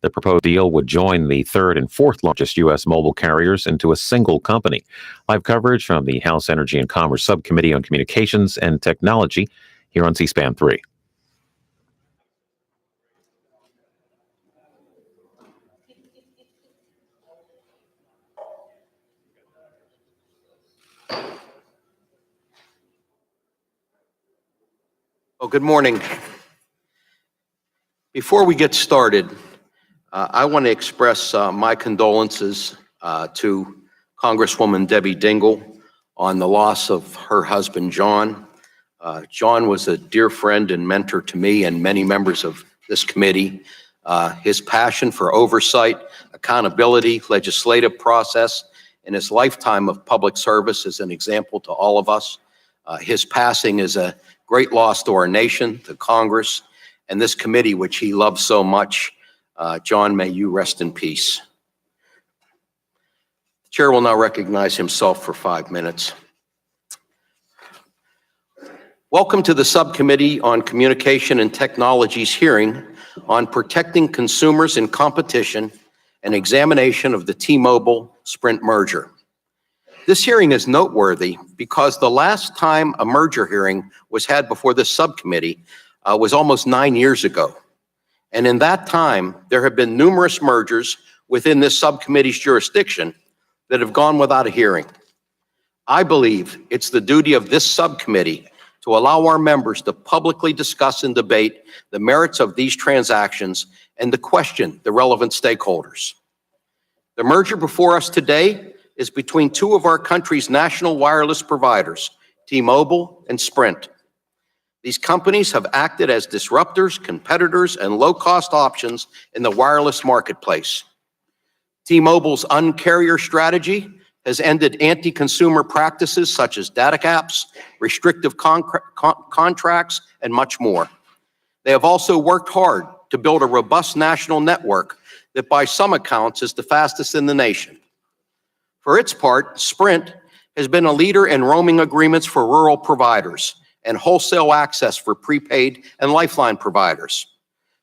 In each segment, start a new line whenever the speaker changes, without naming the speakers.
The proposed deal would join the third and fourth largest U.S. mobile carriers into a single company. Live coverage from the House Energy and Commerce Subcommittee on Communications and Technology here on C-SPAN 3.
Well, good morning. Before we get started, I want to express my condolences to Congresswoman Debbie Dingell on the loss of her husband, John. John was a dear friend and mentor to me and many members of this committee. His passion for oversight, accountability, legislative process, and his lifetime of public service is an example to all of us. His passing is a great loss to our nation, to Congress, and this committee, which he loved so much. John, may you rest in peace. The chair will now recognize himself for 5 minutes. Welcome to the Subcommittee on Communication and Technology's hearing on protecting consumers in competition and examination of the T-Mobile-Sprint merger. This hearing is noteworthy because the last time a merger hearing was had before this subcommittee was almost 9 years ago. And in that time, there have been numerous mergers within this subcommittee's jurisdiction that have gone without a hearing. I believe it's the duty of this subcommittee to allow our members to publicly discuss and debate the merits of these transactions and to question the relevant stakeholders. The merger before us today is between two of our country's national wireless providers, T-Mobile and Sprint. These companies have acted as disruptors, competitors, and low-cost options in the wireless marketplace. T-Mobile's Un-carrier strategy has ended anti-consumer practices such as data caps, restrictive contracts, and much more. They have also worked hard to build a robust national network that by some accounts is the fastest in the nation. For its part, Sprint has been a leader in roaming agreements for rural providers and wholesale access for prepaid and lifeline providers.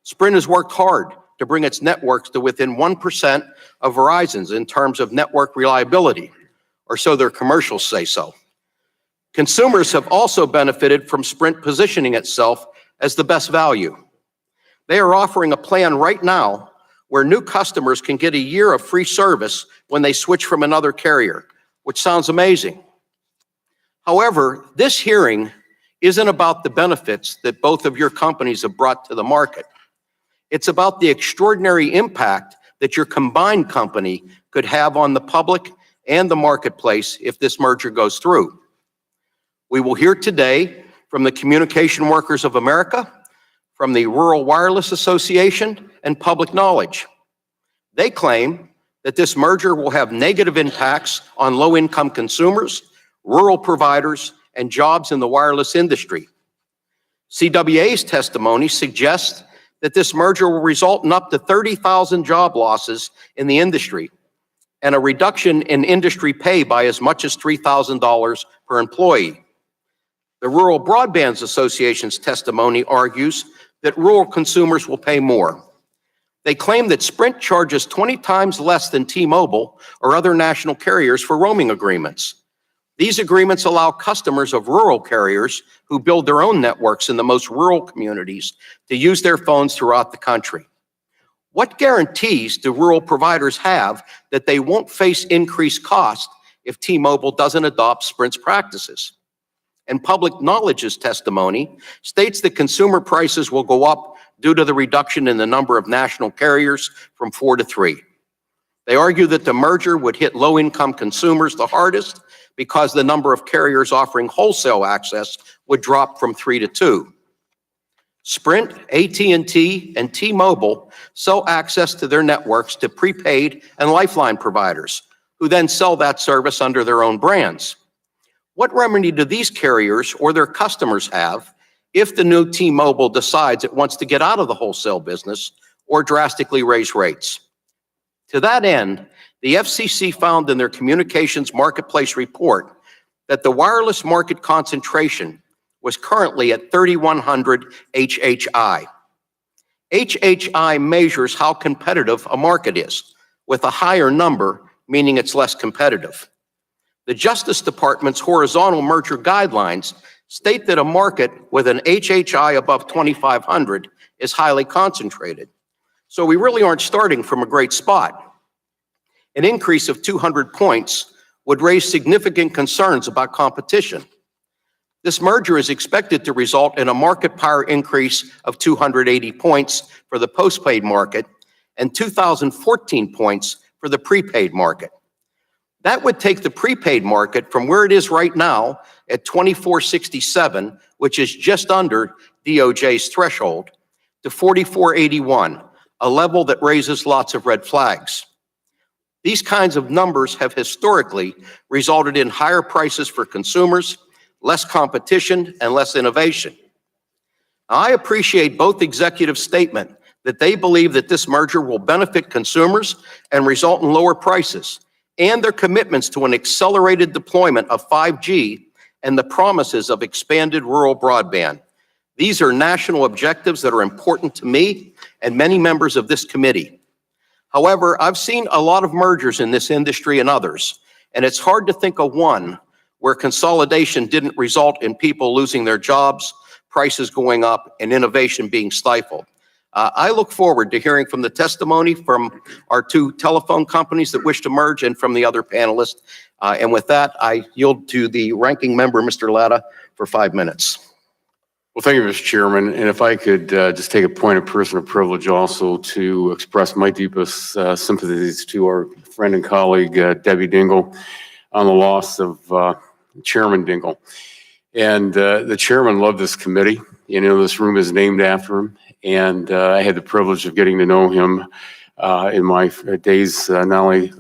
Sprint has worked hard to bring its networks to within 1% of Verizon's in terms of network reliability, or so their commercials say so. Consumers have also benefited from Sprint positioning itself as the best value. They are offering a plan right now where new customers can get a year of free service when they switch from another carrier, which sounds amazing. However, this hearing isn't about the benefits that both of your companies have brought to the market. It's about the extraordinary impact that your combined company could have on the public and the marketplace if this merger goes through. We will hear today from the Communication Workers of America, from the Rural Wireless Association, and Public Knowledge. They claim that this merger will have negative impacts on low-income consumers, rural providers, and jobs in the wireless industry. CWA's testimony suggests that this merger will result in up to 30,000 job losses in the industry and a reduction in industry pay by as much as $3,000 per employee. The Rural Broadband Association's testimony argues that rural consumers will pay more. They claim that Sprint charges 20 times less than T-Mobile or other national carriers for roaming agreements. These agreements allow customers of rural carriers who build their own networks in the most rural communities to use their phones throughout the country. What guarantees do rural providers have that they won't face increased costs if T-Mobile doesn't adopt Sprint's practices? And Public Knowledge's testimony states that consumer prices will go up due to the reduction in the number of national carriers from 4 to 3. They argue that the merger would hit low-income consumers the hardest because the number of carriers offering wholesale access would drop from 3 to 2. Sprint, AT&T, and T-Mobile sell access to their networks to prepaid and lifeline providers, who then sell that service under their own brands. What remedy do these carriers or their customers have if the new T-Mobile decides it wants to get out of the wholesale business or drastically raise rates? To that end, the FCC found in their Communications Marketplace report that the wireless market concentration was currently at 3,100 HHI. HHI measures how competitive a market is, with a higher number meaning it's less competitive. The Justice Department's horizontal merger guidelines state that a market with an HHI above 2,500 is highly concentrated. So we really aren't starting from a great spot. An increase of 200 points would raise significant concerns about competition. This merger is expected to result in a market power increase of 280 points for the postpaid market and 2,014 points for the prepaid market. That would take the prepaid market from where it is right now at 2467, which is just under DOJ's threshold, to 4481, a level that raises lots of red flags. These kinds of numbers have historically resulted in higher prices for consumers, less competition, and less innovation. I appreciate both executives' statement that they believe that this merger will benefit consumers and result in lower prices, and their commitments to an accelerated deployment of 5G and the promises of expanded rural broadband. These are national objectives that are important to me and many members of this committee. However, I've seen a lot of mergers in this industry and others, and it's hard to think of one where consolidation didn't result in people losing their jobs, prices going up, and innovation being stifled. I look forward to hearing from the testimony from our two telephone companies that wish to merge and from the other panelists. And with that, I yield to the ranking member, Mr. Latta, for 5 minutes.
Well, thank you, Mr. Chairman. And if I could just take a point of personal privilege also to express my deepest sympathies to our friend and colleague, Debbie Dingell, on the loss of Chairman Dingell. And the chairman loved this committee. You know, this room is named after him. And I had the privilege of getting to know him in my days, not only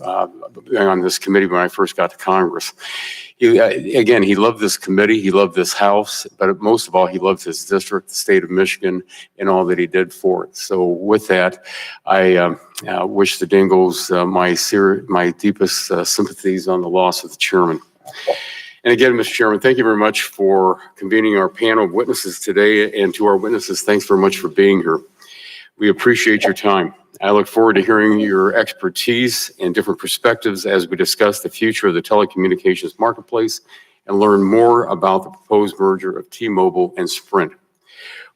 on this committee, but when I first got to Congress. Again, he loved this committee, he loved this House, but most of all, he loved his district, the state of Michigan, and all that he did for it. So with that, I wish the Dingells my deepest sympathies on the loss of the chairman. And again, Mr. Chairman, thank you very much for convening our panel of witnesses today. And to our witnesses, thanks very much for being here. We appreciate your time. I look forward to hearing your expertise and different perspectives as we discuss the future of the telecommunications marketplace and learn more about the proposed merger of T-Mobile and Sprint.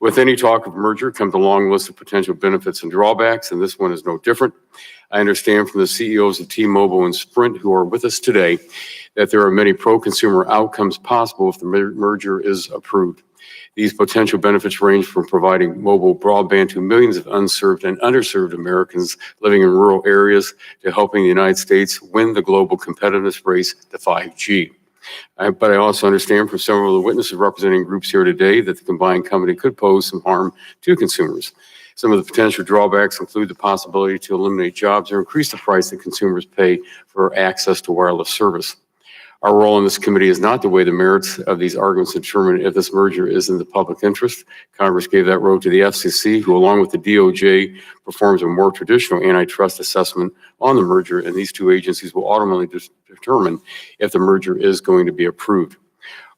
With any talk of merger comes a long list of potential benefits and drawbacks, and this one is no different. I understand from the CEOs of T-Mobile and Sprint who are with us today that there are many pro-consumer outcomes possible if the merger is approved. These potential benefits range from providing mobile broadband to millions of unserved and underserved Americans living in rural areas to helping the United States win the global competitiveness race to 5G. But I also understand from several of the witnesses representing groups here today that the combined company could pose some harm to consumers. Some of the potential drawbacks include the possibility to eliminate jobs or increase the price that consumers pay for access to wireless service. Our role in this committee is not to weigh the merits of these arguments and determine if this merger is in the public interest. Congress gave that road to the FCC, who along with the DOJ performs a more traditional antitrust assessment on the merger, and these two agencies will ultimately determine if the merger is going to be approved.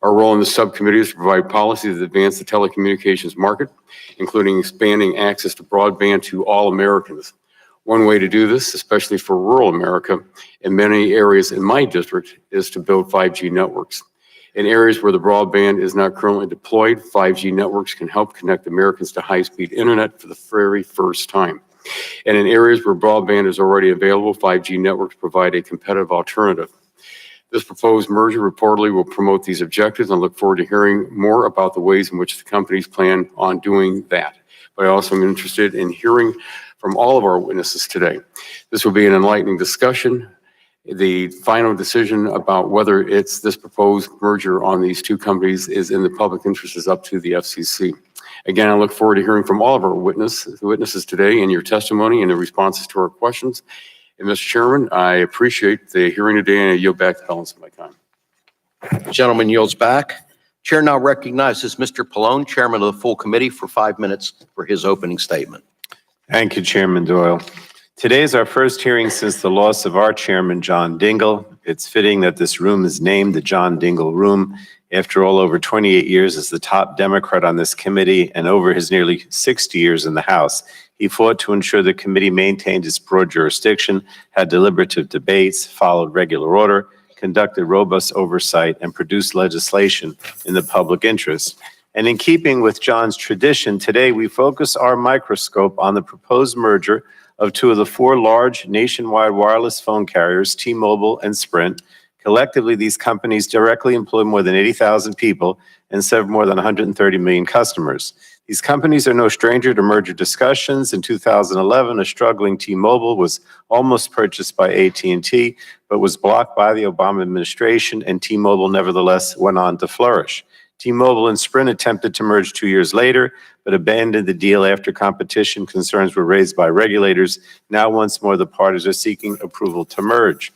Our role in the subcommittee is to provide policies that advance the telecommunications market, including expanding access to broadband to all Americans. One way to do this, especially for rural America, in many areas in my district, is to build 5G networks. In areas where the broadband is not currently deployed, 5G networks can help connect Americans to high-speed internet for the very first time. And in areas where broadband is already available, 5G networks provide a competitive alternative. This proposed merger reportedly will promote these objectives, and I look forward to hearing more about the ways in which the companies plan on doing that. But I also am interested in hearing from all of our witnesses today. This will be an enlightening discussion. The final decision about whether it's this proposed merger on these two companies is in the public interest is up to the FCC. Again, I look forward to hearing from all of our witnesses today and your testimony and the responses to our questions. And Mr. Chairman, I appreciate the hearing today, and I yield back the balance of my time.
The gentleman yields back. Chair now recognizes Mr. Pallone, chairman of the full committee, for 5 minutes for his opening statement.
Thank you, Chairman Doyle. Today is our first hearing since the loss of our chairman, John Dingell. It's fitting that this room is named the John Dingell Room. After all, over 28 years as the top Democrat on this committee and over his nearly 60 years in the House, He fought to ensure the committee maintained its broad jurisdiction, had deliberative debates, followed regular order, conducted robust oversight, and produced legislation in the public interest. And in keeping with John's tradition, today we focus our microscope on the proposed merger of two of the four large nationwide wireless phone carriers, T-Mobile and Sprint. Collectively, these companies directly employ more than 80,000 people and serve more than 130 million customers. These companies are no stranger to merger discussions. In 2011, a struggling T-Mobile was almost purchased by AT&T, but was blocked by the Obama administration, and T-Mobile nevertheless went on to flourish. T-Mobile and Sprint attempted to merge 2 years later, but abandoned the deal after competition concerns were raised by regulators. Now, once more, the parties are seeking approval to merge.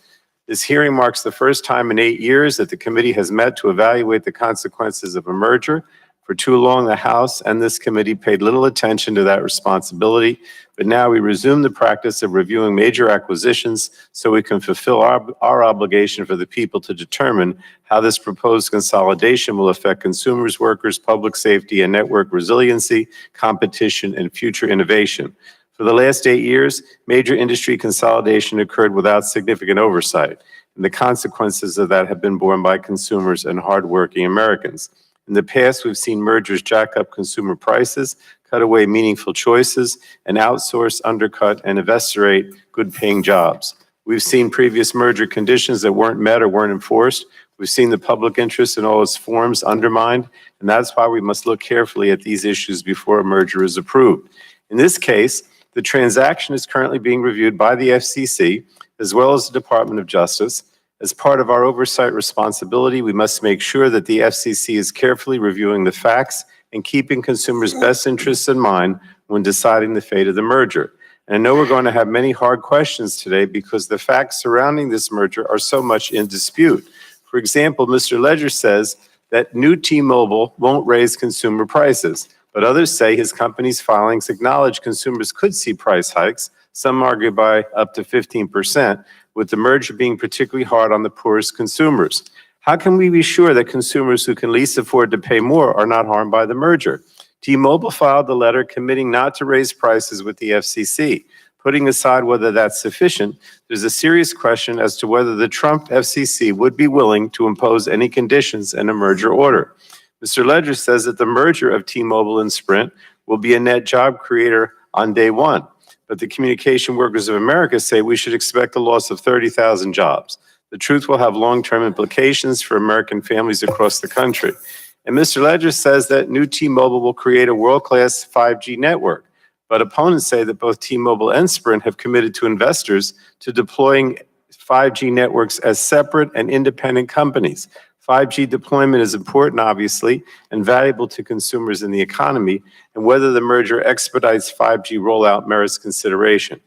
This hearing marks the first time in 8 years that the committee has met to evaluate the consequences of a merger. For too long, the House and this committee paid little attention to that responsibility, but now we resume the practice of reviewing major acquisitions so we can fulfill our obligation for the people to determine how this proposed consolidation will affect consumers, workers, public safety, and network resiliency, competition, and future innovation. For the last 8 years, major industry consolidation occurred without significant oversight, and the consequences of that have been borne by consumers and hardworking Americans. In the past, we've seen mergers jack up consumer prices, cut away meaningful choices, and outsource, undercut, and eviscerate good-paying jobs. We've seen previous merger conditions that weren't met or weren't enforced. We've seen the public interest in all its forms undermined, and that's why we must look carefully at these issues before a merger is approved. In this case, the transaction is currently being reviewed by the FCC, as well as the Department of Justice. As part of our oversight responsibility, we must make sure that the FCC is carefully reviewing the facts and keeping consumers' best interests in mind when deciding the fate of the merger. And I know we're going to have many hard questions today because the facts surrounding this merger are so much in dispute. For example, Mr. Ledger says that new T-Mobile won't raise consumer prices, but others say his company's filings acknowledge consumers could see price hikes, some argue by up to 15%, with the merger being particularly hard on the poorest consumers. How can we be sure that consumers who can least afford to pay more are not harmed by the merger? T-Mobile filed a letter committing not to raise prices with the FCC. Putting aside whether that's sufficient, there's a serious question as to whether the Trump FCC would be willing to impose any conditions in a merger order. Mr. Ledger says that the merger of T-Mobile and Sprint will be a net job creator on day one. But the Communication Workers of America say we should expect the loss of 30,000 jobs. The truth will have long-term implications for American families across the country. And Mr. Ledger says that new T-Mobile will create a world-class 5G network. But opponents say that both T-Mobile and Sprint have committed to investors to deploying 5G networks as separate and independent companies. 5G deployment is important, obviously, and valuable to consumers in the economy, and whether the merger expedites 5G rollout merits consideration.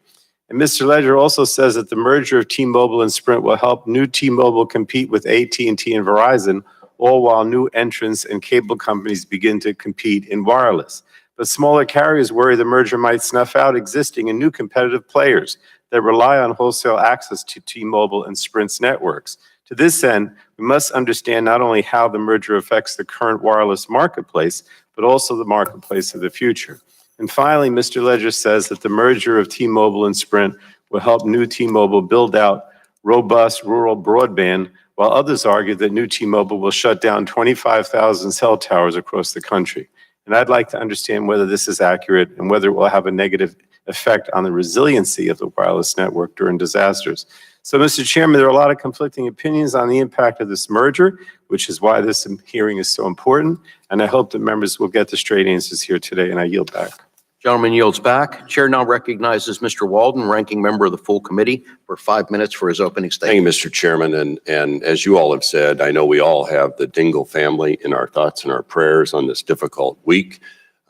And Mr. Ledger also says that the merger of T-Mobile and Sprint will help new T-Mobile compete with AT&T and Verizon, all while new entrants and cable companies begin to compete in wireless. But smaller carriers worry the merger might snuff out existing and new competitive players that rely on wholesale access to T-Mobile and Sprint's networks. To this end, we must understand not only how the merger affects the current wireless marketplace, but also the marketplace of the future. And finally, Mr. Ledger says that the merger of T-Mobile and Sprint will help new T-Mobile build out robust rural broadband, while others argue that new T-Mobile will shut down 25,000 cell towers across the country. And I'd like to understand whether this is accurate and whether it will have a negative effect on the resiliency of the wireless network during disasters. So, Mr. Chairman, there are a lot of conflicting opinions on the impact of this merger, which is why this hearing is so important. And I hope that members will get the straight answers here today, and I yield back.
Gentleman yields back. Chair now recognizes Mr. Walden, ranking member of the full committee, for 5 minutes for his opening statement.
Thank you, Mr. Chairman. And as you all have said, I know we all have the Dingell family in our thoughts and our prayers on this difficult week.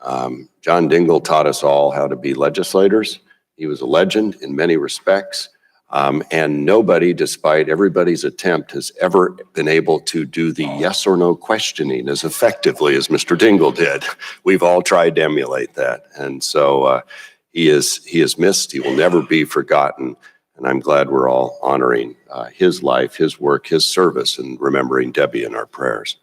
John Dingell taught us all how to be legislators. He was a legend in many respects. And nobody, despite everybody's attempt, has ever been able to do the yes or no questioning as effectively as Mr. Dingell did. We've all tried to emulate that. And so he is missed. He will never be forgotten. And I'm glad we're all honoring his life, his work, his service, and remembering Debbie in our prayers.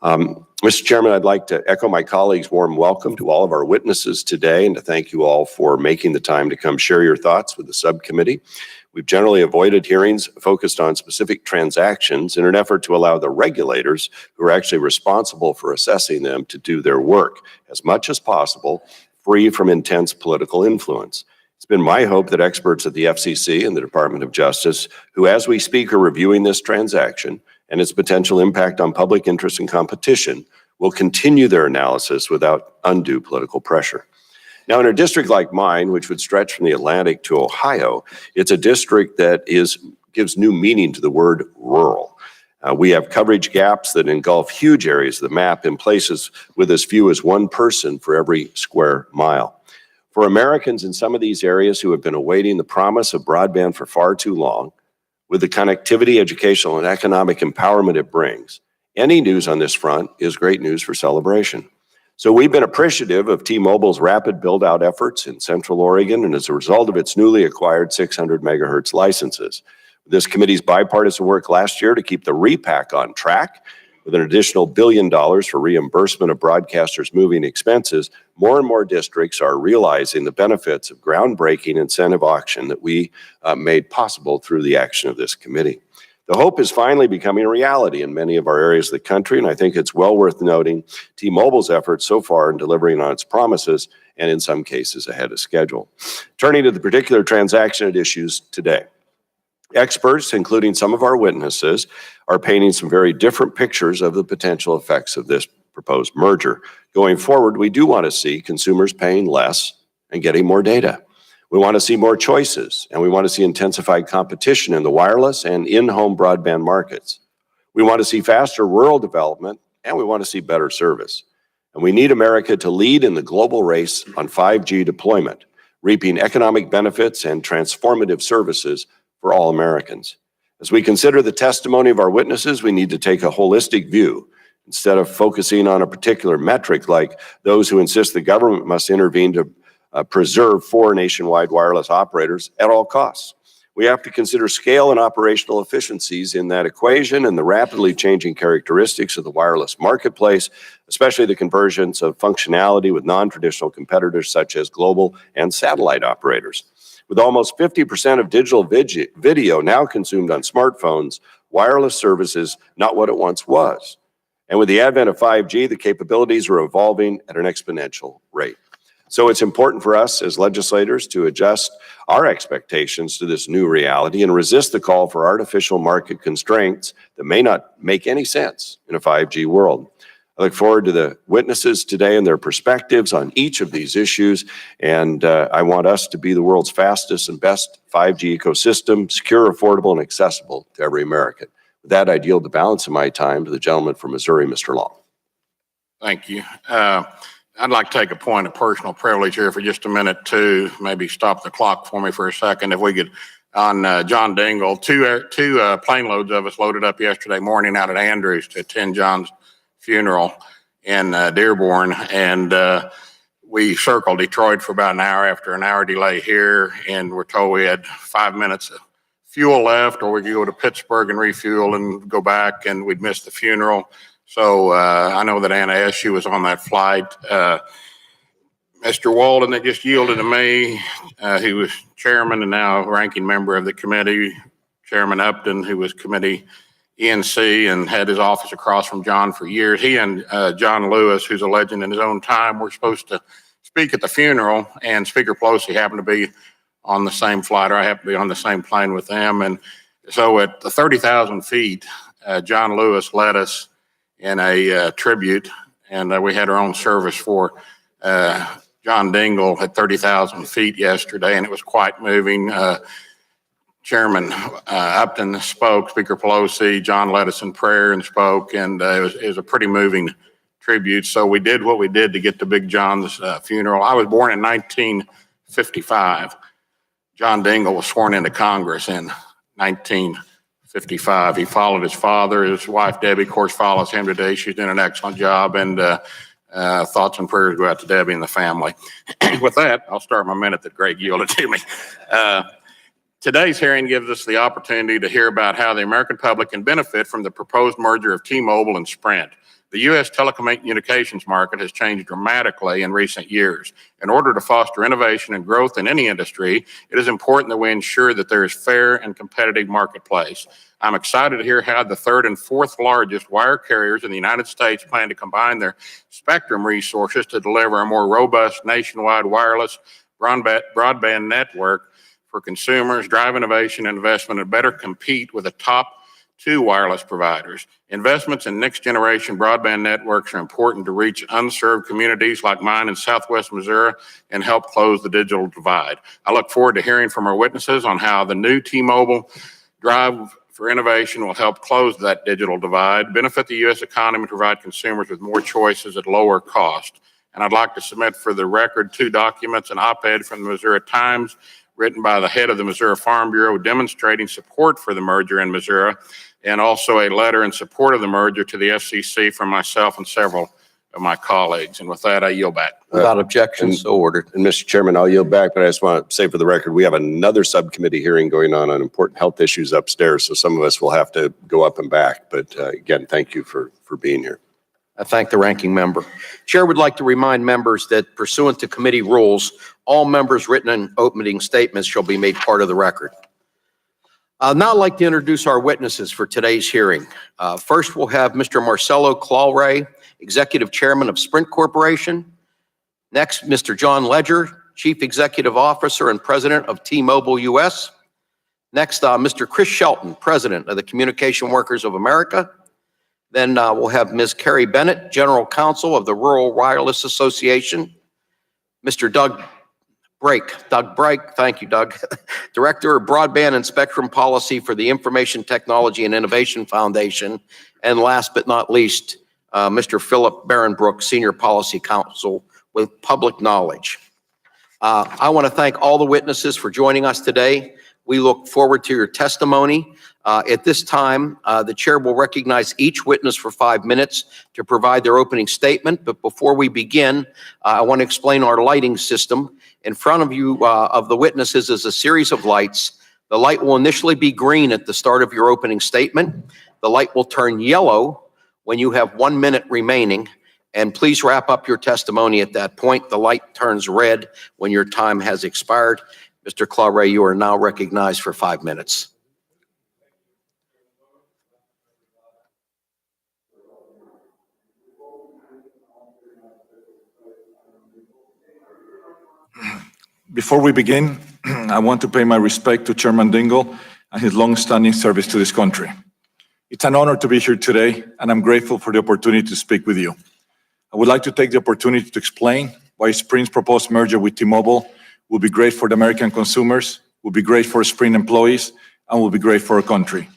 Mr. Chairman, I'd like to echo my colleagues' warm welcome to all of our witnesses today and to thank you all for making the time to come share your thoughts with the subcommittee. We've generally avoided hearings focused on specific transactions in an effort to allow the regulators who are actually responsible for assessing them to do their work as much as possible, free from intense political influence. It's been my hope that experts at the FCC and the Department of Justice, who as we speak are reviewing this transaction and its potential impact on public interest and competition, will continue their analysis without undue political pressure. Now, in a district like mine, which would stretch from the Atlantic to Ohio, it's a district that gives new meaning to the word rural. We have coverage gaps that engulf huge areas of the map in places with as few as one person for every square mile. For Americans in some of these areas who have been awaiting the promise of broadband for far too long, with the connectivity, educational, and economic empowerment it brings, any news on this front is great news for celebration. So we've been appreciative of T-Mobile's rapid build-out efforts in Central Oregon and as a result of its newly acquired 600 megahertz licenses. This committee's bipartisan work last year to keep the repack on track with an additional $1 billion for reimbursement of broadcasters' moving expenses, more and more districts are realizing the benefits of groundbreaking incentive auction that we made possible through the action of this committee. The hope is finally becoming a reality in many of our areas of the country, and I think it's well worth noting T-Mobile's efforts so far in delivering on its promises and in some cases ahead of schedule. Turning to the particular transaction at issues today. Experts, including some of our witnesses, are painting some very different pictures of the potential effects of this proposed merger. Going forward, we do want to see consumers paying less and getting more data. We want to see more choices, and we want to see intensified competition in the wireless and in-home broadband markets. We want to see faster rural development, and we want to see better service. And we need America to lead in the global race on 5G deployment, reaping economic benefits and transformative services for all Americans. As we consider the testimony of our witnesses, we need to take a holistic view instead of focusing on a particular metric like those who insist the government must intervene to preserve 4 nationwide wireless operators at all costs. We have to consider scale and operational efficiencies in that equation and the rapidly changing characteristics of the wireless marketplace, especially the convergence of functionality with non-traditional competitors such as global and satellite operators. With almost 50% of digital video now consumed on smartphones, wireless service is not what it once was. And with the advent of 5G, the capabilities are evolving at an exponential rate. So it's important for us as legislators to adjust our expectations to this new reality and resist the call for artificial market constraints that may not make any sense in a 5G world. I look forward to the witnesses today and their perspectives on each of these issues, and I want us to be the world's fastest and best 5G ecosystem, secure, affordable, and accessible to every American. With that, I yield the balance of my time to the gentleman from Missouri, Mr. Long.
Thank you. I'd like to take a point of personal privilege here for just a minute to maybe stop the clock for me for a second. If we could, on John Dingell, two plane loads of us loaded up yesterday morning out at Andrews to attend John's funeral in Dearborn, and we circled Detroit for about an hour. After an hour delay here, and we're told we had 5 minutes of fuel left, or we could go to Pittsburgh and refuel and go back, and we'd miss the funeral. So I know that Anna Eshe was on that flight. Mr. Walden, that just yielded to me, he was chairman and now ranking member of the committee. Chairman Upton, who was committee ENC and had his office across from John for years. He and John Lewis, who's a legend in his own time, were supposed to speak at the funeral, and Speaker Pelosi happened to be on the same flight, or I happened to be on the same plane with them. And so at the 30,000 feet, John Lewis led us in a tribute, and we had our own service for John Dingell at 30,000 feet yesterday, and it was quite moving. Chairman Upton spoke, Speaker Pelosi, John led us in prayer and spoke, and it was a pretty moving tribute. So we did what we did to get to Big John's funeral. I was born in 1955. John Dingell was sworn into Congress in 1955. He followed his father. His wife, Debbie, of course, follows him today. She's doing an excellent job, and thoughts and prayers go out to Debbie and the family. With that, I'll start my minute that Greg yielded to me. Today's hearing gives us the opportunity to hear about how the American public can benefit from the proposed merger of T-Mobile and Sprint. The U.S. telecommunications market has changed dramatically in recent years. In order to foster innovation and growth in any industry, it is important that we ensure that there is fair and competitive marketplace. I'm excited to hear how the third and fourth largest wire carriers in the United States plan to combine their spectrum resources to deliver a more robust nationwide wireless broadband network for consumers, drive innovation and investment, and better compete with the top two wireless providers. Investments in next-generation broadband networks are important to reach unserved communities like mine in Southwest Missouri and help close the digital divide. I look forward to hearing from our witnesses on how the new T-Mobile Drive for Innovation will help close that digital divide, benefit the U.S. economy, and provide consumers with more choices at lower cost. And I'd like to submit for the record 2 documents, an op-ed from the Missouri Times written by the head of the Missouri Farm Bureau demonstrating support for the merger in Missouri, and also a letter in support of the merger to the FCC from myself and several of my colleagues. And with that, I yield back.
Without objection, so ordered.
And Mr. Chairman, I'll yield back, but I just want to say for the record, we have another subcommittee hearing going on important health issues upstairs, so some of us will have to go up and back. But again, thank you for being here.
I thank the ranking member. Chair would like to remind members that pursuant to committee rules, all members' written and opening statements shall be made part of the record. I'd now like to introduce our witnesses for today's hearing. First, we'll have Mr. Marcelo Clawray, Executive Chairman of Sprint Corporation. Next, Mr. John Ledger, Chief Executive Officer and President of T-Mobile US. Next, Mr. Chris Shelton, President of the Communication Workers of America. Then we'll have Ms. Carrie Bennett, General Counsel of the Rural Wireless Association. Mr. Doug Brake, thank you, Doug. Director of Broadband and Spectrum Policy for the Information Technology and Innovation Foundation. And last but not least, Mr. Philip Barronbrook, Senior Policy Counsel with Public Knowledge. I want to thank all the witnesses for joining us today. We look forward to your testimony. At this time, the chair will recognize each witness for 5 minutes to provide their opening statement. But before we begin, I want to explain our lighting system. In front of you, of the witnesses, is a series of lights. The light will initially be green at the start of your opening statement. The light will turn yellow when you have 1 minute remaining. And please wrap up your testimony at that point. The light turns red when your time has expired. Mr. Clawray, you are now recognized for 5 minutes.
Before we begin, I want to pay my respect to Chairman Dingell and his long-standing service to this country. It's an honor to be here today, and I'm grateful for the opportunity to speak with you. I would like to take the opportunity to explain why Sprint's proposed merger with T-Mobile will be great for the American consumers, will be great for Sprint employees, and will be great for our country.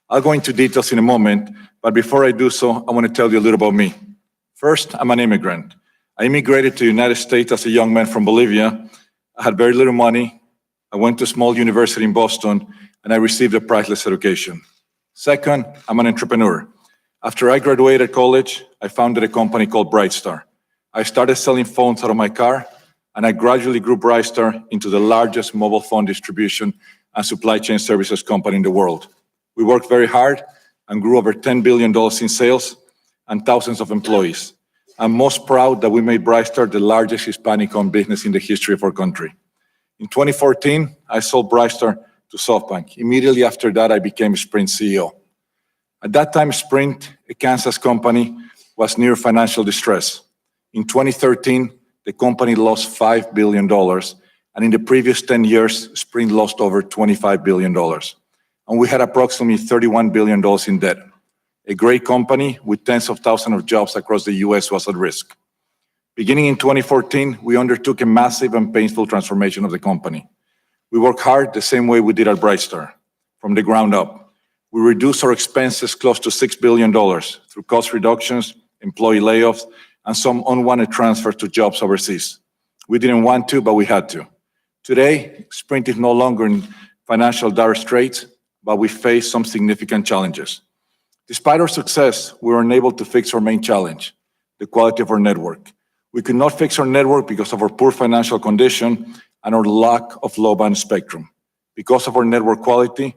I'll go into details in a moment, but before I do so, I want to tell you a little about me. First, I'm an immigrant. I immigrated to the United States as a young man from Bolivia. I had very little money. I went to a small university in Boston, and I received a priceless education. Second, I'm an entrepreneur. After I graduated college, I founded a company called Brightstar. I started selling phones out of my car, and I gradually grew Brightstar into the largest mobile phone distribution and supply chain services company in the world. We worked very hard and grew over $10 billion in sales and thousands of employees. I'm most proud that we made Brightstar the largest Hispanic-owned business in the history of our country. In 2014, I sold Brightstar to SoftBank. Immediately after that, I became Sprint CEO. At that time, Sprint, a Kansas company, was near financial distress. In 2013, the company lost $5 billion, and in the previous 10 years, Sprint lost over $25 billion. And we had approximately $31 billion in debt. A great company with tens of thousands of jobs across the US was at risk. Beginning in 2014, we undertook a massive and painful transformation of the company. We worked hard the same way we did at Brightstar, from the ground up. We reduced our expenses close to $6 billion through cost reductions, employee layoffs, and some unwanted transfers to jobs overseas. We didn't want to, but we had to. Today, Sprint is no longer in financial dire straits, but we face some significant challenges. Despite our success, we were unable to fix our main challenge, the quality of our network. We could not fix our network because of our poor financial condition and our lack of low-band spectrum. Because of our network quality,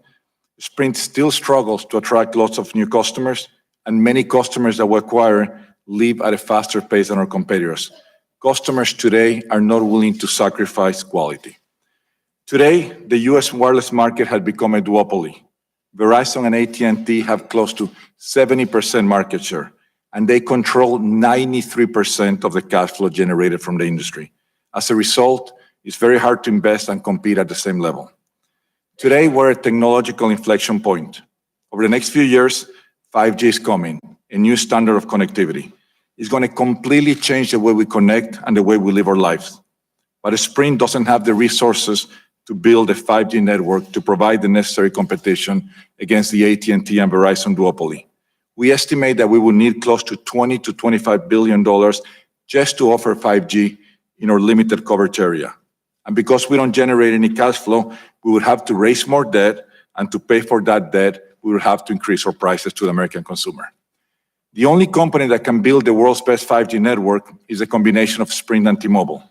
Sprint still struggles to attract lots of new customers, and many customers that we acquire live at a faster pace than our competitors. Customers today are not willing to sacrifice quality. Today, the US wireless market has become a duopoly. Verizon and AT&T have close to 70% market share, and they control 93% of the cash flow generated from the industry. As a result, it's very hard to invest and compete at the same level. Today, we're at a technological inflection point. Over the next few years, 5G is coming, a new standard of connectivity. It's going to completely change the way we connect and the way we live our lives. But Sprint doesn't have the resources to build a 5G network to provide the necessary competition against the AT&T and Verizon duopoly. We estimate that we will need close to $20 to $25 billion just to offer 5G in our limited coverage area. And because we don't generate any cash flow, we would have to raise more debt, and to pay for that debt, we would have to increase our prices to the American consumer. The only company that can build the world's best 5G network is a combination of Sprint and T-Mobile.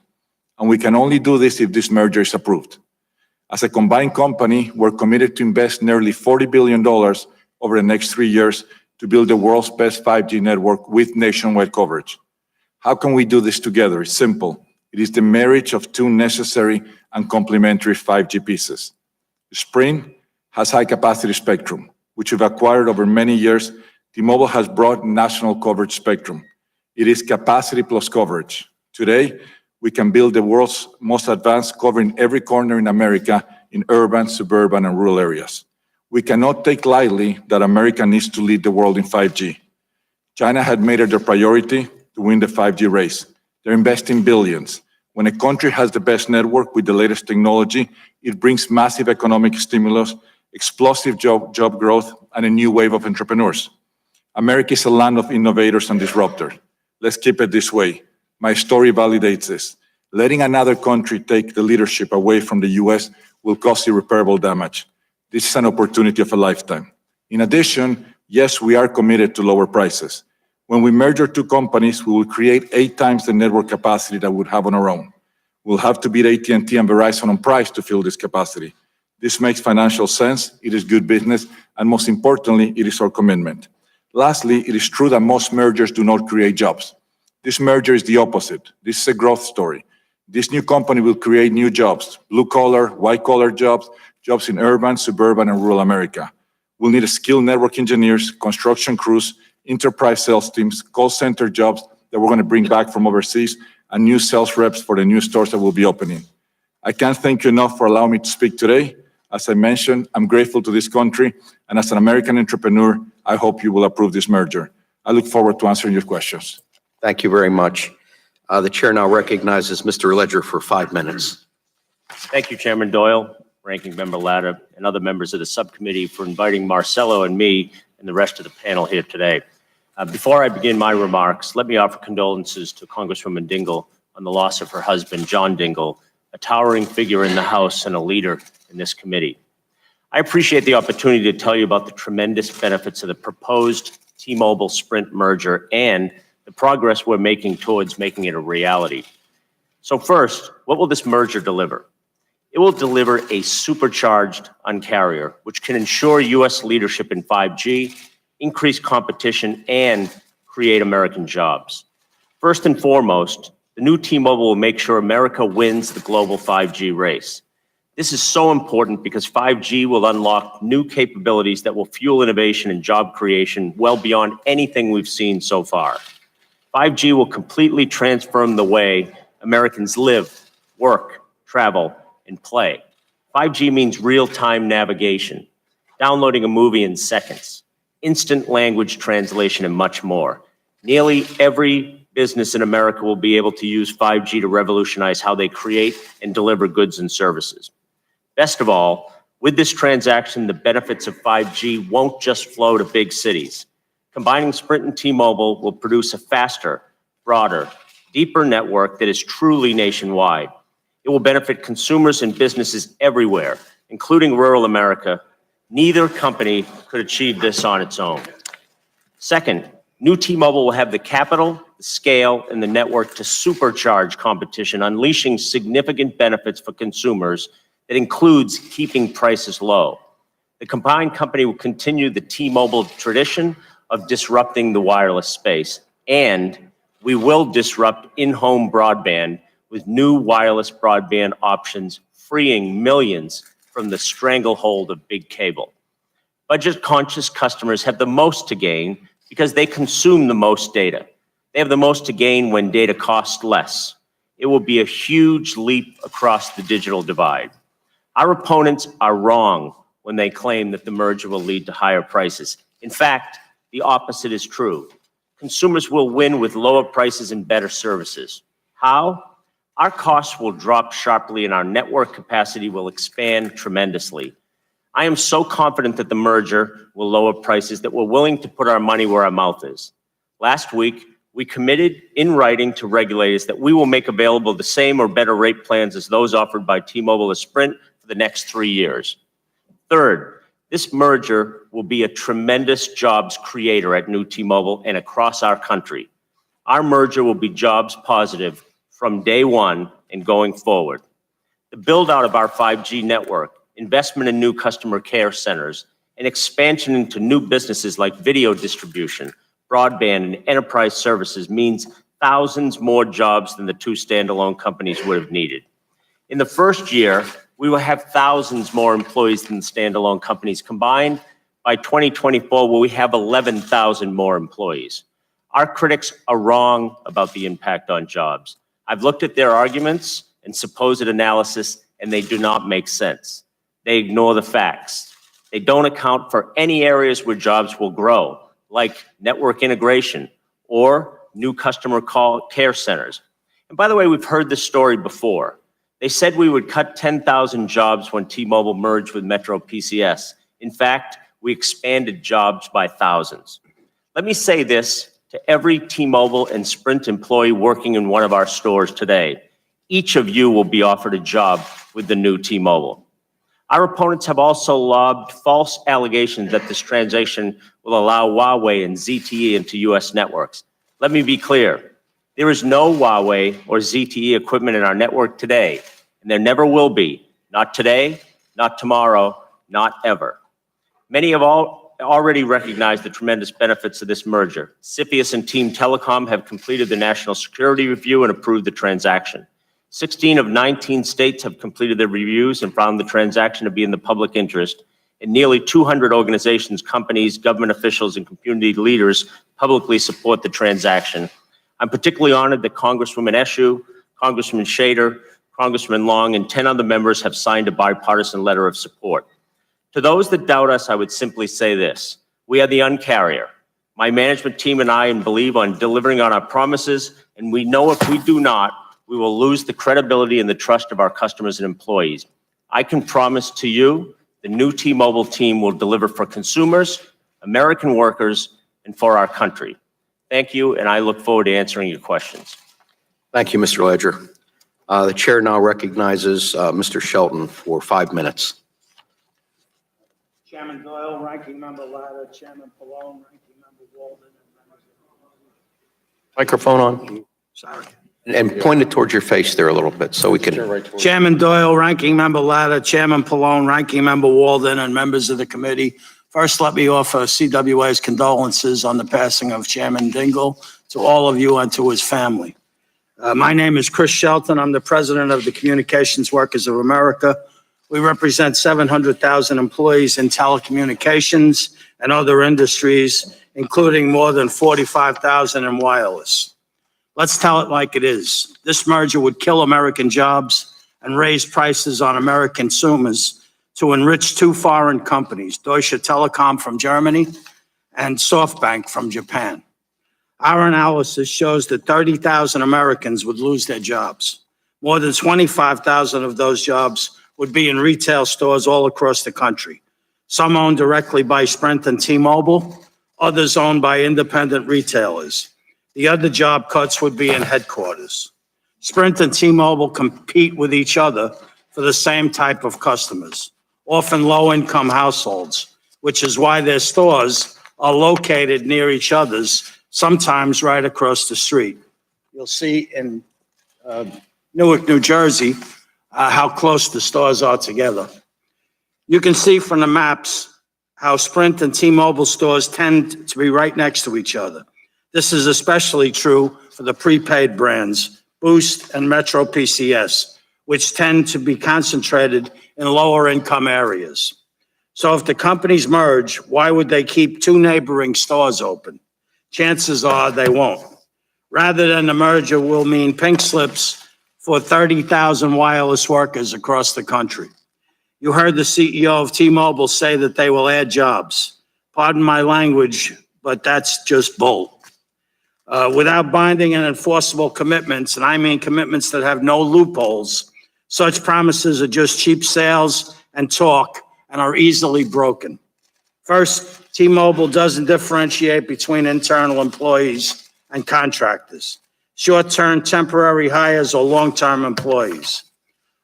And we can only do this if this merger is approved. As a combined company, we're committed to invest nearly $40 billion over the next 3 years to build the world's best 5G network with nationwide coverage. How can we do this together? It's simple. It is the marriage of two necessary and complementary 5G pieces. Sprint has high-capacity spectrum, which we've acquired over many years. T-Mobile has broad national coverage spectrum. It is capacity plus coverage. Today, we can build the world's most advanced, covering every corner in America in urban, suburban, and rural areas. We cannot take lightly that America needs to lead the world in 5G. China had made it their priority to win the 5G race. They're investing billions. When a country has the best network with the latest technology, it brings massive economic stimulus, explosive job growth, and a new wave of entrepreneurs. America is a land of innovators and disruptors. Let's keep it this way. My story validates this. Letting another country take the leadership away from the US will cause irreparable damage. This is an opportunity of a lifetime. In addition, yes, we are committed to lower prices. When we merge our two companies, we will create 8 times the network capacity that we would have on our own. We'll have to beat AT&T and Verizon on price to fill this capacity. This makes financial sense, it is good business, and most importantly, it is our commitment. Lastly, it is true that most mergers do not create jobs. This merger is the opposite. This is a growth story. This new company will create new jobs, blue-collar, white-collar jobs, jobs in urban, suburban, and rural America. We'll need skilled network engineers, construction crews, enterprise sales teams, call center jobs that we're going to bring back from overseas, and new sales reps for the new stores that will be opening. I can't thank you enough for allowing me to speak today. As I mentioned, I'm grateful to this country, and as an American entrepreneur, I hope you will approve this merger. I look forward to answering your questions.
Thank you very much. The chair now recognizes Mr. Ledger for 5 minutes.
Thank you, Chairman Doyle, Ranking Member Latta, and other members of the subcommittee for inviting Marcelo and me and the rest of the panel here today. Before I begin my remarks, let me offer condolences to Congresswoman Dingell on the loss of her husband, John Dingell, a towering figure in the House and a leader in this committee. I appreciate the opportunity to tell you about the tremendous benefits of the proposed T-Mobile Sprint merger and the progress we're making towards making it a reality. So first, what will this merger deliver? It will deliver a supercharged Un-carrier, which can ensure U.S. leadership in 5G, increase competition, and create American jobs. First and foremost, the new T-Mobile will make sure America wins the global 5G race. This is so important because 5G will unlock new capabilities that will fuel innovation and job creation well beyond anything we've seen so far. 5G will completely transform the way Americans live, work, travel, and play. 5G means real-time navigation, downloading a movie in seconds, instant language translation, and much more. Nearly every business in America will be able to use 5G to revolutionize how they create and deliver goods and services. Best of all, with this transaction, the benefits of 5G won't just flow to big cities. Combining Sprint and T-Mobile will produce a faster, broader, deeper network that is truly nationwide. It will benefit consumers and businesses everywhere, including rural America. Neither company could achieve this on its own. Second, new T-Mobile will have the capital, the scale, and the network to supercharge competition, unleashing significant benefits for consumers that includes keeping prices low. The combined company will continue the T-Mobile tradition of disrupting the wireless space And we will disrupt in-home broadband with new wireless broadband options, freeing millions from the stranglehold of big cable. Budget-conscious customers have the most to gain because they consume the most data. They have the most to gain when data costs less. It will be a huge leap across the digital divide. Our opponents are wrong when they claim that the merger will lead to higher prices. In fact, the opposite is true. Consumers will win with lower prices and better services. How? Our costs will drop sharply and our network capacity will expand tremendously. I am so confident that the merger will lower prices that we're willing to put our money where our mouth is. Last week, we committed in writing to regulators that we will make available the same or better rate plans as those offered by T-Mobile or Sprint for the next 3 years. Third, this merger will be a tremendous jobs creator at New T-Mobile and across our country. Our merger will be jobs positive from day one and going forward. The build out of our 5G network, investment in new customer care centers, and expansion into new businesses like video distribution, broadband, and enterprise services means thousands more jobs than the two standalone companies would have needed. In the first year, we will have thousands more employees than the standalone companies combined. By 2024, we have 11,000 more employees. Our critics are wrong about the impact on jobs. I've looked at their arguments and supposed analysis, and they do not make sense. They ignore the facts. They don't account for any areas where jobs will grow, like network integration or new customer care centers. And by the way, we've heard this story before. They said we would cut 10,000 jobs when T-Mobile merged with Metro PCS. In fact, we expanded jobs by thousands. Let me say this to every T-Mobile and Sprint employee working in one of our stores today. Each of you will be offered a job with the new T-Mobile. Our opponents have also lobbed false allegations that this transaction will allow Huawei and ZTE into U.S. networks. Let me be clear. There is no Huawei or ZTE equipment in our network today, and there never will be. Not today, not tomorrow, not ever. Many have already recognized the tremendous benefits of this merger. CFIUS and Team Telecom have completed the national security review and approved the transaction. 16 of 19 states have completed their reviews and found the transaction to be in the public interest, and nearly 200 organizations, companies, government officials, and community leaders publicly support the transaction. I'm particularly honored that Congresswoman Eshoo, Congressman Shader, Congressman Long, and 10 other members have signed a bipartisan letter of support. To those that doubt us, I would simply say this. We are the uncarrier. My management team and I believe on delivering on our promises, and we know if we do not, we will lose the credibility and the trust of our customers and employees. I can promise to you, the new T-Mobile team will deliver for consumers, American workers, and for our country. Thank you, and I look forward to answering your questions.
Thank you, Mr. Ledger. The chair now recognizes Mr. Shelton for 5 minutes.
Chairman Doyle, Ranking Member Latta, Chairman Pallone, Ranking Member Walden, and members of the
Microphone on.
Sorry.
And point it towards your face there a little bit so we can.
Chairman Doyle, Ranking Member Latta, Chairman Pallone, Ranking Member Walden, and members of the committee. First, let me offer CWA's condolences on the passing of Chairman Dingell to all of you and to his family. My name is Chris Shelton. I'm the president of the Communications Workers of America. We represent 700,000 employees in telecommunications and other industries, including more than 45,000 in wireless. Let's tell it like it is. This merger would kill American jobs and raise prices on American consumers to enrich two foreign companies, Deutsche Telekom from Germany and SoftBank from Japan. Our analysis shows that 30,000 Americans would lose their jobs. More than 25,000 of those jobs would be in retail stores all across the country. Some owned directly by Sprint and T-Mobile, others owned by independent retailers. The other job cuts would be in headquarters. Sprint and T-Mobile compete with each other for the same type of customers, often low-income households, which is why their stores are located near each other's, sometimes right across the street. You'll see in Newark, New Jersey, how close the stores are together. You can see from the maps how Sprint and T-Mobile stores tend to be right next to each other. This is especially true for the prepaid brands, Boost and Metro PCS, which tend to be concentrated in lower income areas. So if the companies merge, why would they keep two neighboring stores open? Chances are they won't. Rather than the merger will mean pink slips for 30,000 wireless workers across the country. You heard the CEO of T-Mobile say that they will add jobs. Pardon my language, but that's just bull. Without binding and enforceable commitments, and I mean commitments that have no loopholes, such promises are just cheap sales and talk and are easily broken. First, T-Mobile doesn't differentiate between internal employees and contractors, short-term temporary hires or long-term employees.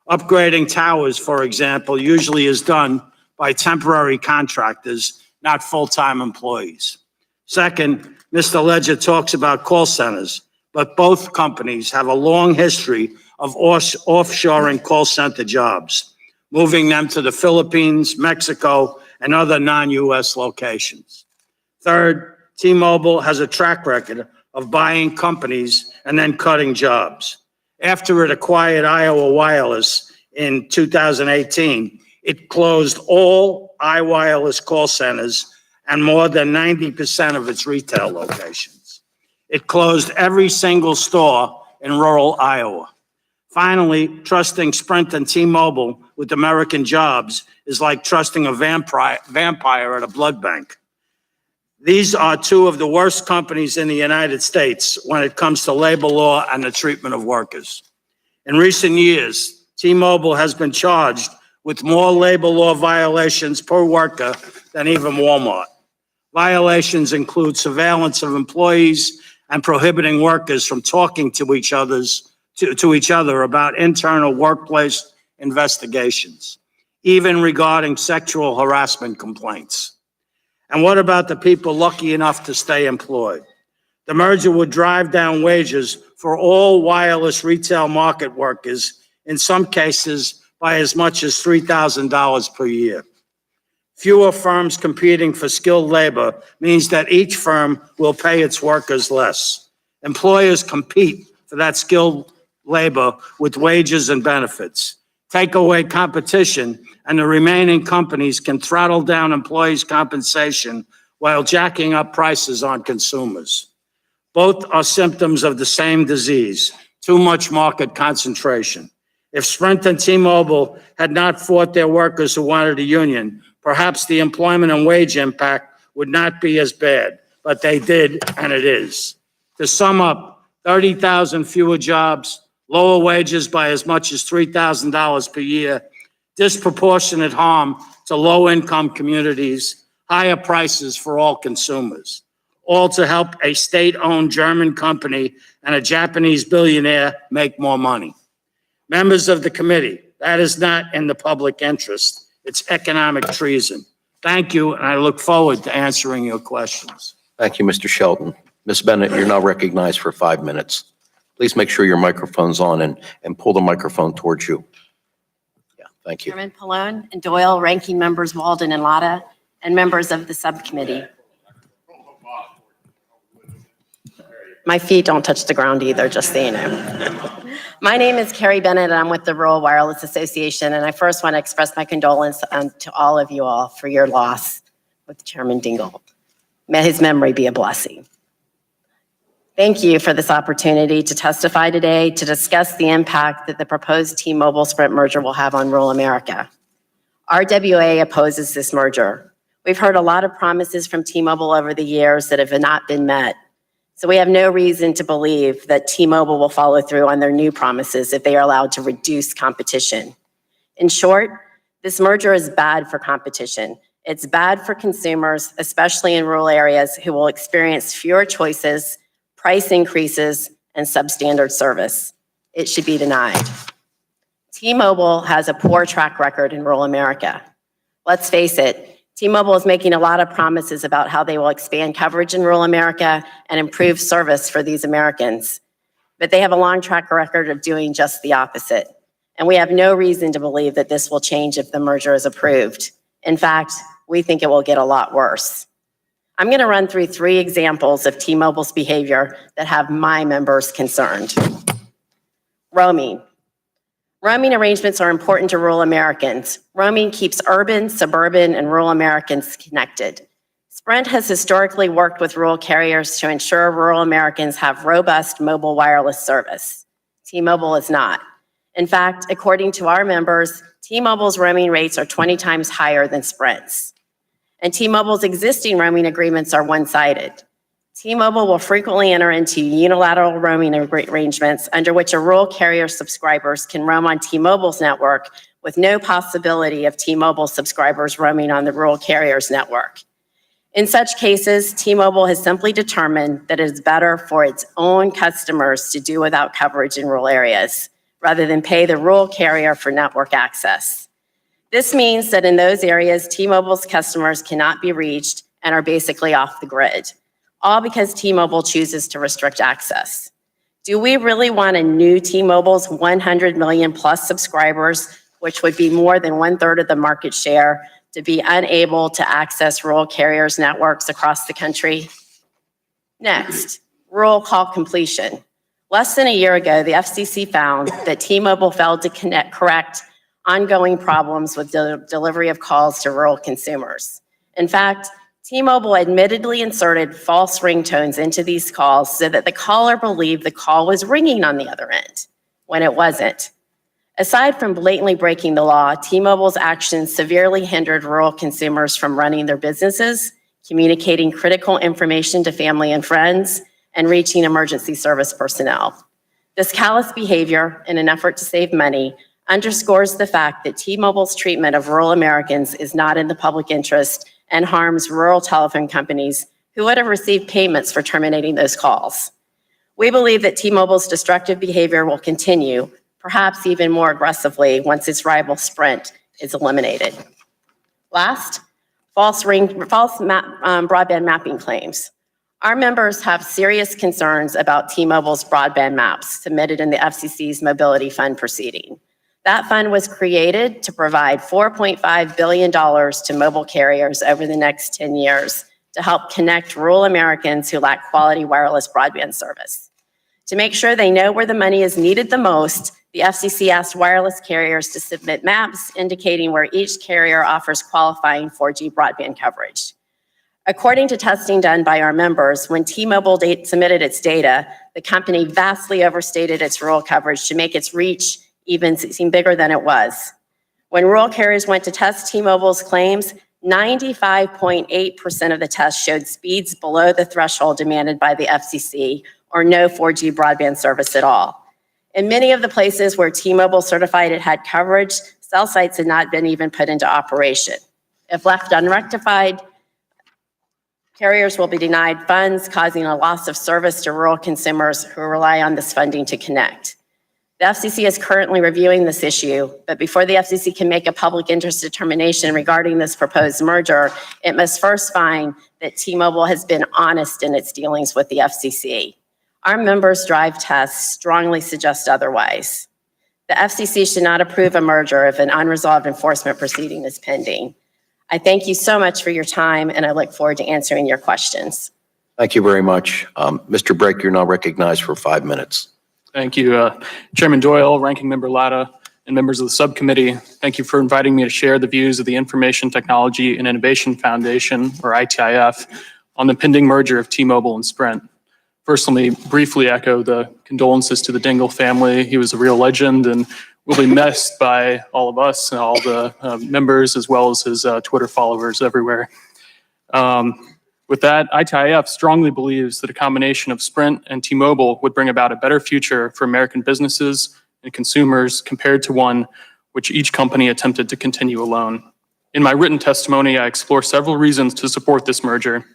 Upgrading towers, for example, usually is done by temporary contractors, not full-time employees. Second, Mr. Ledger talks about call centers, but both companies have a long history of offshoring call center jobs, moving them to the Philippines, Mexico, and other non-US locations. Third, T-Mobile has a track record of buying companies and then cutting jobs. After it acquired Iowa Wireless in 2018, it closed all iWireless call centers and more than 90% of its retail locations. It closed every single store in rural Iowa. Finally, trusting Sprint and T-Mobile with American jobs is like trusting a vampire at a blood bank. These are two of the worst companies in the United States when it comes to labor law and the treatment of workers. In recent years, T-Mobile has been charged with more labor law violations per worker than even Walmart. Violations include surveillance of employees and prohibiting workers from talking to each other about internal workplace investigations, even regarding sexual harassment complaints. And what about the people lucky enough to stay employed? The merger would drive down wages for all wireless retail market workers, in some cases by as much as $3,000 per year. Fewer firms competing for skilled labor means that each firm will pay its workers less. Employers compete for that skilled labor with wages and benefits. Take away competition, and the remaining companies can throttle down employees' compensation while jacking up prices on consumers. Both are symptoms of the same disease, too much market concentration. If Sprint and T-Mobile had not fought their workers who wanted a union, perhaps the employment and wage impact would not be as bad, but they did, and it is. To sum up, 30,000 fewer jobs, lower wages by as much as $3,000 per year, disproportionate harm to low-income communities, higher prices for all consumers, all to help a state-owned German company and a Japanese billionaire make more money. Members of the committee, that is not in the public interest. It's economic treason. Thank you, and I look forward to answering your questions.
Thank you, Mr. Shelton. Ms. Bennett, you're now recognized for 5 minutes. Please make sure your microphone's on and pull the microphone towards you. Yeah, thank you.
Chairman Pallone and Doyle, ranking members Walden and Latta, and members of the subcommittee. My feet don't touch the ground either, just so you know. My name is Carrie Bennett, and I'm with the Rural Wireless Association, and I first want to express my condolence to all of you all for your loss with Chairman Dingell. May his memory be a blessing. Thank you for this opportunity to testify today to discuss the impact that the proposed T-Mobile Sprint merger will have on rural America. RWA opposes this merger. We've heard a lot of promises from T-Mobile over the years that have not been met. So we have no reason to believe that T-Mobile will follow through on their new promises if they are allowed to reduce competition. In short, this merger is bad for competition. It's bad for consumers, especially in rural areas, who will experience fewer choices, price increases, and substandard service. It should be denied. T-Mobile has a poor track record in rural America. Let's face it, T-Mobile is making a lot of promises about how they will expand coverage in rural America and improve service for these Americans. But they have a long track record of doing just the opposite. And we have no reason to believe that this will change if the merger is approved. In fact, we think it will get a lot worse. I'm going to run through 3 examples of T-Mobile's behavior that have my members concerned. Roaming. Roaming arrangements are important to rural Americans. Roaming keeps urban, suburban, and rural Americans connected. Sprint has historically worked with rural carriers to ensure rural Americans have robust mobile wireless service. T-Mobile is not. In fact, according to our members, T-Mobile's roaming rates are 20 times higher than Sprint's. And T-Mobile's existing roaming agreements are one-sided. T-Mobile will frequently enter into unilateral roaming arrangements under which a rural carrier subscribers can roam on T-Mobile's network with no possibility of T-Mobile subscribers roaming on the rural carrier's network. In such cases, T-Mobile has simply determined that it is better for its own customers to do without coverage in rural areas, rather than pay the rural carrier for network access. This means that in those areas, T-Mobile's customers cannot be reached and are basically off the grid, all because T-Mobile chooses to restrict access. Do we really want a new T-Mobile's 100 million plus subscribers, which would be more than 1/3 of the market share, to be unable to access rural carriers' networks across the country? Next, rural call completion. Less than a year ago, the FCC found that T-Mobile failed to correct ongoing problems with delivery of calls to rural consumers. In fact, T-Mobile admittedly inserted false ringtones into these calls so that the caller believed the call was ringing on the other end, when it wasn't. Aside from blatantly breaking the law, T-Mobile's actions severely hindered rural consumers from running their businesses, communicating critical information to family and friends, and reaching emergency service personnel. This callous behavior, in an effort to save money, underscores the fact that T-Mobile's treatment of rural Americans is not in the public interest and harms rural telephone companies who would have received payments for terminating those calls. We believe that T-Mobile's destructive behavior will continue, perhaps even more aggressively once its rival Sprint is eliminated. Last, false broadband mapping claims. Our members have serious concerns about T-Mobile's broadband maps submitted in the FCC's Mobility Fund proceeding. That fund was created to provide $4.5 billion to mobile carriers over the next 10 years to help connect rural Americans who lack quality wireless broadband service. To make sure they know where the money is needed the most, the FCC asked wireless carriers to submit maps indicating where each carrier offers qualifying 4G broadband coverage. According to testing done by our members, when T-Mobile submitted its data, the company vastly overstated its rural coverage to make its reach even seem bigger than it was. When rural carriers went to test T-Mobile's claims, 95.8% of the tests showed speeds below the threshold demanded by the FCC or no 4G broadband service at all. In many of the places where T-Mobile certified it had coverage, cell sites had not been even put into operation. If left unrectified, carriers will be denied funds, causing a loss of service to rural consumers who rely on this funding to connect. The FCC is currently reviewing this issue, but before the FCC can make a public interest determination regarding this proposed merger, it must first find that T-Mobile has been honest in its dealings with the FCC. Our members' drive tests strongly suggest otherwise. The FCC should not approve a merger if an unresolved enforcement proceeding is pending. I thank you so much for your time, and I look forward to answering your questions.
Thank you very much. Mr. Brake, you're now recognized for 5 minutes.
Thank you, Chairman Doyle, Ranking Member Latta, and members of the subcommittee. Thank you for inviting me to share the views of the Information Technology and Innovation Foundation, or ITIF, on the pending merger of T-Mobile and Sprint. First, let me briefly echo the condolences to the Dingell family. He was a real legend and will be missed by all of us and all the members, as well as his Twitter followers everywhere. With that, ITIF strongly believes that a combination of Sprint and T-Mobile would bring about a better future for American businesses and consumers compared to one which each company attempted to continue alone. In my written testimony, I explore several reasons to support this merger.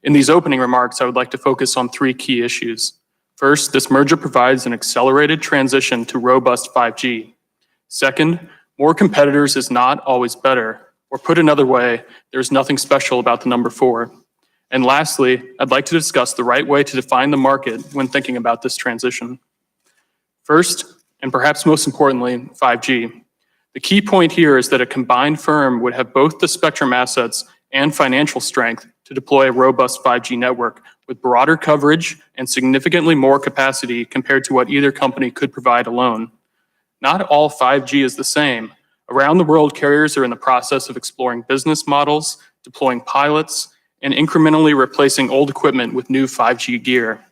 In these opening remarks, I would like to focus on 3 key issues. First, this merger provides an accelerated transition to robust 5G. Second, more competitors is not always better, or put another way, there's nothing special about the number 4. And lastly, I'd like to discuss the right way to define the market when thinking about this transition. First, and perhaps most importantly, 5G. The key point here is that a combined firm would have both the spectrum assets and financial strength to deploy a robust 5G network with broader coverage and significantly more capacity compared to what either company could provide alone. Not all 5G is the same. Around the world, carriers are in the process of exploring business models, deploying pilots, and incrementally replacing old equipment with new 5G gear.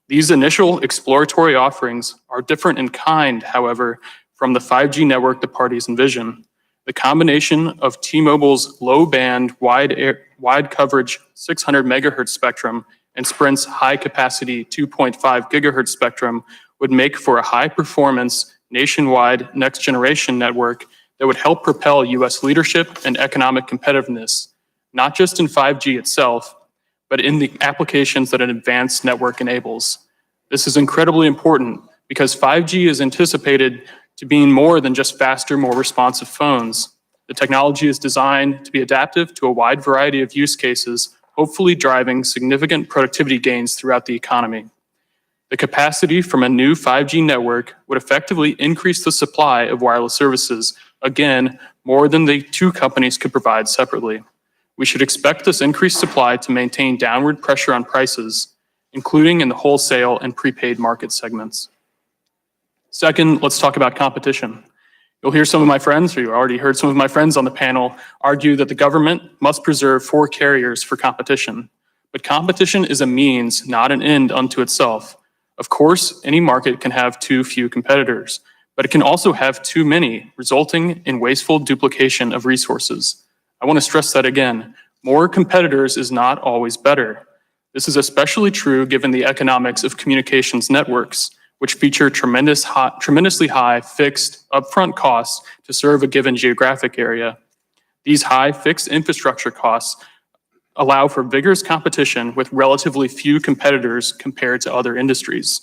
These initial exploratory offerings are different in kind, however, from the 5G network the parties envision. The combination of T-Mobile's low-band, wide coverage 600 megahertz spectrum and Sprint's high-capacity 2.5 gigahertz spectrum would make for a high-performance, nationwide, next-generation network that would help propel U.S. leadership and economic competitiveness, not just in 5G itself, but in the applications that an advanced network enables. This is incredibly important because 5G is anticipated to being more than just faster, more responsive phones. The technology is designed to be adaptive to a wide variety of use cases, hopefully driving significant productivity gains throughout the economy. The capacity from a new 5G network would effectively increase the supply of wireless services, again, more than the two companies could provide separately. We should expect this increased supply to maintain downward pressure on prices, including in the wholesale and prepaid market segments. Second, let's talk about competition. You'll hear some of my friends, or you already heard some of my friends on the panel, argue that the government must preserve 4 carriers for competition. But competition is a means, not an end unto itself. Of course, any market can have too few competitors, but it can also have too many, resulting in wasteful duplication of resources. I want to stress that again. More competitors is not always better. This is especially true given the economics of communications networks, which feature tremendously high fixed upfront costs to serve a given geographic area. These high fixed infrastructure costs allow for vigorous competition with relatively few competitors compared to other industries.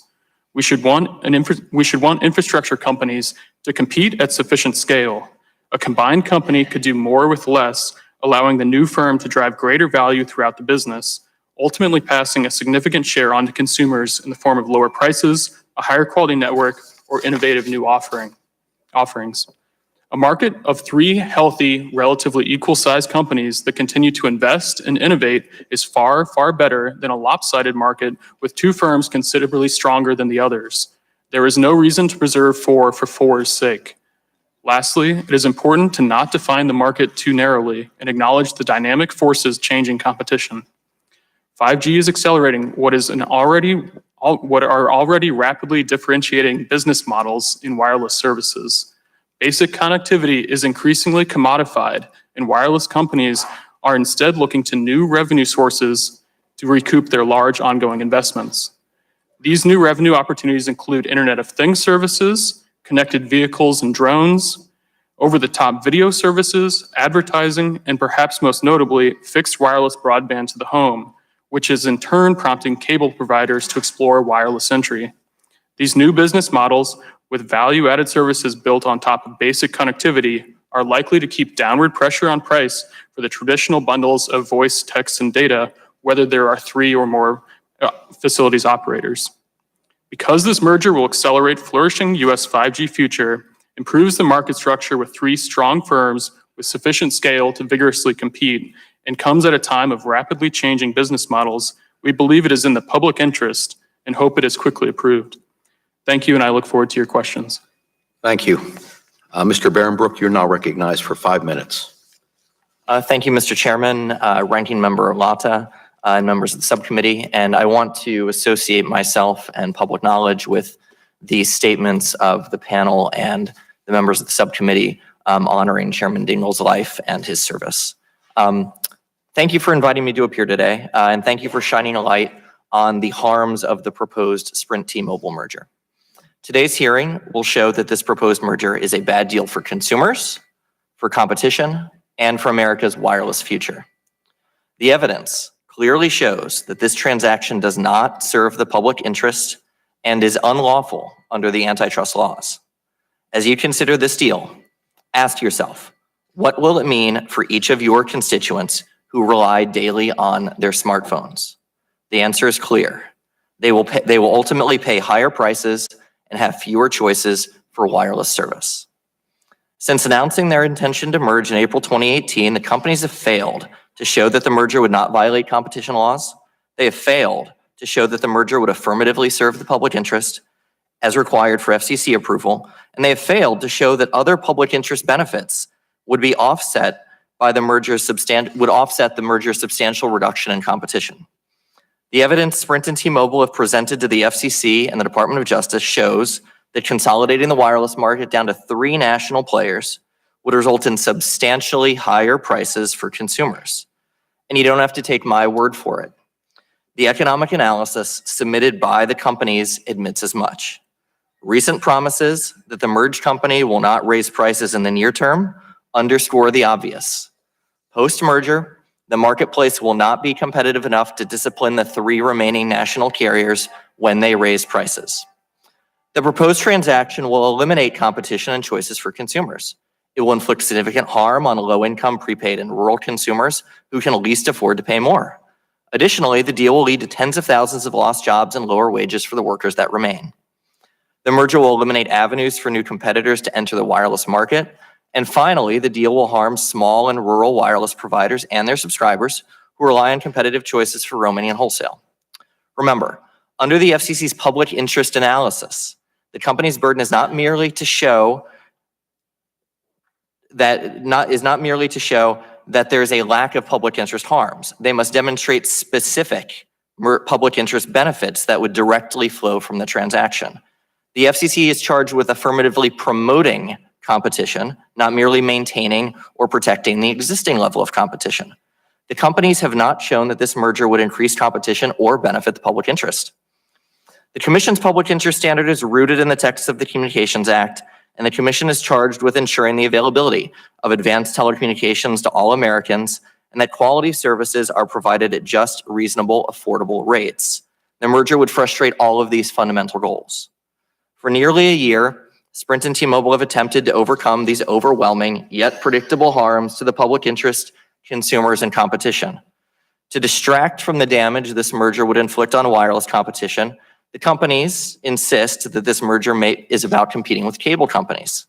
We should want infrastructure companies to compete at sufficient scale. A combined company could do more with less, allowing the new firm to drive greater value throughout the business, ultimately passing a significant share on to consumers in the form of lower prices, a higher quality network, or innovative new offerings. A market of 3 healthy, relatively equal-sized companies that continue to invest and innovate is far, far better than a lopsided market with 2 firms considerably stronger than the others. There is no reason to preserve 4 for 4's sake. Lastly, it is important to not define the market too narrowly and acknowledge the dynamic forces changing competition. 5G is accelerating what are already rapidly differentiating business models in wireless services. Basic connectivity is increasingly commodified, and wireless companies are instead looking to new revenue sources to recoup their large ongoing investments. These new revenue opportunities include Internet of Things services, connected vehicles and drones, over-the-top video services, advertising, and perhaps most notably, fixed wireless broadband to the home, which is in turn prompting cable providers to explore wireless entry. These new business models, with value-added services built on top of basic connectivity, are likely to keep downward pressure on price for the traditional bundles of voice, text, and data, whether there are 3 or more facilities operators. Because this merger will accelerate flourishing U.S. 5G future, improves the market structure with 3 strong firms with sufficient scale to vigorously compete, and comes at a time of rapidly changing business models, we believe it is in the public interest and hope it is quickly approved. Thank you, and I look forward to your questions.
Thank you. Mr. Behrenbrook, you're now recognized for 5 minutes.
Thank you, Mr. Chairman, Ranking Member Lata, and members of the subcommittee. And I want to associate myself and public knowledge with the statements of the panel and the members of the subcommittee honoring Chairman Dingell's life and his service. Thank you for inviting me to appear today, and thank you for shining a light on the harms of the proposed Sprint T-Mobile merger. Today's hearing will show that this proposed merger is a bad deal for consumers, for competition, and for America's wireless future. The evidence clearly shows that this transaction does not serve the public interest and is unlawful under the antitrust laws. As you consider this deal, ask yourself, what will it mean for each of your constituents who rely daily on their smartphones? The answer is clear. They will ultimately pay higher prices and have fewer choices for wireless service. Since announcing their intention to merge in April 2018, the companies have failed to show that the merger would not violate competition laws. They have failed to show that the merger would affirmatively serve the public interest as required for FCC approval, and they have failed to show that other public interest benefits would be offset by the merger's substantial reduction in competition. The evidence Sprint and T-Mobile have presented to the FCC and the Department of Justice shows that consolidating the wireless market down to 3 national players would result in substantially higher prices for consumers. And you don't have to take my word for it. The economic analysis submitted by the companies admits as much. Recent promises that the merged company will not raise prices in the near term underscore the obvious. Post-merger, the marketplace will not be competitive enough to discipline the 3 remaining national carriers when they raise prices. The proposed transaction will eliminate competition and choices for consumers. It will inflict significant harm on low-income prepaid and rural consumers who can least afford to pay more. Additionally, the deal will lead to tens of thousands of lost jobs and lower wages for the workers that remain. The merger will eliminate avenues for new competitors to enter the wireless market. And finally, the deal will harm small and rural wireless providers and their subscribers who rely on competitive choices for roaming and wholesale. Remember, under the FCC's public interest analysis, the company's burden is not merely to show that there is a lack of public interest harms. They must demonstrate specific public interest benefits that would directly flow from the transaction. The FCC is charged with affirmatively promoting competition, not merely maintaining or protecting the existing level of competition. The companies have not shown that this merger would increase competition or benefit the public interest. The Commission's public interest standard is rooted in the text of the Communications Act, and the Commission is charged with ensuring the availability of advanced telecommunications to all Americans and that quality services are provided at just, reasonable, affordable rates. The merger would frustrate all of these fundamental goals. For nearly a year, Sprint and T-Mobile have attempted to overcome these overwhelming yet predictable harms to the public interest, consumers, and competition. To distract from the damage this merger would inflict on wireless competition, the companies insist that this merger is about competing with cable companies.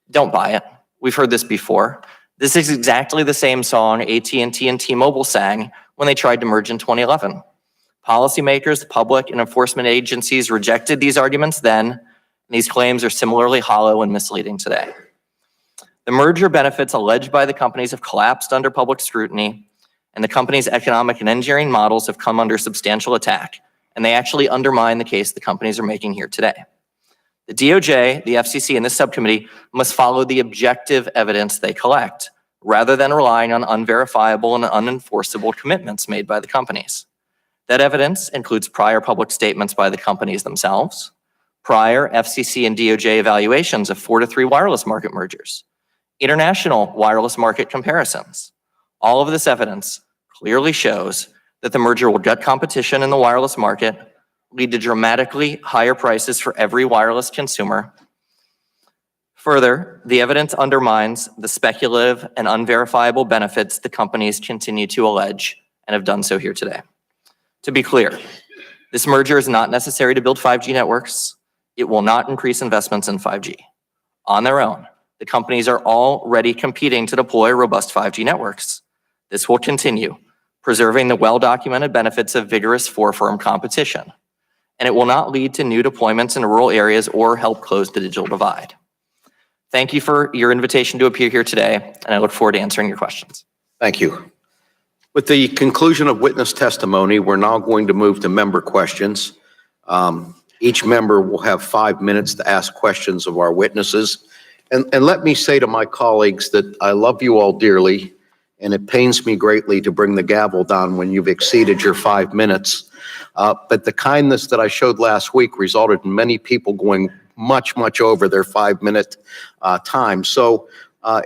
Don't buy it. We've heard this before. This is exactly the same song AT&T and T-Mobile sang when they tried to merge in 2011. Policymakers, the public, and enforcement agencies rejected these arguments then, and these claims are similarly hollow and misleading today. The merger benefits alleged by the companies have collapsed under public scrutiny, and the company's economic and engineering models have come under substantial attack, and they actually undermine the case the companies are making here today. The DOJ, the FCC, and this subcommittee must follow the objective evidence they collect, rather than relying on unverifiable and unenforceable commitments made by the companies. That evidence includes prior public statements by the companies themselves, prior FCC and DOJ evaluations of 4 to 3 wireless market mergers, international wireless market comparisons. All of this evidence clearly shows that the merger will gut competition in the wireless market, lead to dramatically higher prices for every wireless consumer. Further, the evidence undermines the speculative and unverifiable benefits the companies continue to allege and have done so here today. To be clear, this merger is not necessary to build 5G networks. It will not increase investments in 5G. On their own, the companies are already competing to deploy robust 5G networks. This will continue, preserving the well-documented benefits of vigorous four-firm competition. And it will not lead to new deployments in rural areas or help close the digital divide. Thank you for your invitation to appear here today, and I look forward to answering your questions.
Thank you. With the conclusion of witness testimony, we're now going to move to member questions. Each member will have 5 minutes to ask questions of our witnesses. And let me say to my colleagues that I love you all dearly, and it pains me greatly to bring the gavel down when you've exceeded your 5 minutes. But the kindness that I showed last week resulted in many people going much over their 5-minute time. So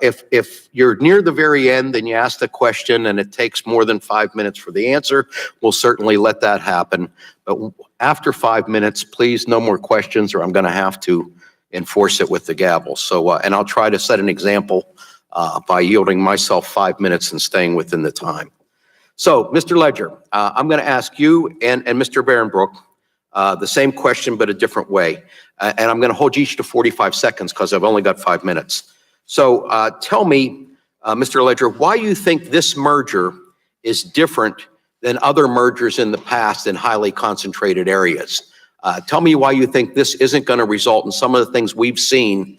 if you're near the very end and you ask the question and it takes more than 5 minutes for the answer, we'll certainly let that happen. But after 5 minutes, please, no more questions, or I'm going to have to enforce it with the gavel. So, and I'll try to set an example by yielding myself 5 minutes and staying within the time. So, Mr. Ledger, I'm going to ask you and Mr. Barenbrook the same question, but a different way. And I'm going to hold each to 45 seconds because I've only got 5 minutes. So tell me, Mr. Ledger, why you think this merger is different than other mergers in the past in highly concentrated areas. Tell me why you think this isn't going to result in some of the things we've seen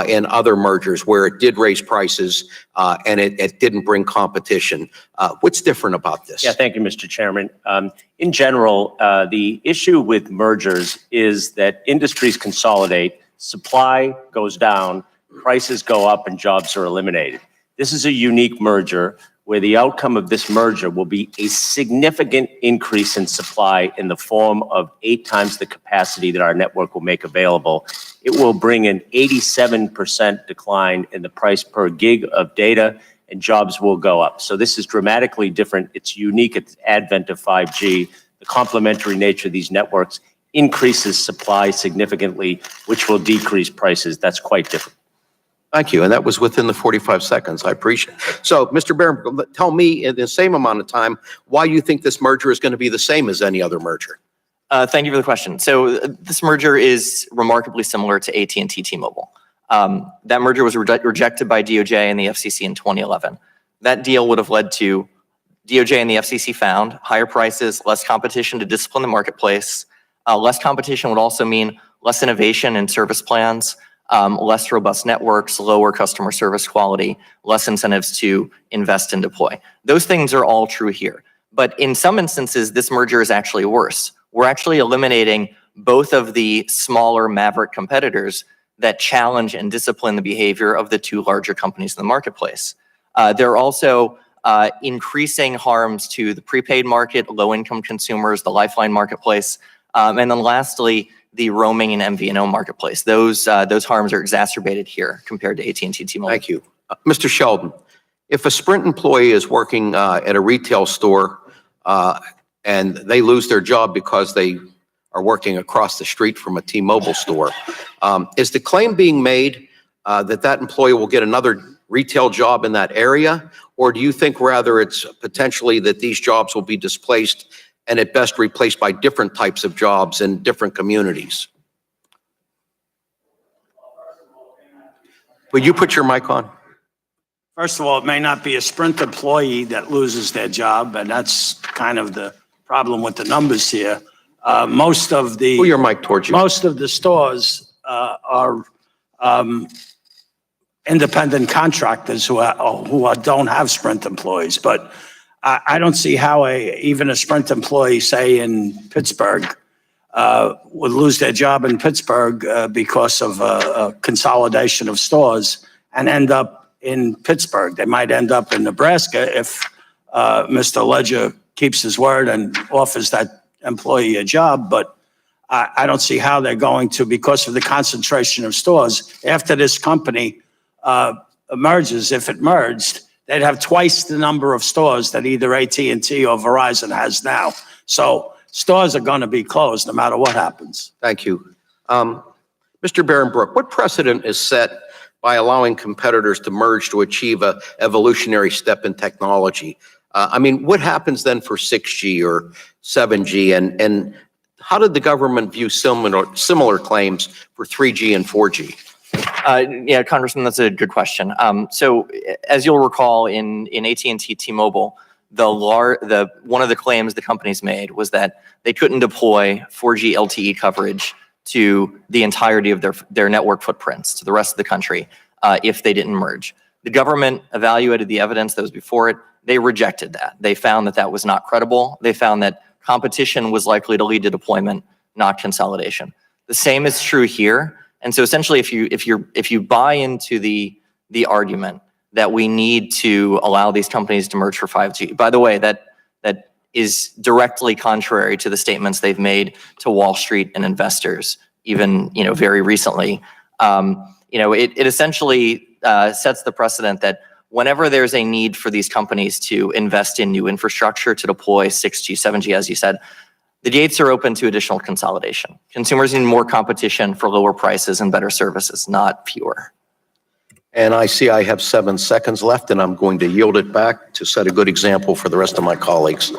in other mergers where it did raise prices and it didn't bring competition. What's different about this?
Yeah, thank you, Mr. Chairman. In general, the issue with mergers is that industries consolidate, supply goes down, prices go up, and jobs are eliminated. This is a unique merger where the outcome of this merger will be a significant increase in supply in the form of 8 times the capacity that our network will make available. It will bring an 87% decline in the price per gig of data, and jobs will go up. So this is dramatically different. It's unique at the advent of 5G. The complementary nature of these networks increases supply significantly, which will decrease prices. That's quite different.
Thank you. And that was within the 45 seconds. I appreciate it. So, Mr. Barron, tell me in the same amount of time why you think this merger is going to be the same as any other merger.
Thank you for the question. So this merger is remarkably similar to AT&T T-Mobile. That merger was rejected by DOJ and the FCC in 2011. That deal would have led to DOJ and the FCC found higher prices, less competition to discipline the marketplace. Less competition would also mean less innovation in service plans, less robust networks, lower customer service quality, less incentives to invest and deploy. Those things are all true here. But in some instances, this merger is actually worse. We're actually eliminating both of the smaller maverick competitors that challenge and discipline the behavior of the 2 larger companies in the marketplace. They're also increasing harms to the prepaid market, low-income consumers, the Lifeline marketplace, and then lastly, the roaming and MVNO marketplace. Those harms are exacerbated here compared to AT&T T-Mobile.
Thank you. Mr. Sheldon, if a Sprint employee is working at a retail store and they lose their job because they are working across the street from a T-Mobile store, is the claim being made that that employee will get another retail job in that area? Or do you think rather it's potentially that these jobs will be displaced and at best replaced by different types of jobs in different communities? Will you put your mic on?
First of all, it may not be a Sprint employee that loses their job, and that's kind of the problem with the numbers here. Most of the
Pull your mic towards you.
Most of the stores are independent contractors who don't have Sprint employees. But I don't see how even a Sprint employee, say in Pittsburgh, would lose their job in Pittsburgh because of a consolidation of stores and end up in Pittsburgh. They might end up in Nebraska if Mr. Ledger keeps his word and offers that employee a job. But I don't see how they're going to, because of the concentration of stores. After this company merges, if it merged, they'd have twice the number of stores that either AT&T or Verizon has now. So stores are going to be closed no matter what happens.
Thank you. Mr. Barron-Brook, what precedent is set by allowing competitors to merge to achieve an evolutionary step in technology? I mean, what happens then for 6G or 7G? And how did the government view similar claims for 3G and 4G?
Yeah, Congressman, that's a good question. So as you'll recall, in AT&T T-Mobile, one of the claims the companies made was that they couldn't deploy 4G LTE coverage to the entirety of their network footprints to the rest of the country if they didn't merge. The government evaluated the evidence that was before it. They rejected that. They found that that was not credible. They found that competition was likely to lead to deployment, not consolidation. The same is true here. And so essentially, if you buy into the argument that we need to allow these companies to merge for 5G, by the way, that is directly contrary to the statements they've made to Wall Street and investors, even very recently. It essentially sets the precedent that whenever there's a need for these companies to invest in new infrastructure to deploy 6G, 7G, as you said, the gates are open to additional consolidation. Consumers need more competition for lower prices and better services, not fewer.
And I see I have 7 seconds left, and I'm going to yield it back to set a good example for the rest of my colleagues.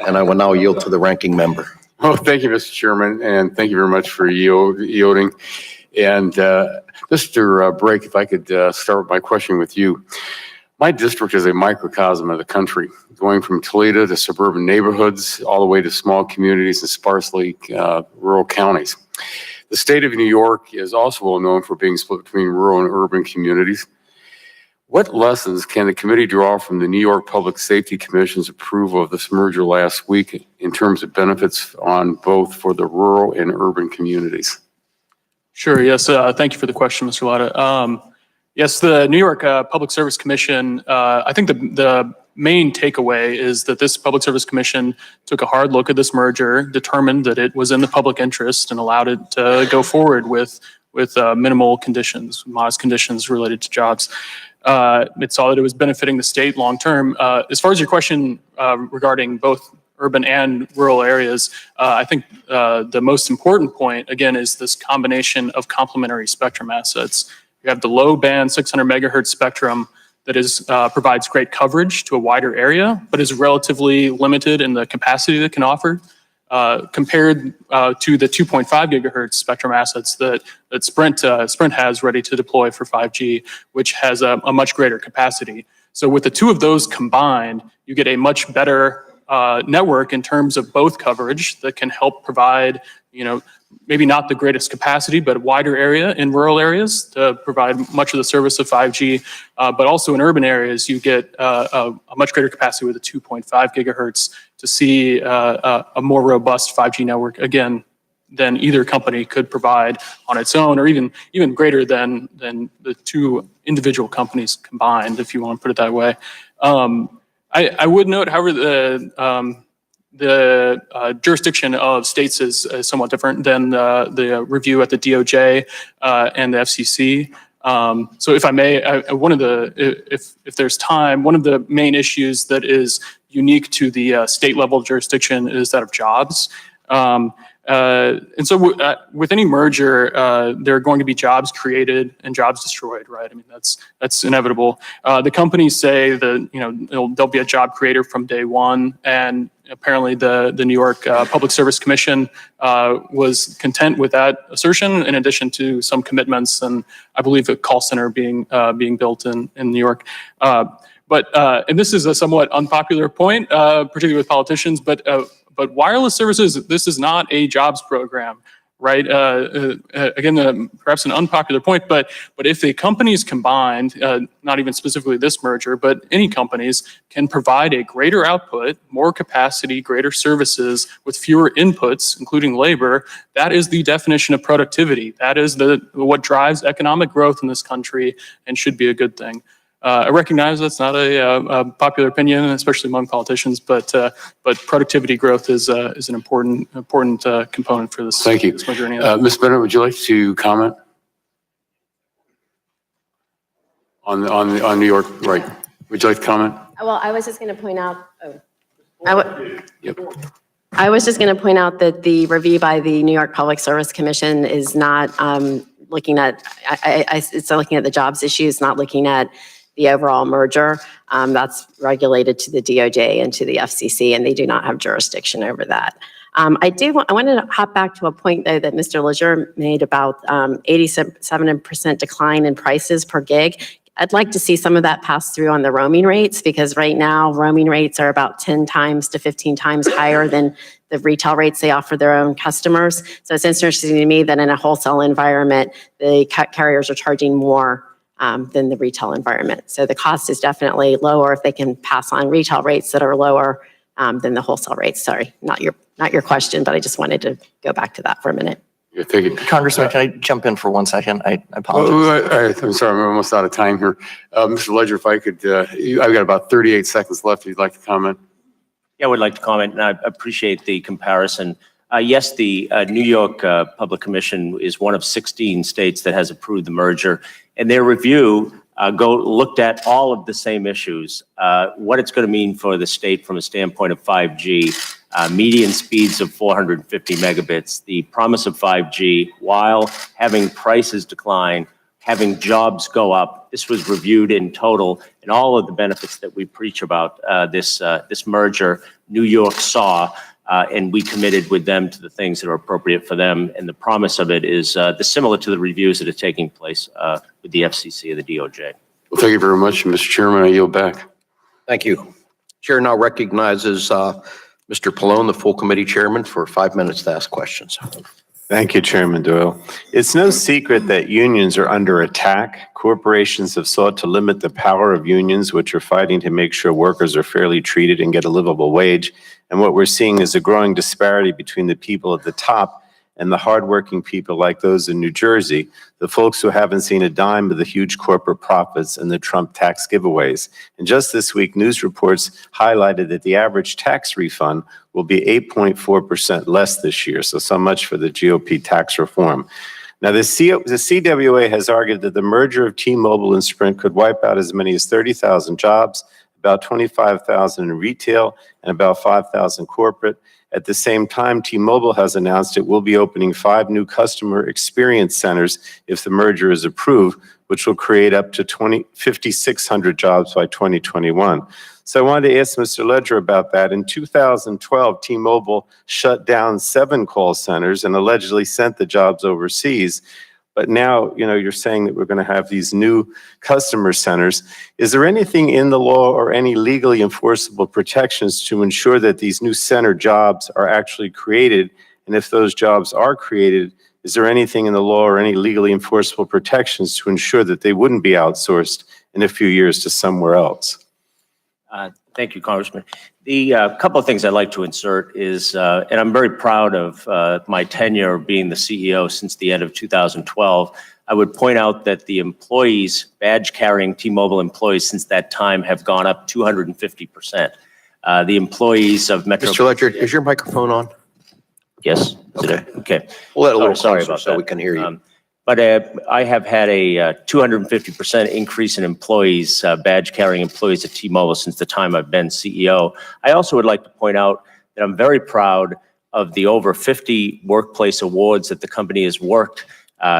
And I will now yield to the ranking member.
Oh, thank you, Mr. Chairman, and thank you very much for yielding. And Mr. Brake, if I could start my question with you. My district is a microcosm of the country, going from Toledo to suburban neighborhoods, all the way to small communities and sparsely rural counties. The state of New York is also well known for being split between rural and urban communities. What lessons can the committee draw from the New York Public Safety Commission's approval of this merger last week in terms of benefits on both for the rural and urban communities?
Sure, yes. Thank you for the question, Mr. Latta. Yes, the New York Public Service Commission, I think the main takeaway is that this Public Service Commission took a hard look at this merger, determined that it was in the public interest, and allowed it to go forward with minimal conditions, modest conditions related to jobs. It saw that it was benefiting the state long term. As far as your question regarding both urban and rural areas, I think the most important point, again, is this combination of complementary spectrum assets. You have the low band 600 megahertz spectrum that provides great coverage to a wider area, but is relatively limited in the capacity that it can offer, compared to the 2.5 gigahertz spectrum assets that Sprint has ready to deploy for 5G, which has a much greater capacity. So with the two of those combined, you get a much better network in terms of both coverage that can help provide, maybe not the greatest capacity, but a wider area in rural areas to provide much of the service of 5G. But also in urban areas, you get a much greater capacity with a 2.5 gigahertz to see a more robust 5G network, again, than either company could provide on its own, or even greater than the two individual companies combined, if you want to put it that way. I would note, however, the jurisdiction of states is somewhat different than the review at the DOJ and the FCC. So if I may, if there's time, one of the main issues that is unique to the state level jurisdiction is that of jobs. And so with any merger, there are going to be jobs created and jobs destroyed, right? I mean, that's inevitable. The companies say that, there'll be a job creator from day one, and apparently the New York Public Service Commission was content with that assertion, in addition to some commitments, and I believe a call center being built in New York. And this is a somewhat unpopular point, particularly with politicians, but wireless services, this is not a jobs program, right? Again, perhaps an unpopular point, but if the companies combined, not even specifically this merger, but any companies can provide a greater output, more capacity, greater services with fewer inputs, including labor, that is the definition of productivity. That is what drives economic growth in this country and should be a good thing. I recognize that's not a popular opinion, especially among politicians, but productivity growth is an important component for this.
Thank you.
This journey.
Ms. Bennett, would you like to comment on New York? Right. Would you like to comment?
Well, I was just going to point out. I was just going to point out that the review by the New York Public Service Commission is not looking at. It's looking at the jobs issues, not looking at the overall merger. That's regulated to the DOJ and to the FCC, and they do not have jurisdiction over that. I wanted to hop back to a point, though, that Mr. Leger made about 87% decline in prices per gig. I'd like to see some of that pass through on the roaming rates, because right now roaming rates are about 10 times to 15 times higher than the retail rates they offer their own customers. So it's interesting to me that in a wholesale environment, the carriers are charging more than the retail environment. So the cost is definitely lower if they can pass on retail rates that are lower than the wholesale rates. Sorry, not your question, but I just wanted to go back to that for a minute.
Yeah, thank you.
Congressman, can I jump in for 1 second? I apologize.
I'm sorry, I'm almost out of time here. Mr. Ledger, if I could, I've got about 38 seconds left. If you'd like to comment.
Yeah, I would like to comment, and I appreciate the comparison. Yes, the New York Public Commission is one of 16 states that has approved the merger, and their review looked at all of the same issues, what it's going to mean for the state from a standpoint of 5G, median speeds of 450 megabits, the promise of 5G, while having prices decline, having jobs go up. This was reviewed in total, and all of the benefits that we preach about this merger, New York saw. And we committed with them to the things that are appropriate for them. And the promise of it is similar to the reviews that are taking place with the FCC and the DOJ.
Well, thank you very much, Mr. Chairman. I yield back.
Thank you. Chair now recognizes Mr. Pallone, the full committee chairman, for 5 minutes to ask questions.
Thank you, Chairman Doyle. It's no secret that unions are under attack. Corporations have sought to limit the power of unions, which are fighting to make sure workers are fairly treated and get a livable wage. And what we're seeing is a growing disparity between the people at the top and the hardworking people like those in New Jersey, the folks who haven't seen a dime of the huge corporate profits and the Trump tax giveaways. And just this week, news reports highlighted that the average tax refund will be 8.4% less this year. So much for the GOP tax reform. Now, the CWA has argued that the merger of T-Mobile and Sprint could wipe out as many as 30,000 jobs, about 25,000 in retail, and about 5,000 corporate. At the same time, T-Mobile has announced it will be opening 5 new customer experience centers if the merger is approved, which will create up to 5,600 jobs by 2021. So I wanted to ask Mr. Ledger about that. In 2012, T-Mobile shut down 7 call centers and allegedly sent the jobs overseas. But now, you're saying that we're going to have these new customer centers. Is there anything in the law or any legally enforceable protections to ensure that these new center jobs are actually created? And if those jobs are created, is there anything in the law or any legally enforceable protections to ensure that they wouldn't be outsourced in a few years to somewhere else?
Thank you, Congressman. The couple of things I'd like to insert is, and I'm very proud of my tenure being the CEO since the end of 2012. I would point out that the employees, badge-carrying T-Mobile employees since that time have gone up 250%. The employees of Metro...
Mr. Ledger, is your microphone on?
Yes?
Okay.
Okay.
We'll let a little
sorry
closer
about
so
that.
we can hear you.
But I have had a 250% increase in employees, badge-carrying employees at T-Mobile since the time I've been CEO. I also would like to point out that I'm very proud of the over 50 workplace awards that the company has worked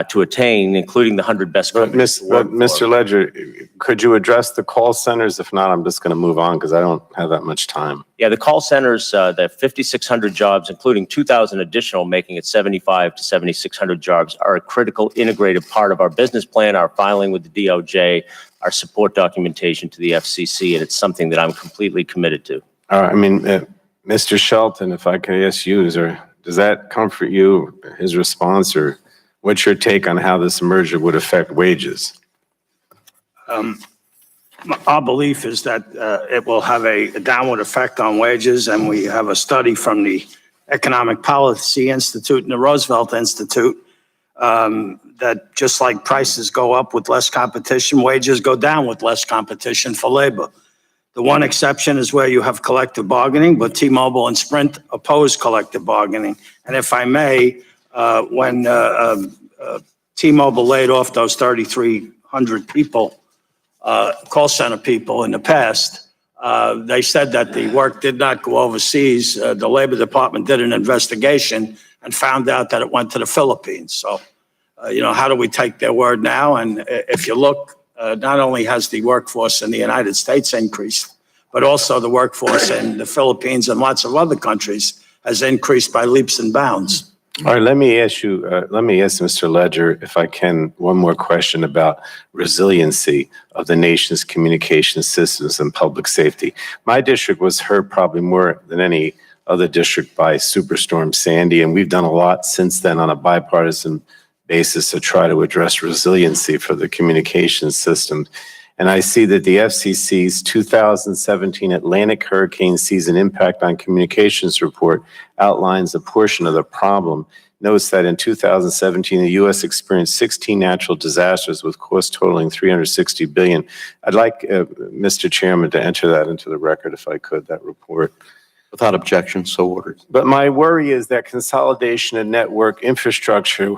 to attain, including the 100 best companies.
But Mr. Ledger, could you address the call centers? If not, I'm just going to move on because I don't have that much time.
Yeah, the call centers, the 5,600 jobs, including 2,000 additional, making it 75 to 7,600 jobs, are a critical integrated part of our business plan, our filing with the DOJ, our support documentation to the FCC, and it's something that I'm completely committed to.
Mr. Shelton, if I could ask you, does that comfort you, his response, or what's your take on how this merger would affect wages?
Our belief is that it will have a downward effect on wages, and we have a study from the Economic Policy Institute and the Roosevelt Institute that just like prices go up with less competition, wages go down with less competition for labor. The one exception is where you have collective bargaining, but T-Mobile and Sprint oppose collective bargaining. And if I may, when T-Mobile laid off those 3,300 people, call center people in the past, they said that the work did not go overseas. The Labor Department did an investigation and found out that it went to the Philippines. So, how do we take their word now? And if you look, not only has the workforce in the United States increased, but also the workforce in the Philippines and lots of other countries has increased by leaps and bounds.
All right, let me ask Mr. Ledger, if I can, one more question about resiliency of the nation's communication systems and public safety. My district was hurt probably more than any other district by Superstorm Sandy, and we've done a lot since then on a bipartisan basis to try to address resiliency for the communication systems. And I see that the FCC's 2017 Atlantic hurricane season impact on communications report outlines a portion of the problem. Notes that in 2017, the U.S. experienced 16 natural disasters with costs totaling $360 billion. I'd like Mr. Chairman to enter that into the record if I could, that report.
Without objection, so ordered.
But my worry is that consolidation of network infrastructure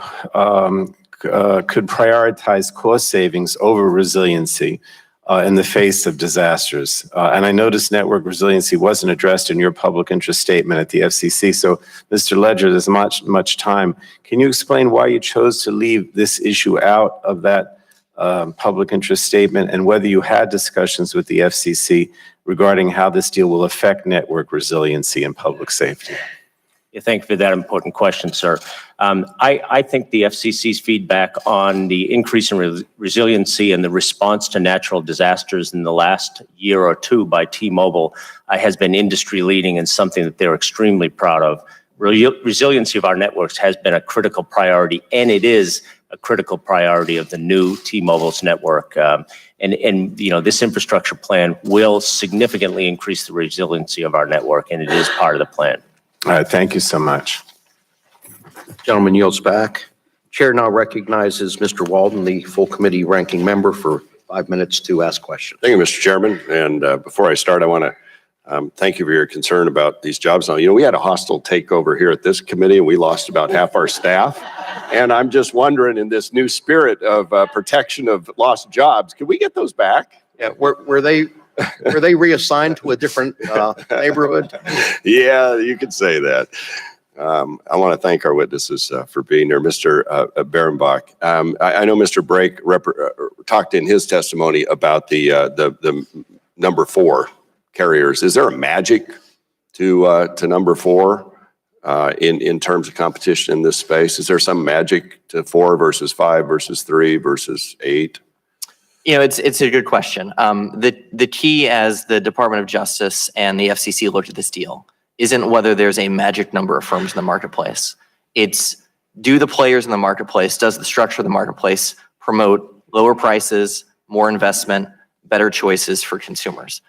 could prioritize cost savings over resiliency in the face of disasters. And I noticed network resiliency wasn't addressed in your public interest statement at the FCC. So, Mr. Ledger, there's much time. Can you explain why you chose to leave this issue out of that public interest statement, and whether you had discussions with the FCC regarding how this deal will affect network resiliency and public safety?
Thank you for that important question, sir. I think the FCC's feedback on the increase in resiliency and the response to natural disasters in the last year or two by T-Mobile has been industry leading and something that they're extremely proud of. Resiliency of our networks has been a critical priority, and it is a critical priority of the new T-Mobile's network. And you know, this infrastructure plan will significantly increase the resiliency of our network, and it is part of the plan.
All right, thank you so much.
Gentleman yields back. Chair now recognizes Mr. Walden, the full committee ranking member, for 5 minutes to ask questions.
Thank you, Mr. Chairman. And before I start, I want to thank you for your concern about these jobs. Now, you know, we had a hostile takeover here at this committee, and we lost about half our staff. And I'm just wondering, in this new spirit of protection of lost jobs, can we get those back?
Yeah, were they reassigned to a different neighborhood?
Yeah, you could say that. I want to thank our witnesses for being here. Mr. Berenbach, I know Mr. Brake talked in his testimony about the number 4 carriers. Is there a magic to number 4 in terms of competition in this space? Is there some magic to 4 versus 5 versus 3 versus 8?
You know, it's a good question. The key, as the Department of Justice and the FCC looked at this deal, isn't whether there's a magic number of firms in the marketplace. It's, do the players in the marketplace, does the structure of the marketplace promote lower prices, more investment, better choices for consumers,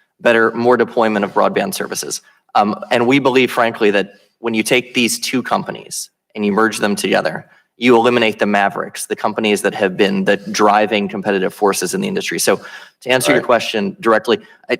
more deployment of broadband services? And we believe, frankly, that when you take these two companies and you merge them together, you eliminate the mavericks, the companies that have been the driving competitive forces in the industry. So to answer your question directly,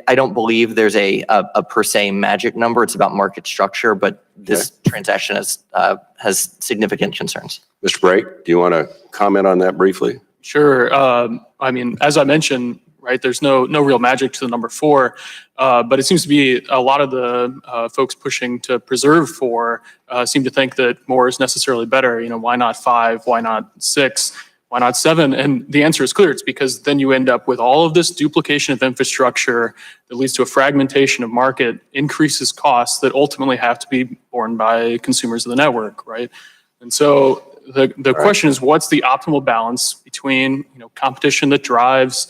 I don't believe there's a per se magic number. It's about market structure, but this transaction has significant concerns.
Mr. Brake, do you want to comment on that briefly?
Sure. I mean, as I mentioned, right, there's no real magic to the number 4, but it seems to be a lot of the folks pushing to preserve 4 seem to think that more is necessarily better. You know, why not 5? Why not 6? Why not 7? And the answer is clear. It's because then you end up with all of this duplication of infrastructure that leads to a fragmentation of market, increases costs that ultimately have to be borne by consumers of the network, right? And so the question is, what's the optimal balance between, you know, competition that drives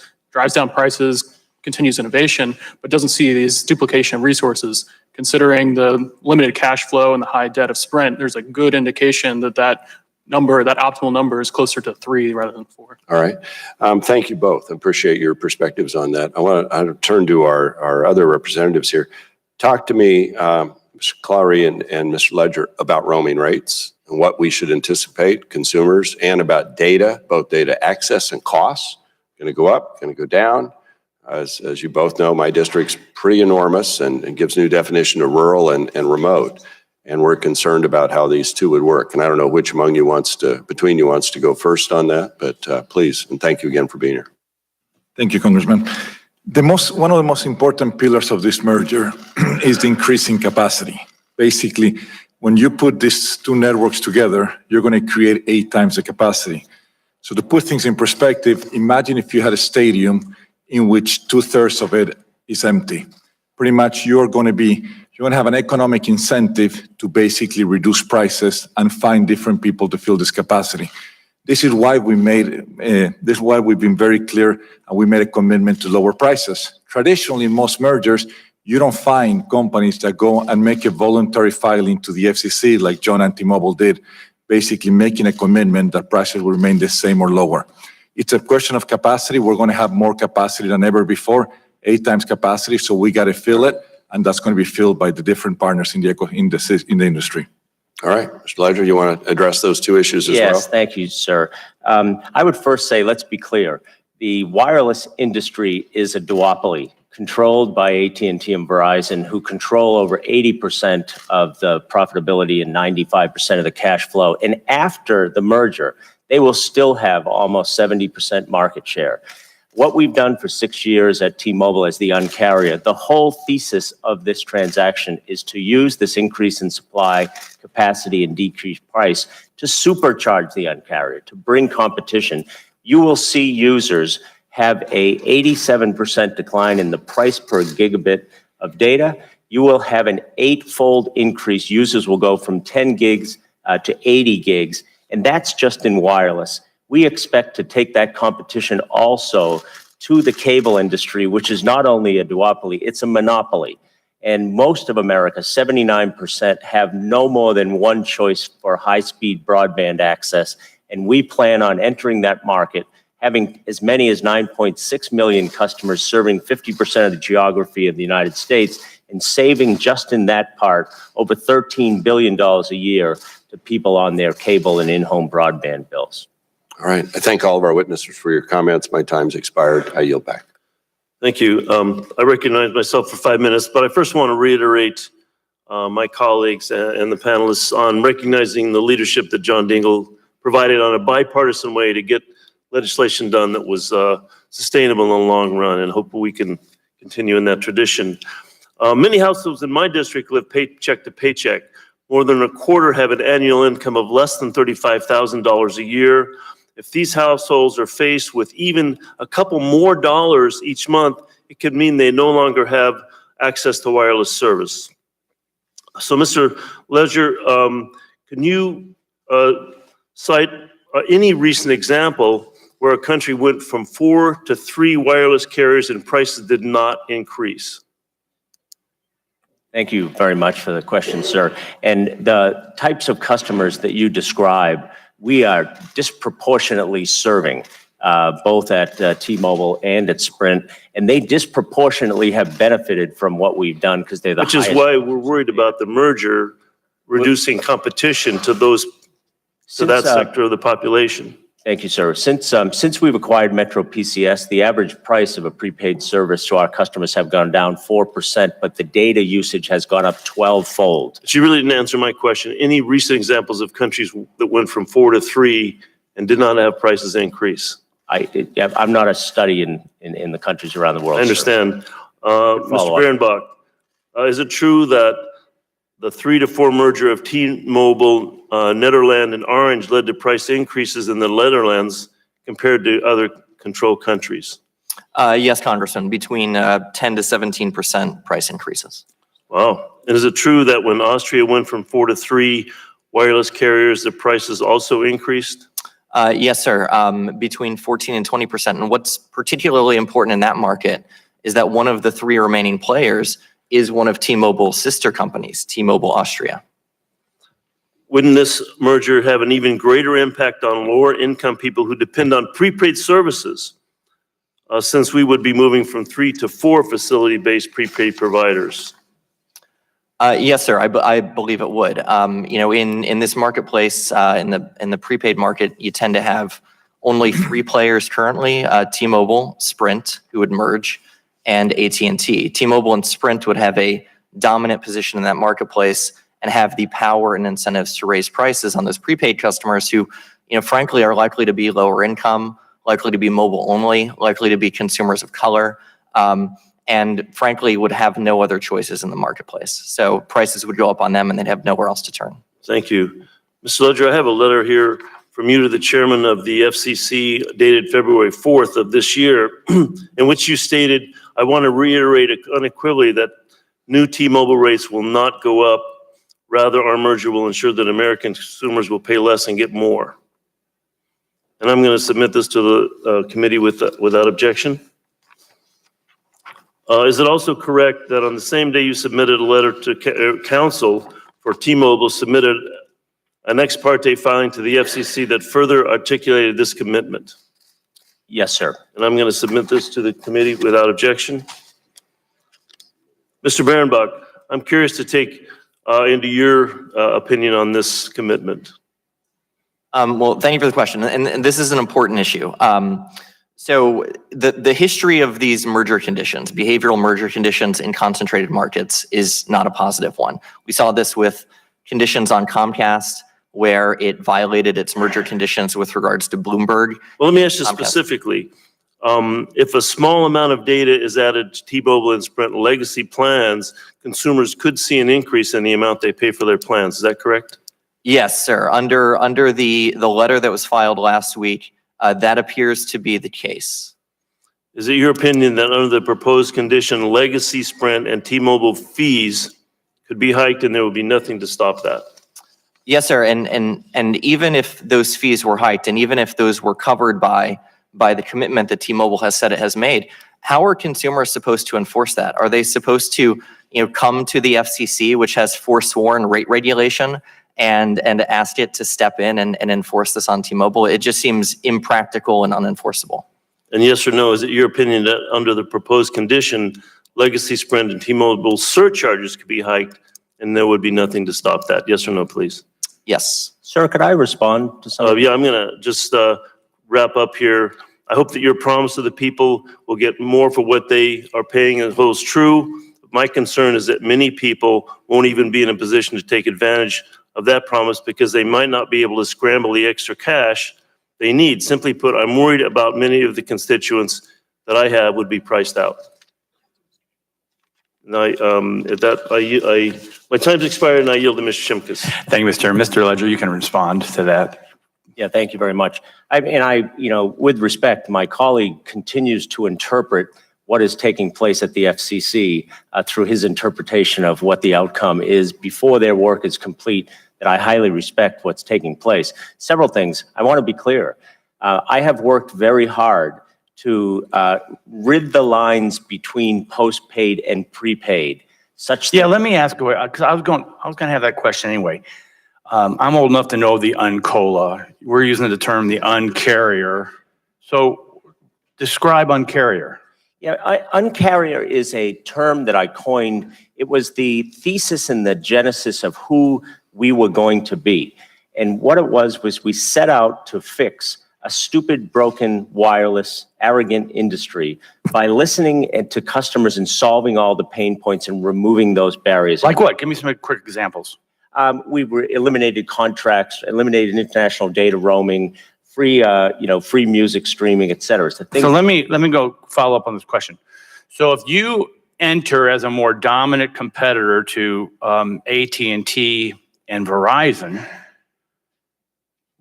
down prices, continues innovation, but doesn't see these duplication of resources? Considering the limited cash flow and the high debt of Sprint, there's a good indication that that optimal number is closer to 3 rather than 4.
All right. Thank you both. I appreciate your perspectives on that. I want to turn to our other representatives here. Talk to me, Mr. Clary and Mr. Ledger, about roaming rates and what we should anticipate consumers, and about data, both data access and costs. Going to go up, going to go down. As you both know, my district's pretty enormous and gives new definition to rural and remote. And we're concerned about how these two would work. And I don't know which between you wants to go first on that, but please, and thank you again for being here.
Thank you, Congressman. One of the most important pillars of this merger is the increasing capacity. Basically, when you put these two networks together, you're going to create 8 times the capacity. So to put things in perspective, imagine if you had a stadium in which 2/3 of it is empty. Pretty much you're going to have an economic incentive to basically reduce prices and find different people to fill this capacity. This is why we've been very clear, and we made a commitment to lower prices. Traditionally, in most mergers, you don't find companies that go and make a voluntary filing to the FCC like John and T-Mobile did, basically making a commitment that prices will remain the same or lower. It's a question of capacity. We're going to have more capacity than ever before, 8 times capacity, so we got to fill it, and that's going to be filled by the different partners in the industry.
All right, Mr. Ledger, you want to address those 2 issues as well?
Yes, thank you, sir. I would first say, let's be clear. The wireless industry is a duopoly controlled by AT&T and Verizon, who control over 80% of the profitability and 95% of the cash flow. And after the merger, they will still have almost 70% market share. What we've done for 6 years at T-Mobile as the Un-carrier, the whole thesis of this transaction is to use this increase in supply, capacity, and decreased price to supercharge the Un-carrier, to bring competition. You will see users have a 87% decline in the price per gigabit of data you will have an 8-fold increase. Users will go from 10 gigs to 80 gigs, and that's just in wireless. We expect to take that competition also to the cable industry, which is not only a duopoly, it's a monopoly. And most of America, 79%, have no more than one choice for high-speed broadband access. And we plan on entering that market, having as many as 9.6 million customers, serving 50% of the geography of the United States, and saving just in that part over $13 billion a year to people on their cable and in-home broadband bills.
All right. I thank all of our witnesses for your comments. My time's expired. I yield back.
Thank you. I recognize myself for 5 minutes, but I first want to reiterate my colleagues and the panelists on recognizing the leadership that John Dingell provided on a bipartisan way to get legislation done that was sustainable in the long run, and hope we can continue in that tradition. Many households in my district live paycheck to paycheck. More than a quarter have an annual income of less than $35,000 a year. If these households are faced with even a couple more dollars each month, it could mean they no longer have access to wireless service. So, Mr. Ledger, can you cite any recent example where a country went from 4 to 3 wireless carriers and prices did not increase?
Thank you very much for the question, sir. And the types of customers that you describe, we are disproportionately serving both at T-Mobile and at Sprint, and they disproportionately have benefited from what we've done because they're the
highest. Which is why we're worried about the merger reducing competition to that sector of the population.
Thank you, sir. Since we've acquired Metro PCS, the average price of a prepaid service to our customers have gone down 4%, but the data usage has gone up 12-fold.
She really didn't answer my question. Any recent examples of countries that went from 4 to 3 and did not have prices increase?
I'm not a study in the countries around the world.
I understand. Mr. Berenbach, is it true that the 3 to 4 merger of T-Mobile, Netherlands, and Orange led to price increases in the Netherlands compared to other control countries?
Yes, Congressman, between 10 to 17% price increases.
Wow. And is it true that when Austria went from 4 to 3 wireless carriers, the prices also increased?
Yes, sir, between 14 and 20%. And what's particularly important in that market is that one of the 3 remaining players is one of T-Mobile's sister companies, T-Mobile Austria.
Wouldn't this merger have an even greater impact on lower income people who depend on prepaid services, since we would be moving from 3 to 4 facility-based prepaid providers?
Yes, sir, I believe it would. In this marketplace, in the prepaid market, you tend to have only 3 players currently, T-Mobile, Sprint, who would merge, and AT&T. T-Mobile and Sprint would have a dominant position in that marketplace and have the power and incentives to raise prices on those prepaid customers who, frankly, are likely to be lower income, likely to be mobile only, likely to be consumers of color, and frankly would have no other choices in the marketplace. So prices would go up on them and they'd have nowhere else to turn.
Thank you. Mr. Ledger, I have a letter here from you to the chairman of the FCC dated February 4th of this year, in which you stated, I want to reiterate unequivocally that new T-Mobile rates will not go up. Rather, our merger will ensure that American consumers will pay less and get more. And I'm going to submit this to the committee without objection. Is it also correct that on the same day you submitted a letter to counsel for T-Mobile, submitted an ex parte filing to the FCC that further articulated this commitment?
Yes, sir.
And I'm going to submit this to the committee without objection. Mr. Berenbach, I'm curious to take into your opinion on this commitment.
Well, thank you for the question. And this is an important issue. So the history of these merger conditions, behavioral merger conditions in concentrated markets, is not a positive one. We saw this with conditions on Comcast, where it violated its merger conditions with regards to Bloomberg.
Well, let me ask you specifically. If a small amount of data is added to T-Mobile and Sprint legacy plans, consumers could see an increase in the amount they pay for their plans. Is that correct?
Yes, sir. Under the letter that was filed last week, that appears to be the case.
is it your opinion that under the proposed condition, legacy Sprint and T-Mobile fees could be hiked and there would be nothing to stop that?
Yes, sir. And even if those fees were hiked, and even if those were covered by the commitment that T-Mobile has said it has made, how are consumers supposed to enforce that? Are they supposed to, come to the FCC, which has forsworn rate regulation, and ask it to step in and enforce this on T-Mobile? It just seems impractical and unenforceable.
And yes or no, is it your opinion that under the proposed condition, legacy Sprint and T-Mobile surcharges could be hiked and there would be nothing to stop that? Yes or no, please?
Yes.
Sir, could I respond to some?
Yeah, I'm going to just wrap up here. I hope that your promise to the people will get more for what they are paying and holds true. My concern is that many people won't even be in a position to take advantage of that promise because they might not be able to scramble the extra cash they need. Simply put, I'm worried about many of the constituents that I have would be priced out. And my time's expired and I yield to Mr. Shimkus.
Thank you, Mr. Chair. Mr. Ledger, you can respond to that.
Yeah, thank you very much. With respect, my colleague continues to interpret what is taking place at the FCC through his interpretation of what the outcome is before their work is complete, that I highly respect what's taking place. Several things. I want to be clear. I have worked very hard to rid the lines between postpaid and prepaid.
Let me ask, because I was going to have that question anyway. I'm old enough to know the uncola. We're using the term the uncarrier. So describe uncarrier.
Yeah, uncarrier is a term that I coined. It was the thesis and the genesis of who we were going to be. And what it was we set out to fix a stupid, broken, wireless, arrogant industry by listening to customers and solving all the pain points and removing those barriers.
Like what? Give me some quick examples.
We eliminated contracts, eliminated international data roaming, free music streaming, et cetera. So
let me go follow up on this question. So if you enter as a more dominant competitor to AT&T and Verizon,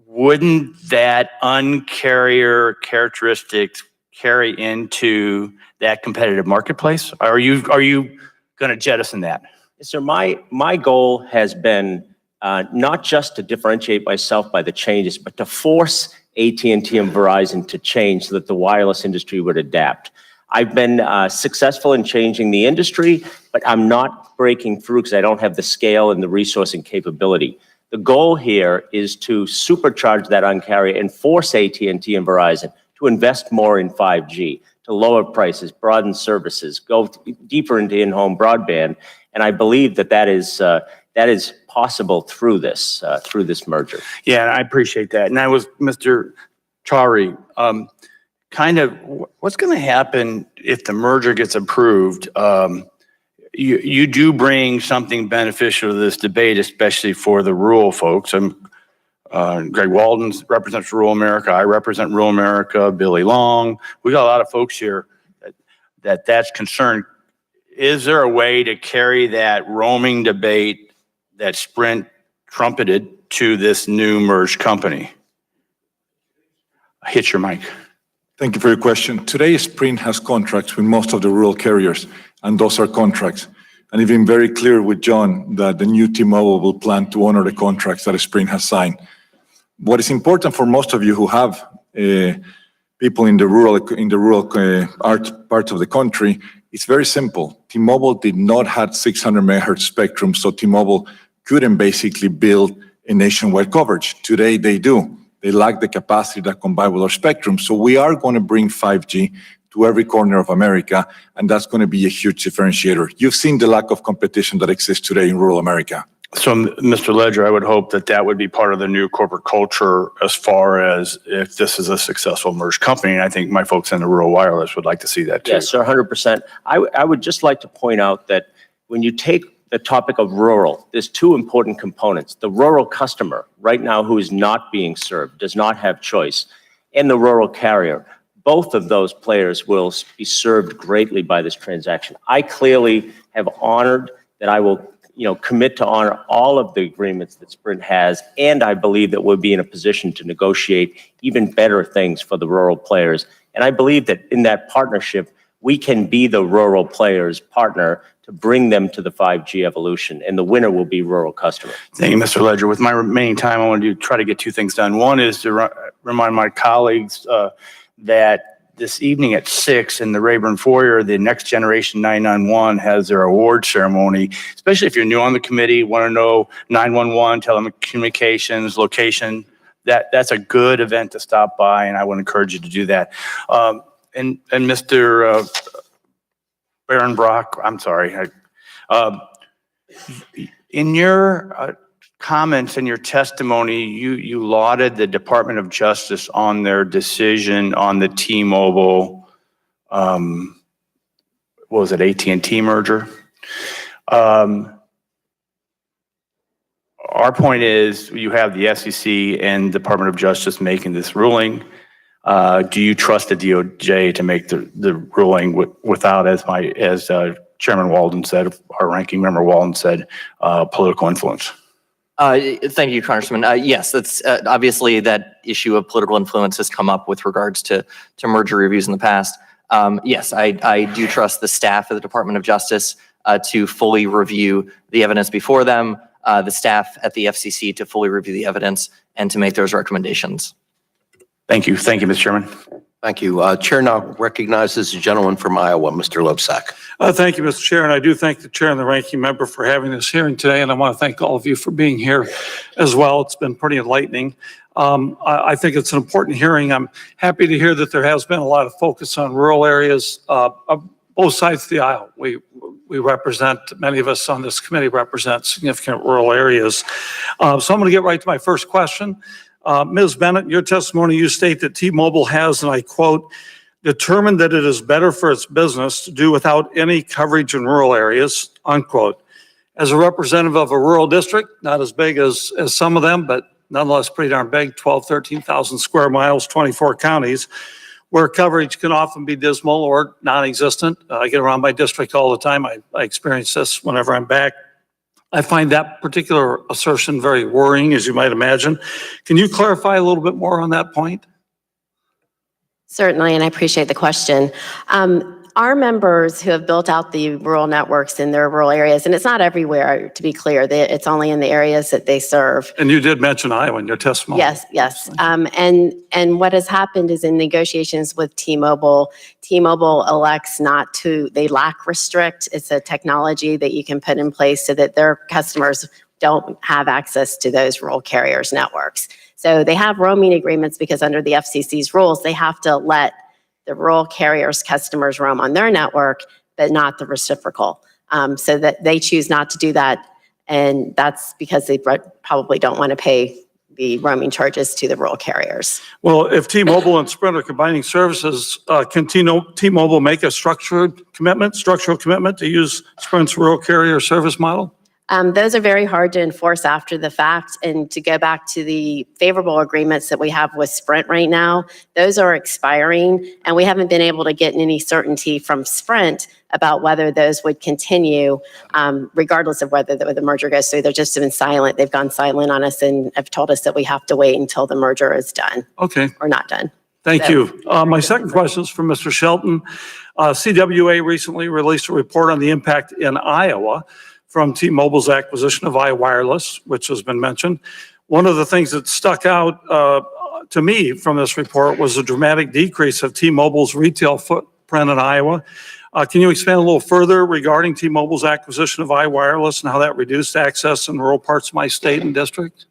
wouldn't that uncarrier characteristics carry into that competitive marketplace? Are you going to jettison that?
Sir, my goal has been not just to differentiate myself by the changes, but to force AT&T and Verizon to change so that the wireless industry would adapt. I've been successful in changing the industry, but I'm not breaking through because I don't have the scale and the resource and capability. The goal here is to supercharge that uncarrier and force AT&T and Verizon to invest more in 5G, to lower prices, broaden services, go deeper into in-home broadband. And I believe that is possible through this merger.
Yeah, I appreciate that. And I was, Mr. Chari, what's going to happen if the merger gets approved? You do bring something beneficial to this debate, especially for the rural folks. Greg Walden represents rural America. I represent rural America. Billy Long. We got a lot of folks here that's concerned. Is there a way to carry that roaming debate that Sprint trumpeted to this new merged company? Hit your mic.
Thank you for your question. Today, Sprint has contracts with most of the rural carriers, and those are contracts. And I've been very clear with John that the new T-Mobile will plan to honor the contracts that Sprint has signed. What is important for most of you who have people in the rural parts of the country, it's very simple. T-Mobile did not have 600 megahertz spectrum, so T-Mobile couldn't basically build a nationwide coverage. Today, they do. They lack the capacity that combined with our spectrum. So we are going to bring 5G to every corner of America, and that's going to be a huge differentiator. You've seen the lack of competition that exists today in rural America.
So, Mr. Ledger, I would hope that would be part of the new corporate culture as far as if this is a successful merged company. And I think my folks in the rural wireless would like to see that too.
Yes, sir, 100%. I would just like to point out that when you take the topic of rural, there's two important components. The rural customer right now who is not being served, does not have choice, and the rural carrier. Both of those players will be served greatly by this transaction. I clearly have honored that I will commit to honor all of the agreements that Sprint has, and I believe that we'll be in a position to negotiate even better things for the rural players. And I believe that in that partnership, we can be the rural players' partner to bring them to the 5G evolution, and the winner will be rural customers.
Thank you, Mr. Ledger. With my remaining time, I want to try to get two things done. One is to remind my colleagues that this evening at 6 in the Rayburn Foyer, the Next Generation 911 has their award ceremony, especially if you're new on the committee, want to know 911, telecommunications, location. That's a good event to stop by, and I would encourage you to do that. And Mr. Baron Brock, I'm sorry. In your comments and your testimony, you lauded the Department of Justice on their decision on the T-Mobile, what was it, AT&T merger? Our point is you have the SEC and Department of Justice making this ruling. Do you trust the DOJ to make the ruling without, as Chairman Walden said, our ranking member Walden said, political influence?
Thank you, Congressman. Yes, that's obviously that issue of political influence has come up with regards to merger reviews in the past. Yes, I do trust the staff of the Department of Justice to fully review the evidence before them, the staff at the FCC to fully review the evidence and to make those recommendations.
Thank you. Thank you, Mr. Chairman.
Thank you. Chair now recognizes the gentleman from Iowa, Mr. Loebsack.
Thank you, Mr. Chair, and I do thank the chair and the ranking member for having this hearing today, and I want to thank all of you for being here as well. It's been pretty enlightening. I think it's an important hearing. I'm happy to hear that there has been a lot of focus on rural areas, both sides of the aisle. We represent, many of us on this committee represent significant rural areas. So I'm going to get right to my first question. Ms. Bennett, in your testimony, you state that T-Mobile has, and I quote, determined that it is better for its business to do without any coverage in rural areas, unquote. As a representative of a rural district, not as big as some of them, but nonetheless pretty darn big, 12, 13,000 square miles, 24 counties, where coverage can often be dismal or non-existent. I get around my district all the time. I experience this whenever I'm back. I find that particular assertion very worrying, as you might imagine. Can you clarify a little bit more on that point?
Certainly, and I appreciate the question. Our members who have built out the rural networks in their rural areas, and it's not everywhere, to be clear, it's only in the areas that they serve.
And you did mention Iowa in your testimony.
Yes. And what has happened is in negotiations with T-Mobile, T-Mobile elects not to, they lack restrict. It's a technology that you can put in place so that their customers don't have access to those rural carriers' networks. So they have roaming agreements because under the FCC's rules, they have to let the rural carriers' customers roam on their network, but not the reciprocal. So that they choose not to do that. And that's because they probably don't want to pay the roaming charges to the rural carriers.
Well, if T-Mobile and Sprint are combining services, can T-Mobile make a structural commitment to use Sprint's rural carrier service model?
Those are very hard to enforce after the fact. And to go back to the favorable agreements that we have with Sprint right now, those are expiring, and we haven't been able to get any certainty from Sprint about whether those would continue, regardless of whether the merger goes through. They've just been silent. They've gone silent on us and have told us that we have to wait until the merger is done.
Okay.
Or not done.
Thank you. My second question is for Mr. Shelton. CWA recently released a report on the impact in Iowa from T-Mobile's acquisition of iWireless, which has been mentioned. One of the things that stuck out to me from this report was a dramatic decrease of T-Mobile's retail footprint in Iowa. Can you expand a little further regarding T-Mobile's acquisition of iWireless and how that reduced access in rural parts of my state and district?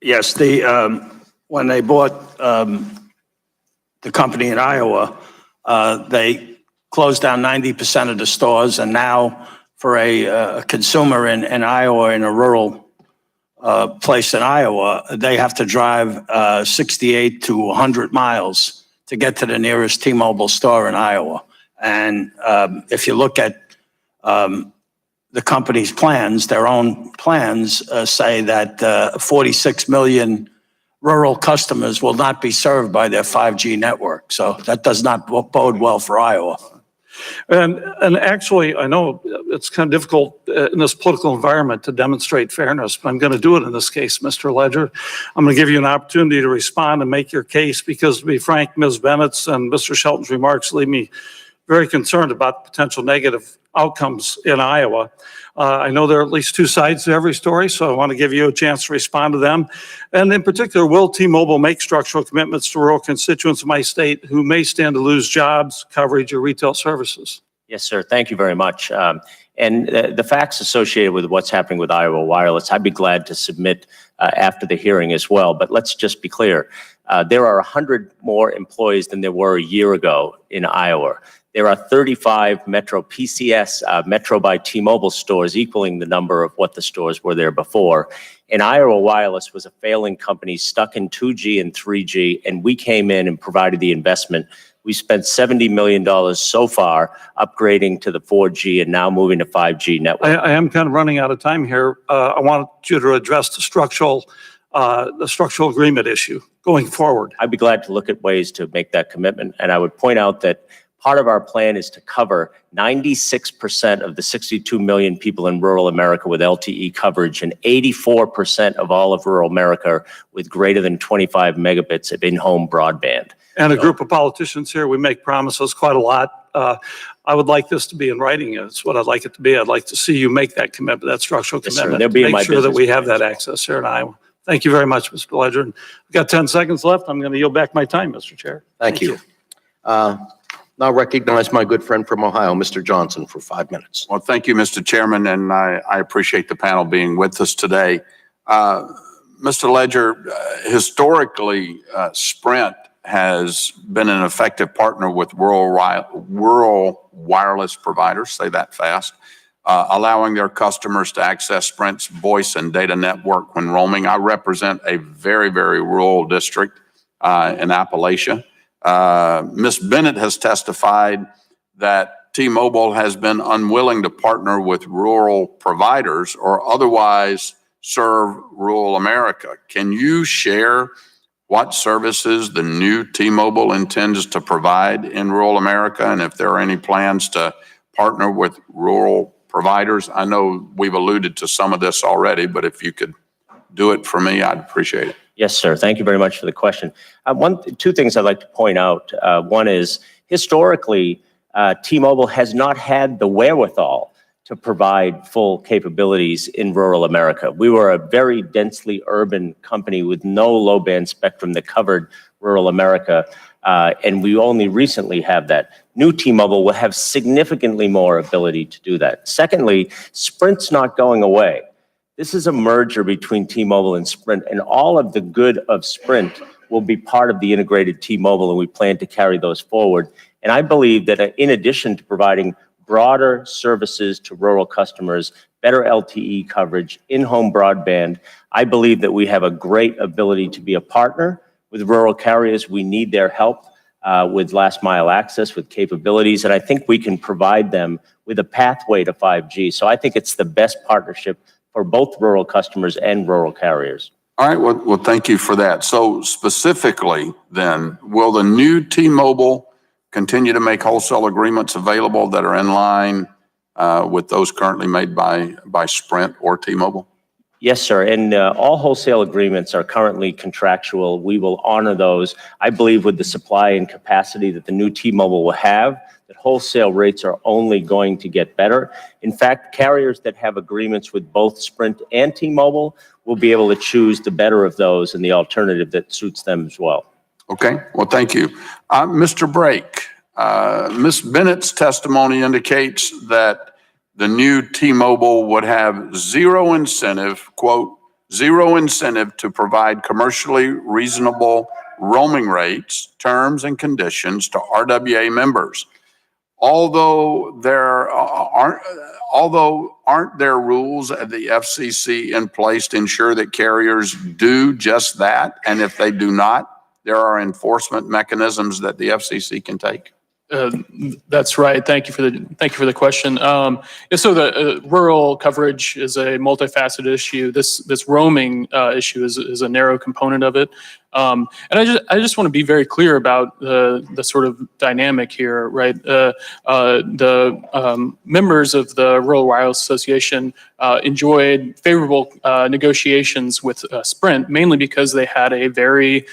Yes, when they bought the company in Iowa, they closed down 90% of the stores, and now for a consumer in Iowa, in a rural place in Iowa, they have to drive 68 to 100 miles to get to the nearest T-Mobile store in Iowa. And if you look at the company's plans, their own plans say that 46 million rural customers will not be served by their 5G network. So that does not bode well for Iowa.
And actually, I know it's kind of difficult in this political environment to demonstrate fairness, but I'm going to do it in this case, Mr. Ledger. I'm going to give you an opportunity to respond and make your case because, to be frank, Ms. Bennett's and Mr. Shelton's remarks leave me very concerned about potential negative outcomes in Iowa. I know there are at least two sides to every story, so I want to give you a chance to respond to them. And in particular, will T-Mobile make structural commitments to rural constituents of my state who may stand to lose jobs, coverage, or retail services?
Yes, sir. Thank you very much. And the facts associated with what's happening with Iowa Wireless, I'd be glad to submit after the hearing as well. But let's just be clear. There are 100 more employees than there were a year ago in Iowa. There are 35 Metro PCS, Metro by T-Mobile stores, equaling the number of what the stores were there before. And Iowa Wireless was a failing company stuck in 2G and 3G, and we came in and provided the investment. We spent $70 million so far upgrading to the 4G and now moving to 5G network.
I am kind of running out of time here. I want you to address the structural agreement issue going forward.
I'd be glad to look at ways to make that commitment. And I would point out that part of our plan is to cover 96% of the 62 million people in rural America with LTE coverage and 84% of all of rural America with greater than 25 megabits of in-home broadband.
And a group of politicians here, we make promises quite a lot. I would like this to be in writing. It's what I'd like it to be. I'd like to see you make that commitment, that structural commitment, to make sure that we have that access here in Iowa. Thank you very much, Mr. Ledger. We've got 10 seconds left. I'm going to yield back my time, Mr. Chair.
Thank you. Now recognize my good friend from Ohio, Mr. Johnson, for 5 minutes.
Well, thank you, Mr. Chairman, and I appreciate the panel being with us today. Mr. Ledger, historically, Sprint has been an effective partner with rural wireless providers, say that fast, allowing their customers to access Sprint's voice and data network when roaming. I represent a very, very rural district in Appalachia. Ms. Bennett has testified that T-Mobile has been unwilling to partner with rural providers or otherwise serve rural America. Can you share what services the new T-Mobile intends to provide in rural America, and if there are any plans to partner with rural providers? I know we've alluded to some of this already, but if you could do it for me, I'd appreciate it.
Yes, sir. Thank you very much for the question. Two things I'd like to point out. One is historically, T-Mobile has not had the wherewithal to provide full capabilities in rural America. We were a very densely urban company with no low-band spectrum that covered rural America, and we only recently have that. New T-Mobile will have significantly more ability to do that. Secondly, Sprint's not going away. This is a merger between T-Mobile and Sprint, and all of the good of Sprint will be part of the integrated T-Mobile, and we plan to carry those forward. And I believe that in addition to providing broader services to rural customers, better LTE coverage, in-home broadband, I believe that we have a great ability to be a partner with rural carriers. We need their help with last mile access, with capabilities, and I think we can provide them with a pathway to 5G. So I think it's the best partnership for both rural customers and rural carriers.
All right, well, thank you for that. So specifically then, will the new T-Mobile continue to make wholesale agreements available that are in line with those currently made by Sprint or T-Mobile?
Yes, sir. And all wholesale agreements are currently contractual. We will honor those. I believe with the supply and capacity that the new T-Mobile will have, that wholesale rates are only going to get better. In fact, carriers that have agreements with both Sprint and T-Mobile will be able to choose the better of those and the alternative that suits them as well.
Okay, well, thank you. Mr. Brake, Ms. Bennett's testimony indicates that the new T-Mobile would have zero incentive, quote, zero incentive to provide commercially reasonable roaming rates, terms, and conditions to RWA members. Although aren't there rules at the FCC in place to ensure that carriers do just that? And if they do not, there are enforcement mechanisms that the FCC can take?
That's right. Thank you for the question. So the rural coverage is a multifaceted issue. This roaming issue is a narrow component of it. And I just want to be very clear about the sort of dynamic here, right? The members of the Rural Wireless Association enjoyed favorable negotiations with Sprint, mainly because they had a very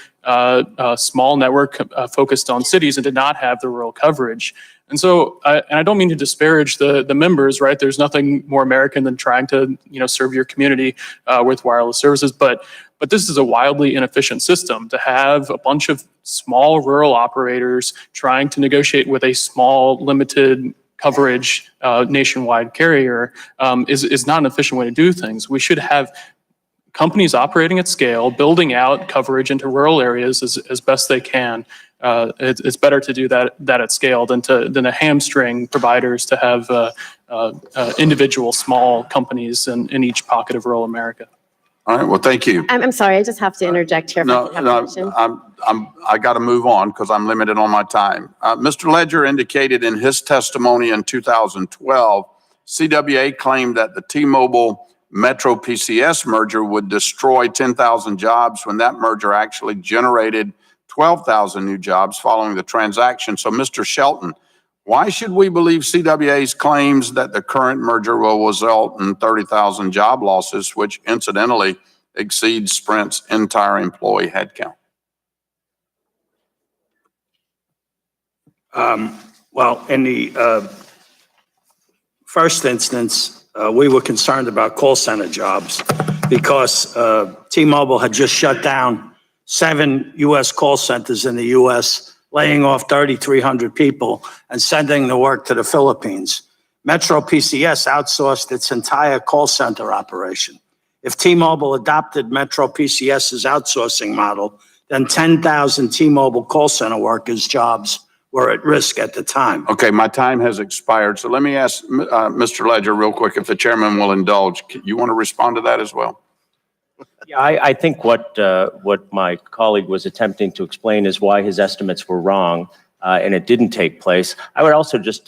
small network focused on cities and did not have the rural coverage. And so, and I don't mean to disparage the members, right? There's nothing more American than trying to, serve your community with wireless services, but this is a wildly inefficient system to have a bunch of small rural operators trying to negotiate with a small, limited coverage nationwide carrier is not an efficient way to do things. We should have companies operating at scale, building out coverage into rural areas as best they can. It's better to do that at scale than to hamstring providers to have individual small companies in each pocket of rural America.
All right, well, thank you.
I'm sorry, I just have to interject here.
No, I got to move on because I'm limited on my time. Mr. Ledger indicated in his testimony in 2012, CWA claimed that the T-Mobile Metro PCS merger would destroy 10,000 jobs when that merger actually generated 12,000 new jobs following the transaction. So, Mr. Shelton, why should we believe CWA's claims that the current merger will result in 30,000 job losses, which incidentally exceeds Sprint's entire employee headcount?
Well, in the first instance, we were concerned about call center jobs because T-Mobile had just shut down 7 U.S. call centers in the U.S., laying off 3,300 people and sending the work to the Philippines. Metro PCS outsourced its entire call center operation. If T-Mobile adopted Metro PCS's outsourcing model, then 10,000 T-Mobile call center workers' jobs were at risk at the time.
Okay, my time has expired. So let me ask Mr. Ledger real quick, if the chairman will indulge. You want to respond to that as well?
Yeah, I think what my colleague was attempting to explain is why his estimates were wrong, and it didn't take place. I would also just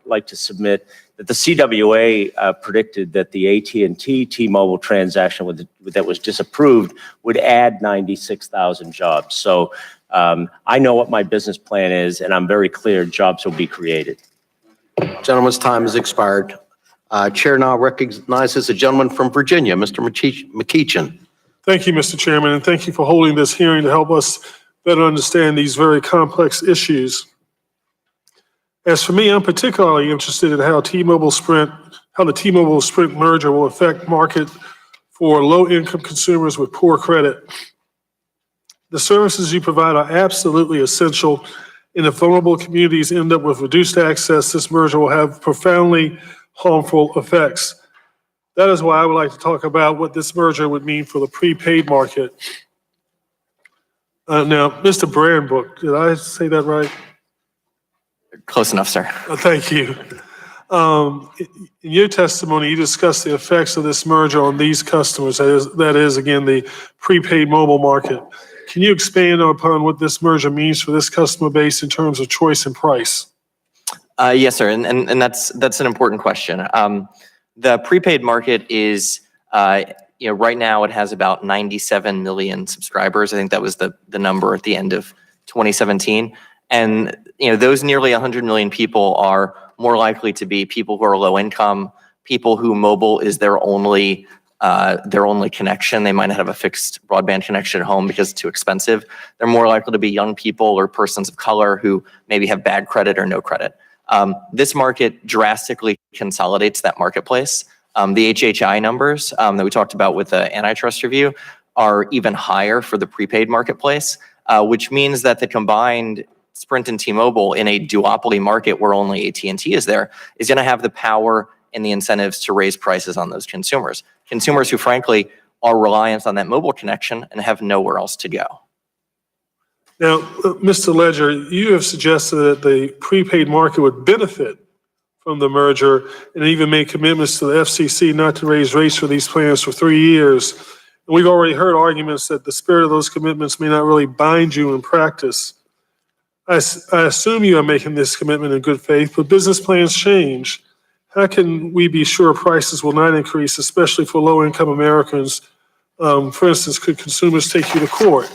like to submit that the CWA predicted that the AT&T T-Mobile transaction that was disapproved would add 96,000 jobs. So I know what my business plan is, and I'm very clear jobs will be created.
Gentleman's time has expired. Chair now recognizes the gentleman from Virginia, Mr. McEachin.
Thank you, Mr. Chairman, and thank you for holding this hearing to help us better understand these very complex issues. As for me, I'm particularly interested in how the T-Mobile Sprint merger will affect market for low-income consumers with poor credit. The services you provide are absolutely essential, and if vulnerable communities end up with reduced access, this merger will have profoundly harmful effects. That is why I would like to talk about what this merger would mean for the prepaid market. Now, Mr. Brandbrook, did I say that right?
Close enough, sir.
Thank you. In your testimony, you discussed the effects of this merger on these customers, that is again, the prepaid mobile market. Can you expand upon what this merger means for this customer base in terms of choice and price?
Yes, sir, and that's an important question. The prepaid market is, right now it has about 97 million subscribers. I think that was the number at the end of 2017. And, those nearly 100 million people are more likely to be people who are low income, people who mobile is their only connection. They might not have a fixed broadband connection at home because it's too expensive. They're more likely to be young people or persons of color who maybe have bad credit or no credit. This market drastically consolidates that marketplace. The HHI numbers that we talked about with the antitrust review are even higher for the prepaid marketplace, which means that the combined Sprint and T-Mobile in a duopoly market where only AT&T is there is going to have the power and the incentives to raise prices on those consumers. Consumers who frankly are reliant on that mobile connection and have nowhere else to go.
Now, Mr. Ledger, you have suggested that the prepaid market would benefit from the merger and even made commitments to the FCC not to raise rates for these plans for 3 years. And we've already heard arguments that the spirit of those commitments may not really bind you in practice. I assume you are making this commitment in good faith, but business plans change. How can we be sure prices will not increase, especially for low-income Americans? For instance, could consumers take you to court?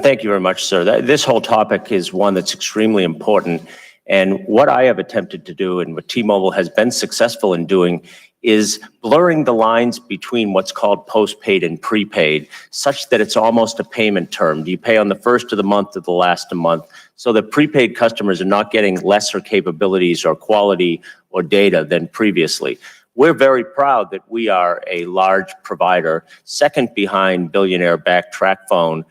Thank you very much, sir. This whole topic is one that's extremely important. And what I have attempted to do and what T-Mobile has been successful in doing is blurring the lines between what's called postpaid and prepaid, such that it's almost a payment term. Do you pay on the first of the month or the last of the month? So that prepaid customers are not getting lesser capabilities or quality or data than previously. We're very proud that we are a large provider, second behind billionaire-backed TracFone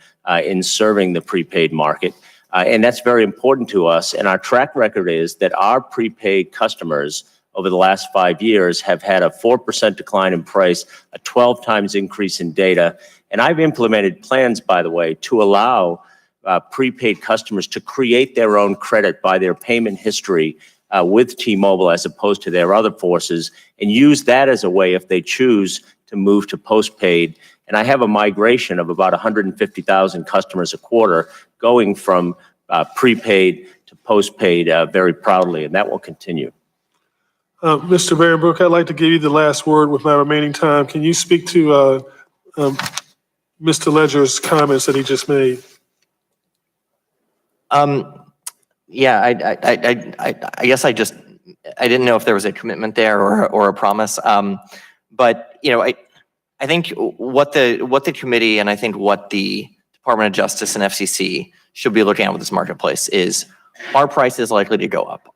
in serving the prepaid market. And that's very important to us. And our track record is that our prepaid customers over the last 5 years have had a 4% decline in price, a 12 times increase in data. And I've implemented plans, by the way, to allow prepaid customers to create their own credit by their payment history with T-Mobile as opposed to their other forces, and use that as a way if they choose to move to postpaid. And I have a migration of about 150,000 customers a quarter going from prepaid to postpaid very proudly, and that will continue.
Mr. Barronbrook, I'd like to give you the last word with my remaining time. Can you speak to Mr. Ledger's comments that he just made?
Yeah, I guess I didn't know if there was a commitment there or a promise. But you know, I think what the committee and I think what the Department of Justice and FCC should be looking at with this marketplace is, are prices likely to go up?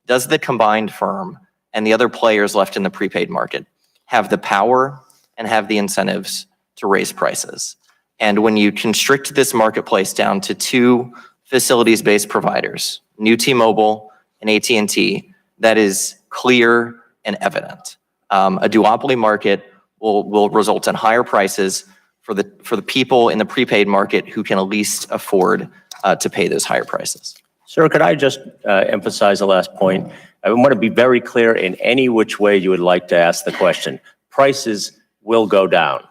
Does the combined firm and the other players left in the prepaid market have the power and have the incentives to raise prices? And when you constrict this marketplace down to two facilities-based providers, New T-Mobile and AT&T, that is clear and evident. A duopoly market will result in higher prices for the people in the prepaid market who can at least afford to pay those higher prices.
Sir, could I just emphasize the last point? I want to be very clear in any which way you would like to ask the question. Prices will go down.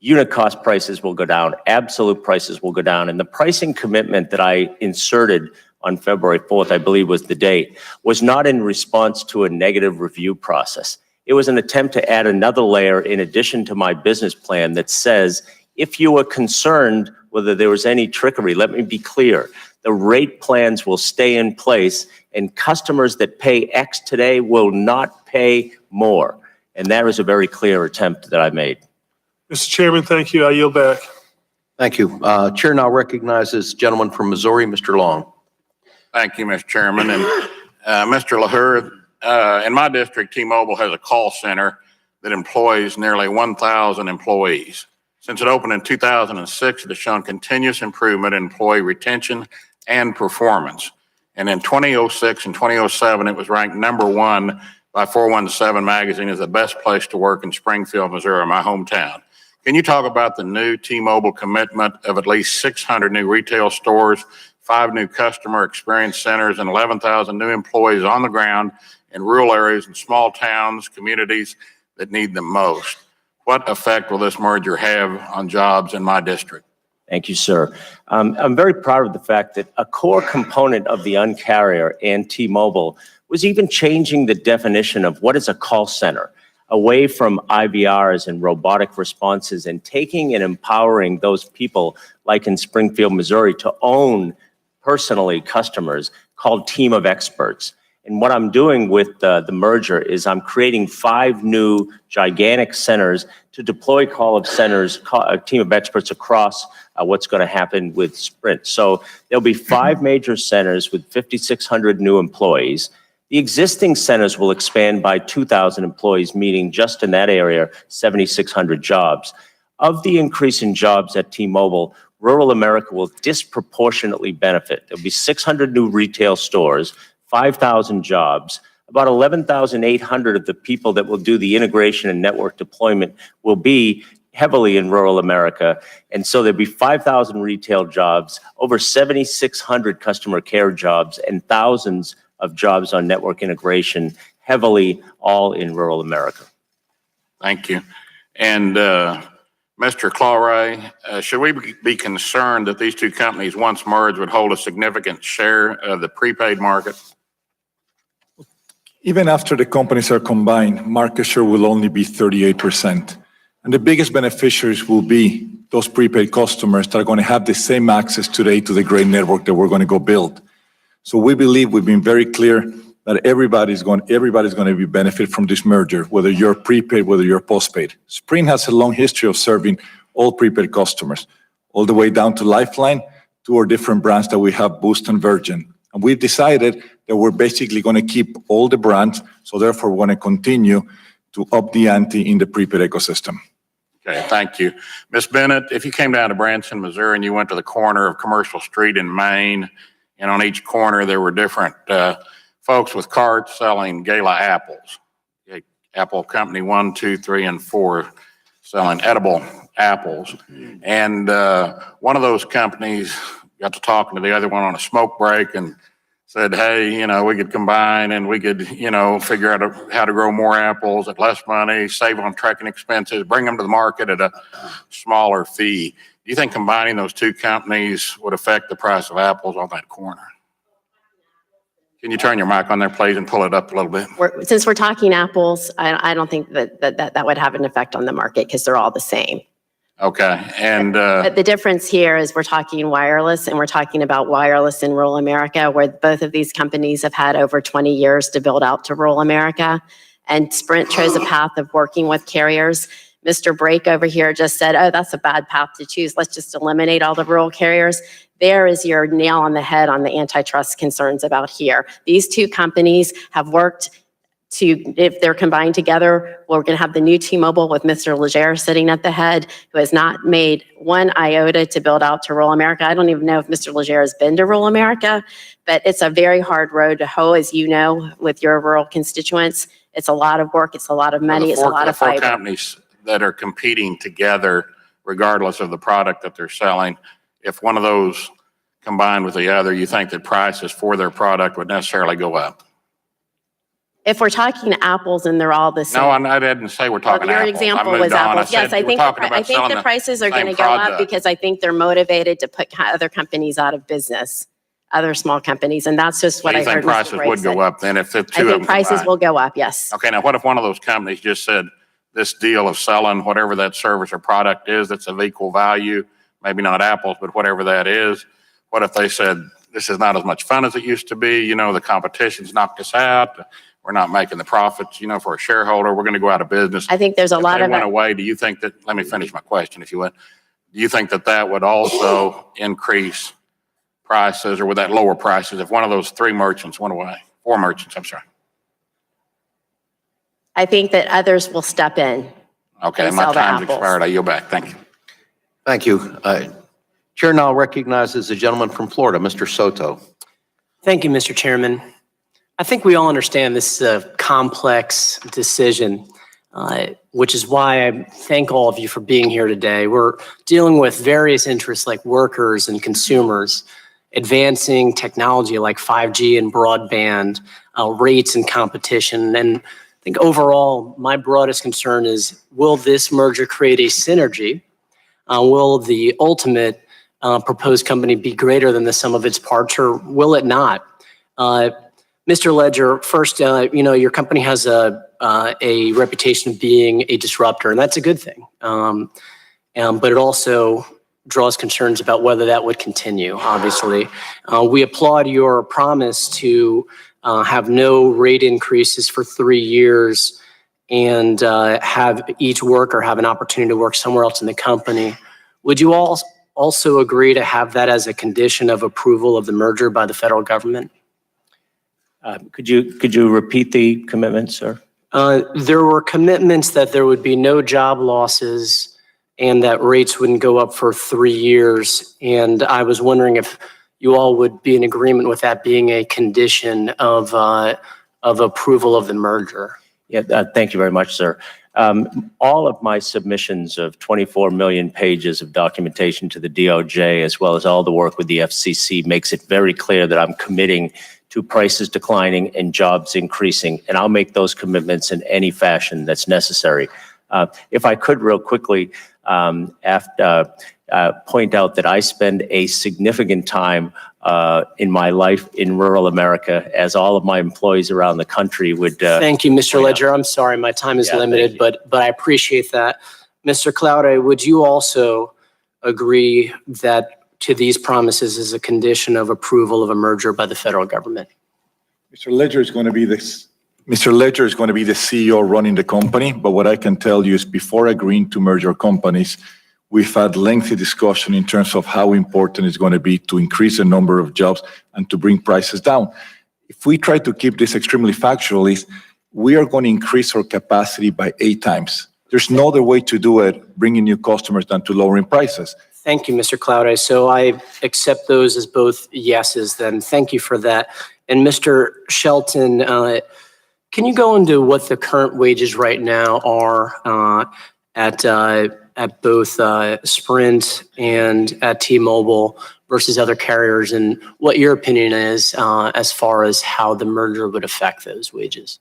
Unit cost prices will go down. Absolute prices will go down. And the pricing commitment that I inserted on February 4th, I believe was the date, was not in response to a negative review process. It was an attempt to add another layer in addition to my business plan that says, if you are concerned whether there was any trickery, let me be clear. The rate plans will stay in place and customers that pay X today will not pay more. And that was a very clear attempt that I made.
Mr. Chairman, thank you. I yield back.
Thank you. Chair now recognizes gentleman from Missouri, Mr. Long.
Thank you, Mr. Chairman. And Mr. LaHur, in my district, T-Mobile has a call center that employs nearly 1,000 employees. Since it opened in 2006, it has shown continuous improvement in employee retention and performance. And in 2006 and 2007, it was ranked #1 by 417 magazine as the best place to work in Springfield, Missouri, my hometown. Can you talk about the new T-Mobile commitment of at least 600 new retail stores, 5 new customer experience centers, and 11,000 new employees on the ground in rural areas and small towns, communities that need them most? What effect will this merger have on jobs in my district?
Thank you, sir. I'm very proud of the fact that a core component of the Un-carrier and T-Mobile was even changing the definition of what is a call center, away from IVRs and robotic responses, and taking and empowering those people, like in Springfield, Missouri, to own personally customers, called Team of Experts. And what I'm doing with the merger is I'm creating 5 new gigantic centers to deploy a team of experts across what's going to happen with Sprint. So there'll be 5 major centers with 5,600 new employees. The existing centers will expand by 2,000 employees, meaning just in that area, 7,600 jobs. Of the increase in jobs at T-Mobile, rural America will disproportionately benefit. There'll be 600 new retail stores, 5,000 jobs. About 11,800 of the people that will do the integration and network deployment will be heavily in rural America. And so there'll be 5,000 retail jobs, over 7,600 customer care jobs, and thousands of jobs on network integration, heavily all in rural America.
Thank you. And Mr. Clawray, should we be concerned that these two companies, once merged, would hold a significant share of the prepaid market?
Even after the companies are combined, market share will only be 38%. And the biggest beneficiaries will be those prepaid customers that are going to have the same access today to the great network that we're going to go build. So we believe we've been very clear that everybody's going to be benefit from this merger, whether you're prepaid, whether you're postpaid. Sprint has a long history of serving all prepaid customers, all the way down to Lifeline, to our different brands that we have, Boost and Virgin. And we've decided that we're basically going to keep all the brands, so therefore we're going to continue to up the ante in the prepaid ecosystem.
Okay, thank you. Ms. Bennett, if you came down to Branson, Missouri, and you went to the corner of Commercial Street in Maine, and on each corner there were different folks with carts selling Gala apples. Apple Company 1, 2, 3, and 4 selling edible apples. And one of those companies got to talking to the other one on a smoke break and said, hey, you know, we could combine and we could, you know, figure out how to grow more apples at less money, save on trucking expenses, bring them to the market at a smaller fee. Do you think combining those two companies would affect the price of apples on that corner? Can you turn your mic on there, please, and pull it up a little bit?
Since we're talking apples, I don't think that would have an effect on the market because they're all the same.
Okay, and
But the difference here is we're talking wireless, and we're talking about wireless in rural America, where both of these companies have had over 20 years to build out to rural America. And Sprint chose a path of working with carriers. Mr. Brake over here just said, oh, that's a bad path to choose. Let's just eliminate all the rural carriers. There is your nail on the head on the antitrust concerns about here. These two companies have worked to, if they're combined together, we're going to have the new T-Mobile with Mr. Leger sitting at the head, who has not made one iota to build out to rural America. I don't even know if Mr. Leger has been to rural America, but it's a very hard road to hoe, as you know, with your rural constituents. It's a lot of work. It's a lot of money. It's a lot of fiber.
The four companies that are competing together, regardless of the product that they're selling, if one of those combined with the other, you think that prices for their product would necessarily go up?
If we're talking apples and they're all the same.
No, I didn't say we're talking
Your
apples.
example
I moved
was
on.
apples. Yes, I think the prices are going to go up because I think they're motivated to put other companies out of business, other small companies, and that's just what I heard.
You think prices would go up then if the two of them combined?
I think prices will go up, yes.
Okay, now what if one of those companies just said this deal of selling whatever that service or product is that's of equal value, maybe not apples, but whatever that is, what if they said this is not as much fun as it used to be, you know, the competition's knocked us out, we're not making the profits, you know, for a shareholder, we're going to go out of business.
I think there's a lot of.
If they went away, do you think that, let me finish my question if you would, do you think that that would also increase prices, or would that lower prices if one of those three merchants went away? Four merchants, I'm sorry.
I think that others will step in.
Okay, my time's expired. I yield back. Thank you.
Thank you. Chair now recognizes the gentleman from Florida, Mr. Soto.
Thank you, Mr. Chairman. I think we all understand this is a complex decision, which is why I thank all of you for being here today. We're dealing with various interests like workers and consumers, advancing technology like 5G and broadband, rates and competition. And I think overall, my broadest concern is, will this merger create a synergy? Will the ultimate proposed company be greater than the sum of its parts, or will it not? Mr. Ledger, first, you know, your company has a reputation of being a disruptor, and that's a good thing. But it also draws concerns about whether that would continue, obviously. We applaud your promise to have no rate increases for 3 years and have each worker have an opportunity to work somewhere else in the company. Would you all also agree to have that as a condition of approval of the merger by the federal government?
Could you repeat the commitment, sir?
There were commitments that there would be no job losses and that rates wouldn't go up for 3 years. And I was wondering if you all would be in agreement with that being a condition of approval of the merger.
Yeah, thank you very much, sir. All of my submissions of 24 million pages of documentation to the DOJ, as well as all the work with the FCC, makes it very clear that I'm committing to prices declining and jobs increasing, and I'll make those commitments in any fashion that's necessary. If I could real quickly, point out that I spend a significant time in my life in rural America, as all of my employees around the country would.
Thank you, Mr. Ledger. I'm sorry, my time is limited, but I appreciate that. Mr. Claude, would you also agree that to these promises is a condition of approval of a merger by the federal government?
Mr. Ledger is going to be Mr. Ledger is going to be the CEO running the company, but what I can tell you is before agreeing to merge our companies, we've had lengthy discussion in terms of how important it's going to be to increase the number of jobs and to bring prices down. If we try to keep this extremely factual, we are going to increase our capacity by 8 times. There's no other way to do it, bringing new customers than to lowering prices.
Thank you, Mr. Claude. So I accept those as both yeses then. Thank you for that. And Mr. Shelton, can you go into what the current wages right now are at both Sprint and at T-Mobile versus other carriers, and what your opinion is as far as how the merger would affect those wages?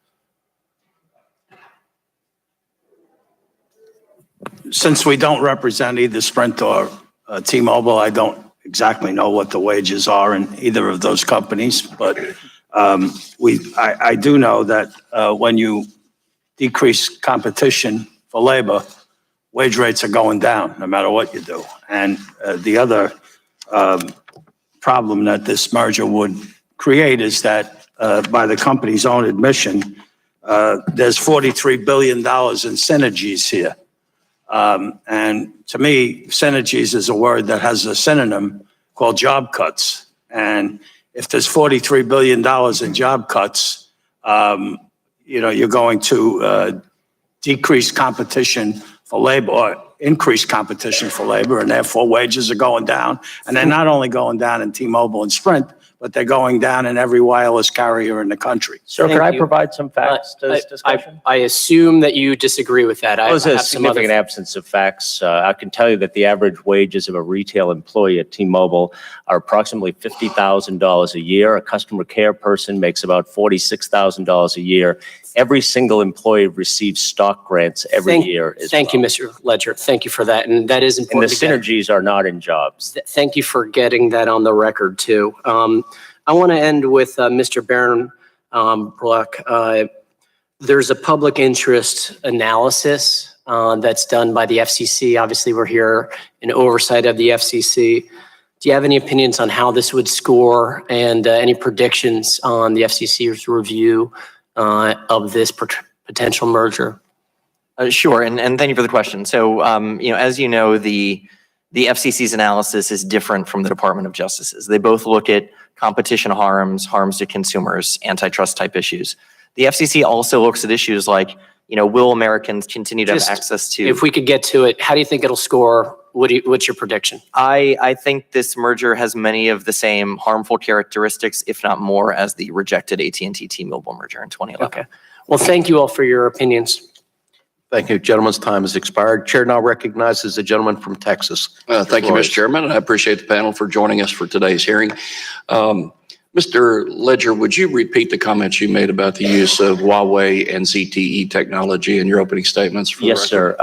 Since we don't represent either Sprint or T-Mobile, I don't exactly know what the wages are in either of those companies, but I do know that when you decrease competition for labor, wage rates are going down no matter what you do. And the other problem that this merger would create is that by the company's own admission, there's $43 billion in synergies here. And to me, synergies is a word that has a synonym called job cuts. And if there's $43 billion in job cuts, you're going to decrease competition for labor or increase competition for labor, and therefore wages are going down. And they're not only going down in T-Mobile and Sprint, but they're going down in every wireless carrier in the country.
Sir, could I provide some facts to this discussion?
I assume that you disagree with that.
There's a significant absence of facts. I can tell you that the average wages of a retail employee at T-Mobile are approximately $50,000 a year. A customer care person makes about $46,000 a year. Every single employee receives stock grants every year.
Thank you, Mr. Ledger. Thank you for that. And that is important.
And the synergies are not in jobs.
Thank you for getting that on the record, too. I want to end with Mr. Barron-Brook. There's a public interest analysis that's done by the FCC. Obviously, we're here in oversight of the FCC. Do you have any opinions on how this would score and any predictions on the FCC's review of this potential merger?
Sure, and thank you for the question. So, as you know, the FCC's analysis is different from the Department of Justice's. They both look at competition harms to consumers, antitrust type issues. The FCC also looks at issues like, will Americans continue to have access to?
If we could get to it, how do you think it'll score? What's your prediction?
I think this merger has many of the same harmful characteristics, if not more, as the rejected AT&T T-Mobile merger in 2011.
Okay. Well, thank you all for your opinions.
Thank you. Gentleman's time has expired. Chair now recognizes the gentleman from Texas.
Thank you, Mr. Chairman, and I appreciate the panel for joining us for today's hearing. Mr. Ledger, would you repeat the comments you made about the use of Huawei and ZTE technology in your opening statements?
Yes, sir.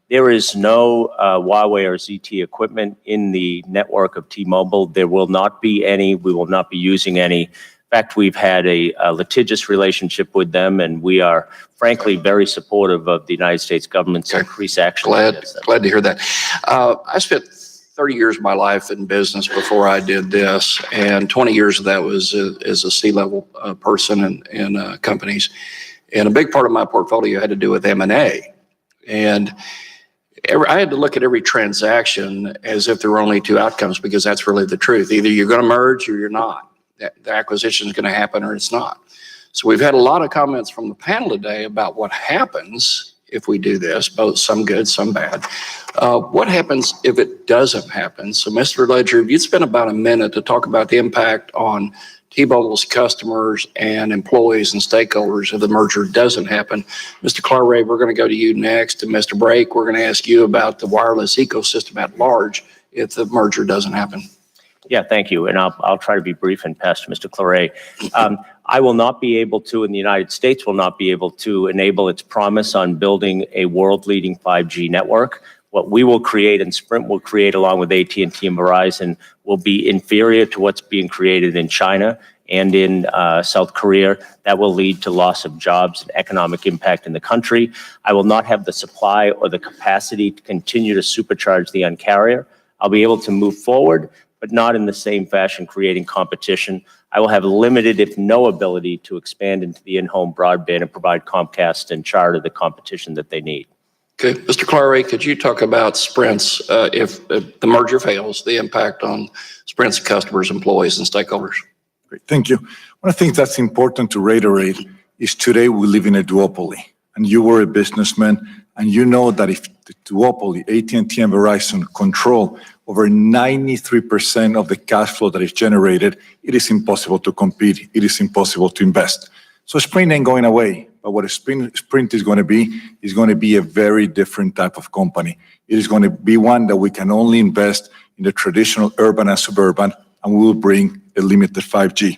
There is no Huawei or ZTE equipment in the network of T-Mobile. There will not be any. We will not be using any. In fact, we've had a litigious relationship with them, and we are, frankly, very supportive of the United States government's increased action.
Glad to hear that. I spent 30 years of my life in business before I did this, and 20 years of that was as a C-level person in companies. And a big part of my portfolio had to do with M&A. And I had to look at every transaction as if there were only 2 outcomes, because that's really the truth. Either you're going to merge or you're not. The acquisition is going to happen or it's not. So we've had a lot of comments from the panel today about what happens if we do this, both some good, some bad. What happens if it doesn't happen? So Mr. Ledger, if you'd spend about a minute to talk about the impact on T-Mobile's customers and employees and stakeholders if the merger doesn't happen. Mr. Clare, we're going to go to you next. And Mr. Brake, we're going to ask you about the wireless ecosystem at large if the merger doesn't happen.
Yeah, thank you. And I'll try to be brief and pass to Mr. Clare. I will not be able to, and the United States will not be able to enable its promise on building a world-leading 5G network What we will create and Sprint will create along with AT&T and Verizon will be inferior to what's being created in China and in South Korea. That will lead to loss of jobs and economic impact in the country. I will not have the supply or the capacity to continue to supercharge the Un-carrier. I'll be able to move forward, but not in the same fashion, creating competition. I will have limited, if no ability, to expand into the in-home broadband and provide Comcast and Charter the competition that they need.
Okay, Mr. Clary, could you talk about Sprint's, if the merger fails, the impact on Sprint's customers, employees, and stakeholders?
Great, thank you. One of the things that's important to reiterate is today we live in a duopoly, and you were a businessman, and you know that if the duopoly, AT&T and Verizon, control over 93% of the cash flow that is generated, it is impossible to compete. It is impossible to invest. So Sprint ain't going away, but what a Sprint is going to be a very different type of company. It is going to be one that we can only invest in the traditional urban and suburban, and we will bring a limited 5G.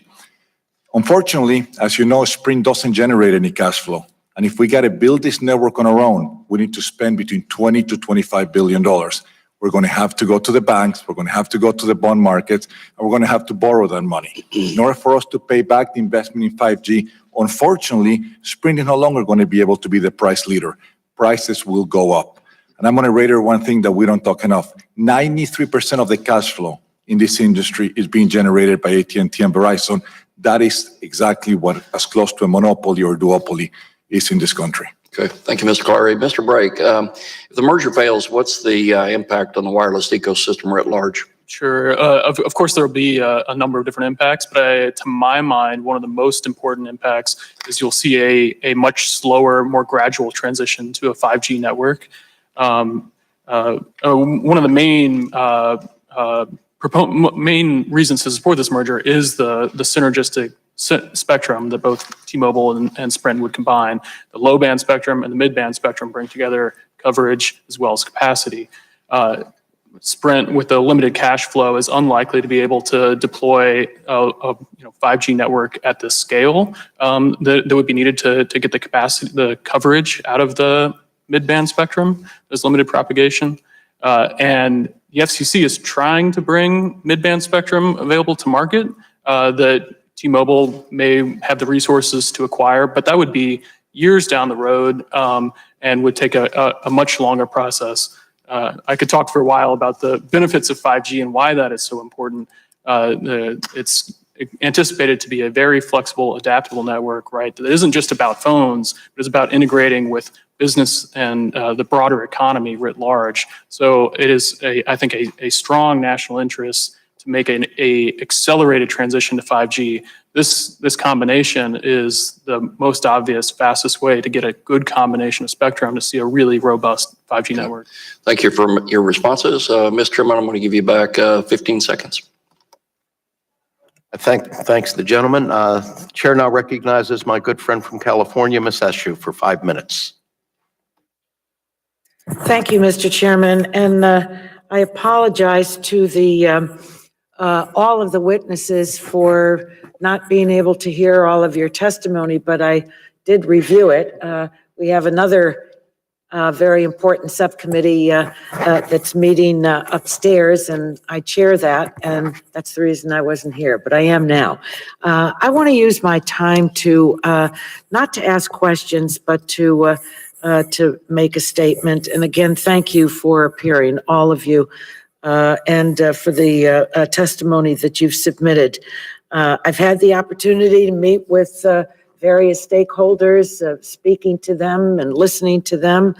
Unfortunately, as you know, Sprint doesn't generate any cash flow. And if we got to build this network on our own, we need to spend between $20 to $25 billion. We're going to have to go to the banks, we're going to have to go to the bond markets, and we're going to have to borrow that money. In order for us to pay back the investment in 5G, unfortunately, Sprint is no longer going to be able to be the price leader. Prices will go up. And I'm going to reiterate one thing that we don't talk enough. 93% of the cash flow in this industry is being generated by AT&T and Verizon. That is exactly what as close to a monopoly or duopoly is in this country.
Okay, thank you, Mr. Clary. Mr. Brake, if the merger fails, what's the impact on the wireless ecosystem writ large?
Sure. Of course, there will be a number of different impacts, but to my mind, one of the most important impacts is you'll see a much slower, more gradual transition to a 5G network. One of the main reasons to support this merger is the synergistic spectrum that both T-Mobile and Sprint would combine. The low-band spectrum and the mid-band spectrum bring together coverage as well as capacity. Sprint, with a limited cash flow, is unlikely to be able to deploy a 5G network at the scale that would be needed to get the capacity, the coverage out of the mid-band spectrum. There's limited propagation, and the FCC is trying to bring mid-band spectrum available to market that T-Mobile may have the resources to acquire, but that would be years down the road and would take a much longer process. I could talk for a while about the benefits of 5G and why that is so important. It's anticipated to be a very flexible, adaptable network, right? That isn't just about phones, but it's about integrating with business and the broader economy writ large. So it is, I think, a strong national interest to make an accelerated transition to 5G. This combination is the most obvious, fastest way to get a good combination of spectrum to see a really robust 5G network.
Thank you for your responses. Ms. Truman, I'm going to give you back 15 seconds. Thanks the gentleman. Chair now recognizes my good friend from California, Ms. Eshu, for 5 minutes.
Thank you, Mr. Chairman, and I apologize to all of the witnesses for not being able to hear all of your testimony, but I did review it. We have another very important subcommittee that's meeting upstairs, and I chair that, and that's the reason I wasn't here, but I am now. I want to use my time to not to ask questions, but to make a statement. And again, thank you for appearing, all of you, and for the testimony that you've submitted. I've had the opportunity to meet with various stakeholders, speaking to them and listening to them,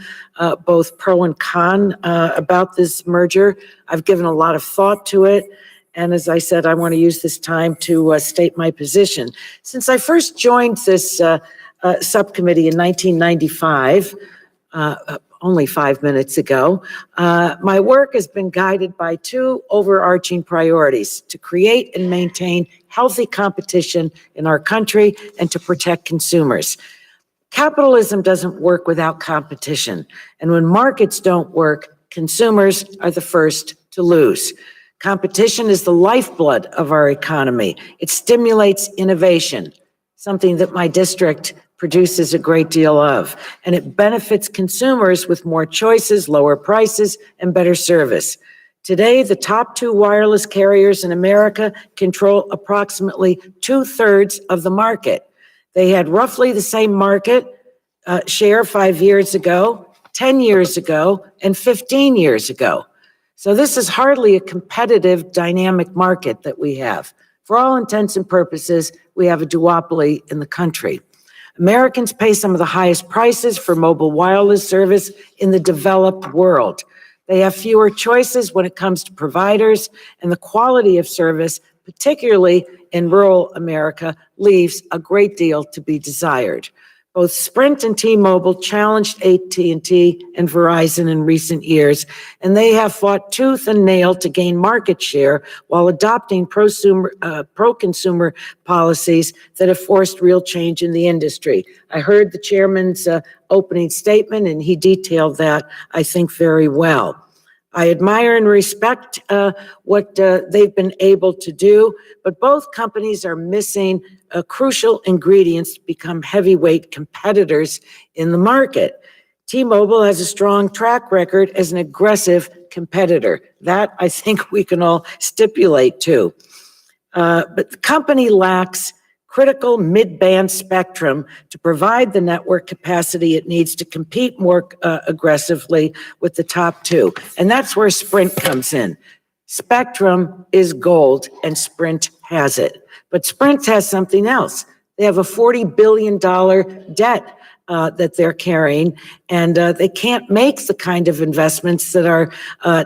both pro and con about this merger. I've given a lot of thought to it. And as I said, I want to use this time to state my position. Since I first joined this subcommittee in 1995, only 5 minutes ago, my work has been guided by two overarching priorities: to create and maintain healthy competition in our country and to protect consumers. Capitalism doesn't work without competition. And when markets don't work, consumers are the first to lose. Competition is the lifeblood of our economy. It stimulates innovation, something that my district produces a great deal of, and it benefits consumers with more choices, lower prices, and better service. Today, the top 2 wireless carriers in America control approximately 2/3 of the market. They had roughly the same market share 5 years ago, 10 years ago, and 15 years ago. So this is hardly a competitive, dynamic market that we have. For all intents and purposes, we have a duopoly in the country. Americans pay some of the highest prices for mobile wireless service in the developed world. They have fewer choices when it comes to providers, and the quality of service, particularly in rural America, leaves a great deal to be desired. Both Sprint and T-Mobile challenged AT&T and Verizon in recent years, and they have fought tooth and nail to gain market share while adopting pro-consumer policies that have forced real change in the industry. I heard the chairman's opening statement, and he detailed that, I think, very well. I admire and respect what they've been able to do, but both companies are missing crucial ingredients to become heavyweight competitors in the market. T-Mobile has a strong track record as an aggressive competitor. That, I think, we can all stipulate to. But the company lacks critical mid-band spectrum to provide the network capacity it needs to compete more aggressively with the top 2. And that's where Sprint comes in. Spectrum is gold, and Sprint has it. But Sprint has something else. They have a $40 billion debt that they're carrying, and they can't make the kind of investments that are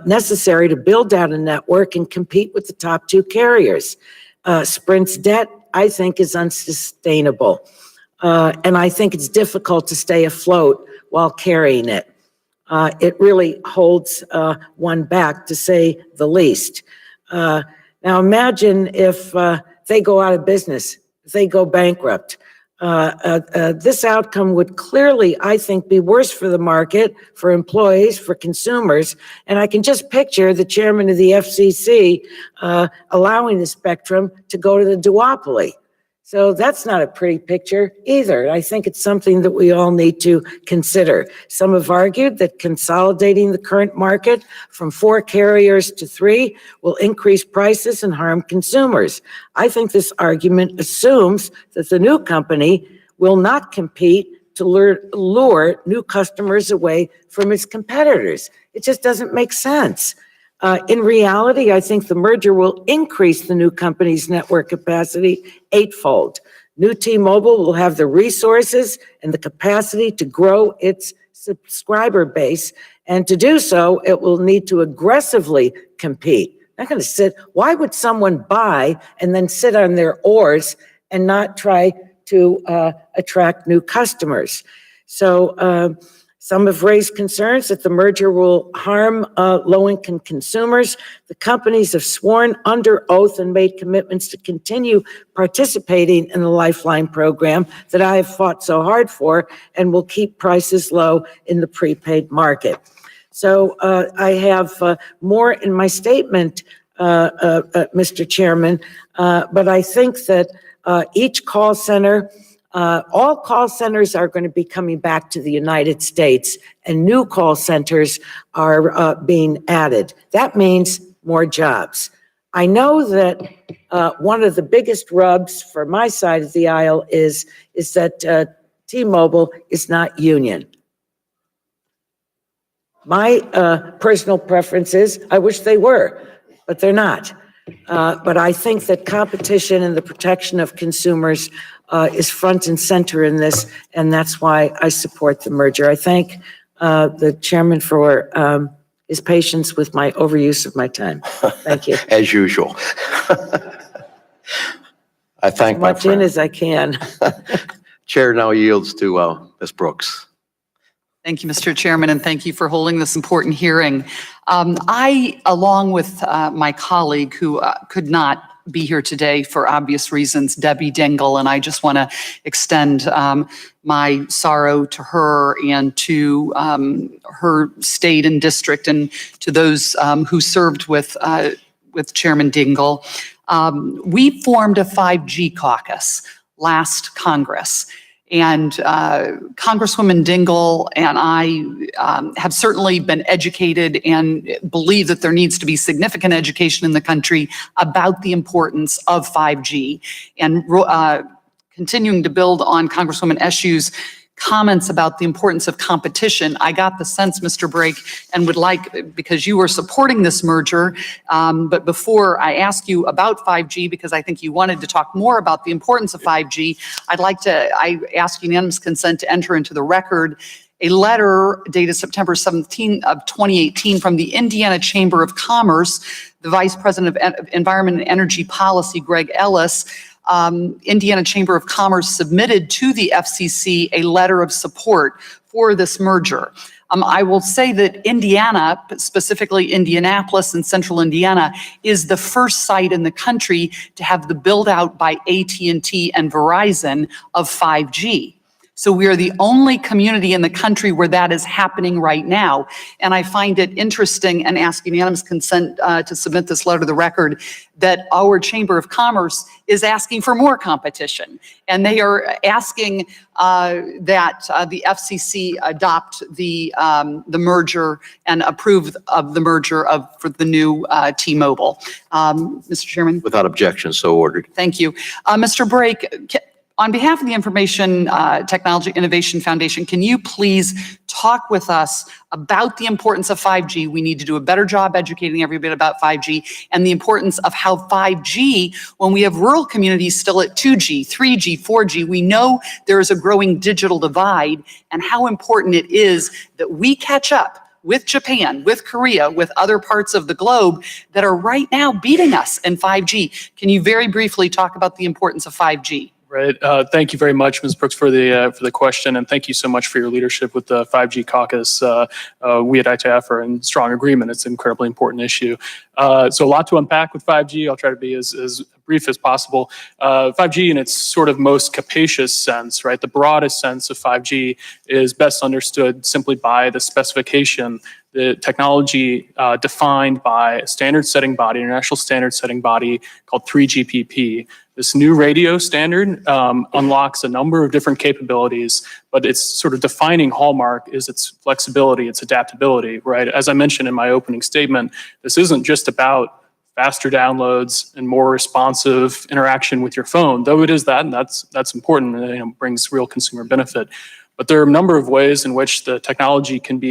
necessary to build out a network and compete with the top 2 carriers. Sprint's debt, I think, is unsustainable. And I think it's difficult to stay afloat while carrying it. It really holds one back, to say the least. Now imagine if they go out of business, if they go bankrupt. This outcome would clearly, I think, be worse for the market, for employees, for consumers. And I can just picture the chairman of the FCC allowing the spectrum to go to the duopoly. So that's not a pretty picture either. I think it's something that we all need to consider. Some have argued that consolidating the current market from 4 carriers to 3 will increase prices and harm consumers. I think this argument assumes that the new company will not compete to lure new customers away from its competitors. It just doesn't make sense. In reality, I think the merger will increase the new company's network capacity 8-fold. New T-Mobile will have the resources and the capacity to grow its subscriber base, and to do so, it will need to aggressively compete. Not going to sit. Why would someone buy and then sit on their oars and not try to attract new customers? So, some have raised concerns that the merger will harm low-income consumers. The companies have sworn under oath and made commitments to continue participating in the Lifeline program that I have fought so hard for, and will keep prices low in the prepaid market. So I have more in my statement, Mr. Chairman, but I think that each call center, all call centers are going to be coming back to the United States, and new call centers are being added. That means more jobs. I know that one of the biggest rubs for my side of the aisle is that T-Mobile is not union. My personal preference is I wish they were, but they're not. But I think that competition and the protection of consumers is front and center in this, and that's why I support the merger. I thank the chairman for his patience with my overuse of my time. Thank you.
As usual. I thank my
friend. As much in
friend.
as I can.
Chair now yields to Ms. Brooks.
Thank you, Mr. Chairman, and thank you for holding this important hearing. I, along with my colleague who could not be here today for obvious reasons, Debbie Dingell, and I just want to extend my sorrow to her and to her state and district, and to those who served with Chairman Dingell. We formed a 5G caucus last Congress. And Congresswoman Dingell and I have certainly been educated and believe that there needs to be significant education in the country about the importance of 5G. And continuing to build on Congresswoman Eshu's comments about the importance of competition, I got the sense, Mr. Brake, and would like, because you were supporting this merger, but before I ask you about 5G, because I think you wanted to talk more about the importance of 5G, I ask unanimous consent to enter into the record a letter dated September 17 of 2018 from the Indiana Chamber of Commerce, the Vice President of Environment and Energy Policy, Greg Ellis. Indiana Chamber of Commerce submitted to the FCC a letter of support for this merger. I will say that Indiana, specifically Indianapolis and Central Indiana, is the first site in the country to have the build out by AT&T and Verizon of 5G. So we are the only community in the country where that is happening right now. And I find it interesting and ask unanimous consent to submit this letter to the record that our Chamber of Commerce is asking for more competition. And they are asking that the FCC adopt the merger and approve of the merger for the new T-Mobile. Mr. Chairman?
Without objection, so ordered.
Thank you. Mr. Brake, on behalf of the Information Technology Innovation Foundation, can you please talk with us about the importance of 5G? We need to do a better job educating everybody about 5G and the importance of how 5G, when we have rural communities still at 2G, 3G, 4G, we know there is a growing digital divide, and how important it is that we catch up with Japan, with Korea, with other parts of the globe that are right now beating us in 5G. Can you very briefly talk about the importance of 5G?
Right. Thank you very much, Ms. Brooks, for the question, and thank you so much for your leadership with the 5G caucus. We at ITF are in strong agreement. It's an incredibly important issue. So a lot to unpack with 5G. I'll try to be as brief as possible. 5G in its sort of most capacious sense, right? The broadest sense of 5G is best understood simply by the specification, the technology defined by a standard-setting body, international standard-setting body called 3GPP. This new radio standard unlocks a number of different capabilities, but its sort of defining hallmark is its flexibility, its adaptability, right? As I mentioned in my opening statement, this isn't just about faster downloads and more responsive interaction with your phone, though it is that, and that's important, and brings real consumer benefit. But there are a number of ways in which the technology can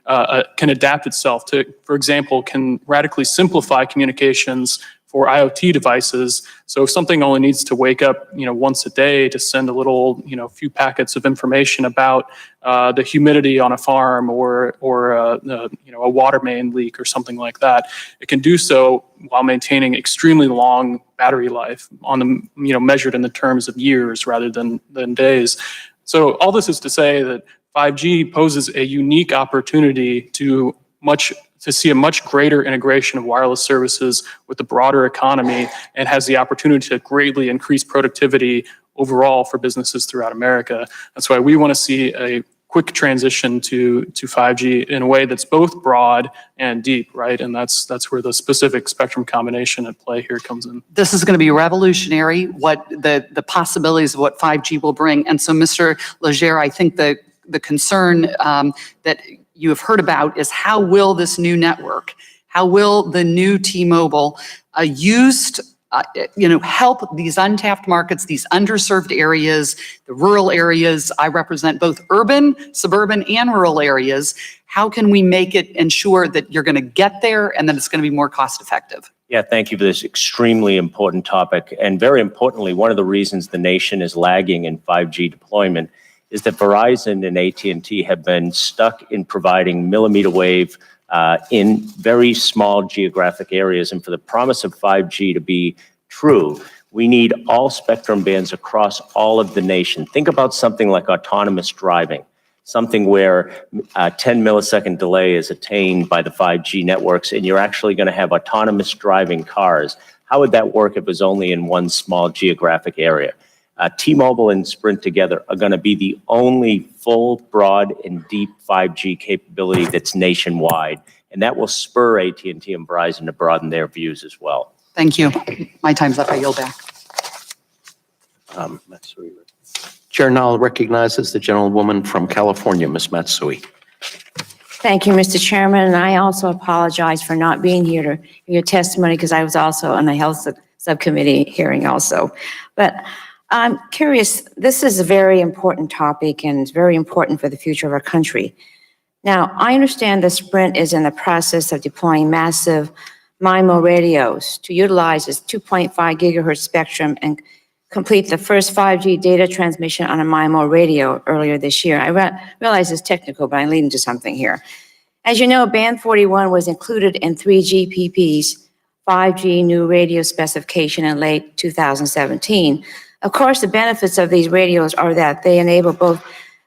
adapt itself to, for example, can radically simplify communications for IoT devices. So if something only needs to wake up, once a day to send a little, few packets of information about the humidity on a farm or a water main leak or something like that, it can do so while maintaining extremely long battery life measured in the terms of years rather than days. So all this is to say that 5G poses a unique opportunity to see a much greater integration of wireless services with the broader economy, and has the opportunity to greatly increase productivity overall for businesses throughout America. That's why we want to see a quick transition to 5G in a way that's both broad and deep, right? And that's where the specific spectrum combination at play here comes in.
This is going to be revolutionary, what the possibilities of what 5G will bring. And so, Mr. Legere, I think the concern that you have heard about is how will this new network, how will the new T-Mobile help these untapped markets, these underserved areas, the rural areas. I represent both urban, suburban, and rural areas. How can we make it ensure that you're going to get there and that it's going to be more cost effective?
Yeah, thank you for this extremely important topic. And very importantly, one of the reasons the nation is lagging in 5G deployment is that Verizon and AT&T have been stuck in providing millimeter wave in very small geographic areas. And for the promise of 5G to be true, we need all spectrum bands across all of the nation. Think about something like autonomous driving, something where a 10 millisecond delay is attained by the 5G networks, and you're actually going to have autonomous driving cars. How would that work if it was only in one small geographic area? T-Mobile and Sprint together are going to be the only full, broad, and deep 5G capability that's nationwide, and that will spur AT&T and Verizon to broaden their views as well.
Thank you. My time's up. I yield back.
Chair now recognizes the gentlewoman from California, Ms. Matsui.
Thank you, Mr. Chairman, and I also apologize for not being here to hear your testimony because I was also on the Health Subcommittee hearing also. But I'm curious, this is a very important topic and it's very important for the future of our country. Now, I understand that Sprint is in the process of deploying massive MIMO radios to utilize its 2.5 gigahertz spectrum and complete the first 5G data transmission on a MIMO radio earlier this year. I realize it's technical, but I'm leading to something here. As you know, Band 41 was included in 3GPP's 5G new radio specification in late 2017. Of course, the benefits of these radios are that they enable both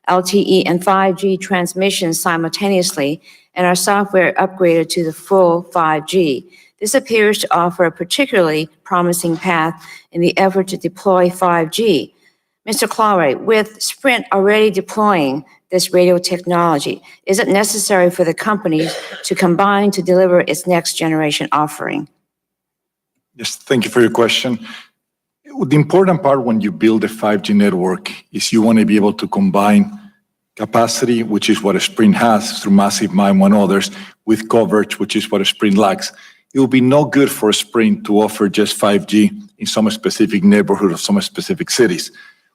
LTE and 5G transmissions simultaneously and are software upgraded to the full 5G. This appears to offer a particularly promising path in the effort to deploy 5G. Mr. Claure, with Sprint already deploying this radio technology, is it necessary for the company to combine to deliver its next generation offering?
Yes, thank you for your question. The important part when you build a 5G network is you want to be able to combine capacity, which is what a Sprint has through massive MIMO and others, with coverage, which is what a Sprint lacks. It will be no good for a Sprint to offer just 5G in some specific neighborhood or some specific cities.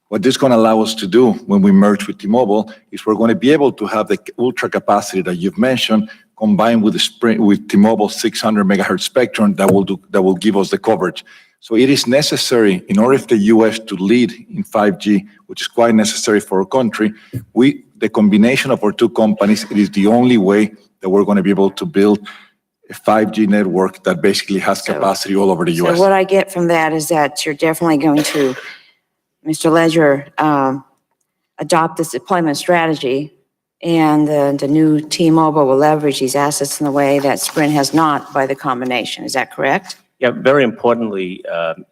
What this is going to allow us to do when we merge with T-Mobile is we're going to be able to have the ultra capacity that you've mentioned combined with the Sprint, with T-Mobile's 600 megahertz spectrum that will give us the coverage. So it is necessary in order for the U.S. to lead in 5G, which is quite necessary for our country. The combination of our two companies, it is the only way that we're going to be able to build a 5G network that basically has capacity all over the U.S.
So what I get from that is that you're definitely going to, Mr. Ledger, adopt this deployment strategy, and the new T-Mobile will leverage these assets in a way that Sprint has not by the combination. Is that correct?
Yeah, very importantly,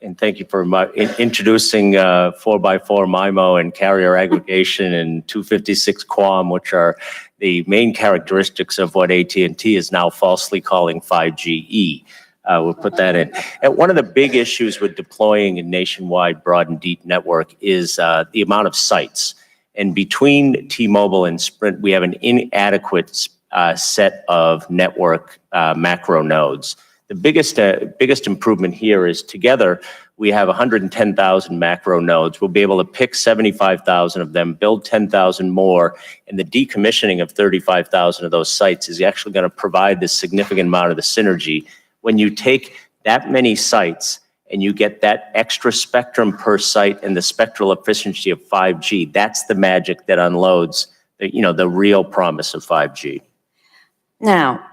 and thank you for introducing 4x4 MIMO and carrier aggregation and 256 QAM, which are the main characteristics of what AT&T is now falsely calling 5GE. We'll put that in. And one of the big issues with deploying a nationwide broad and deep network is the amount of sites. And between T-Mobile and Sprint, we have an inadequate set of network macro nodes. The biggest improvement here is together, we have 110,000 macro nodes. We'll be able to pick 75,000 of them, build 10,000 more, and the decommissioning of 35,000 of those sites is actually going to provide this significant amount of the synergy. When you take that many sites and you get that extra spectrum per site and the spectral efficiency of 5G, that's the magic that unloads the real promise of 5G.
Now,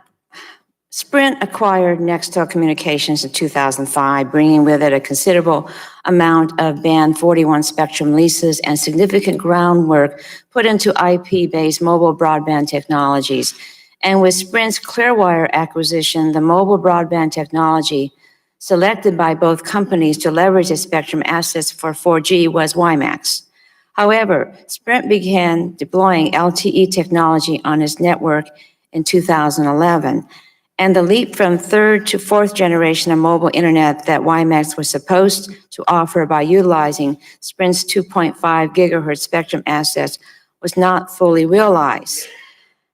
Sprint acquired Nextel Communications in 2005, bringing with it a considerable amount of Band 41 spectrum leases and significant groundwork put into IP-based mobile broadband technologies. And with Sprint's Clearwire acquisition, the mobile broadband technology selected by both companies to leverage the spectrum assets for 4G was WiMAX. However, Sprint began deploying LTE technology on its network in 2011. And the leap from third to fourth generation of mobile internet that WiMAX was supposed to offer by utilizing Sprint's 2.5 gigahertz spectrum assets was not fully realized.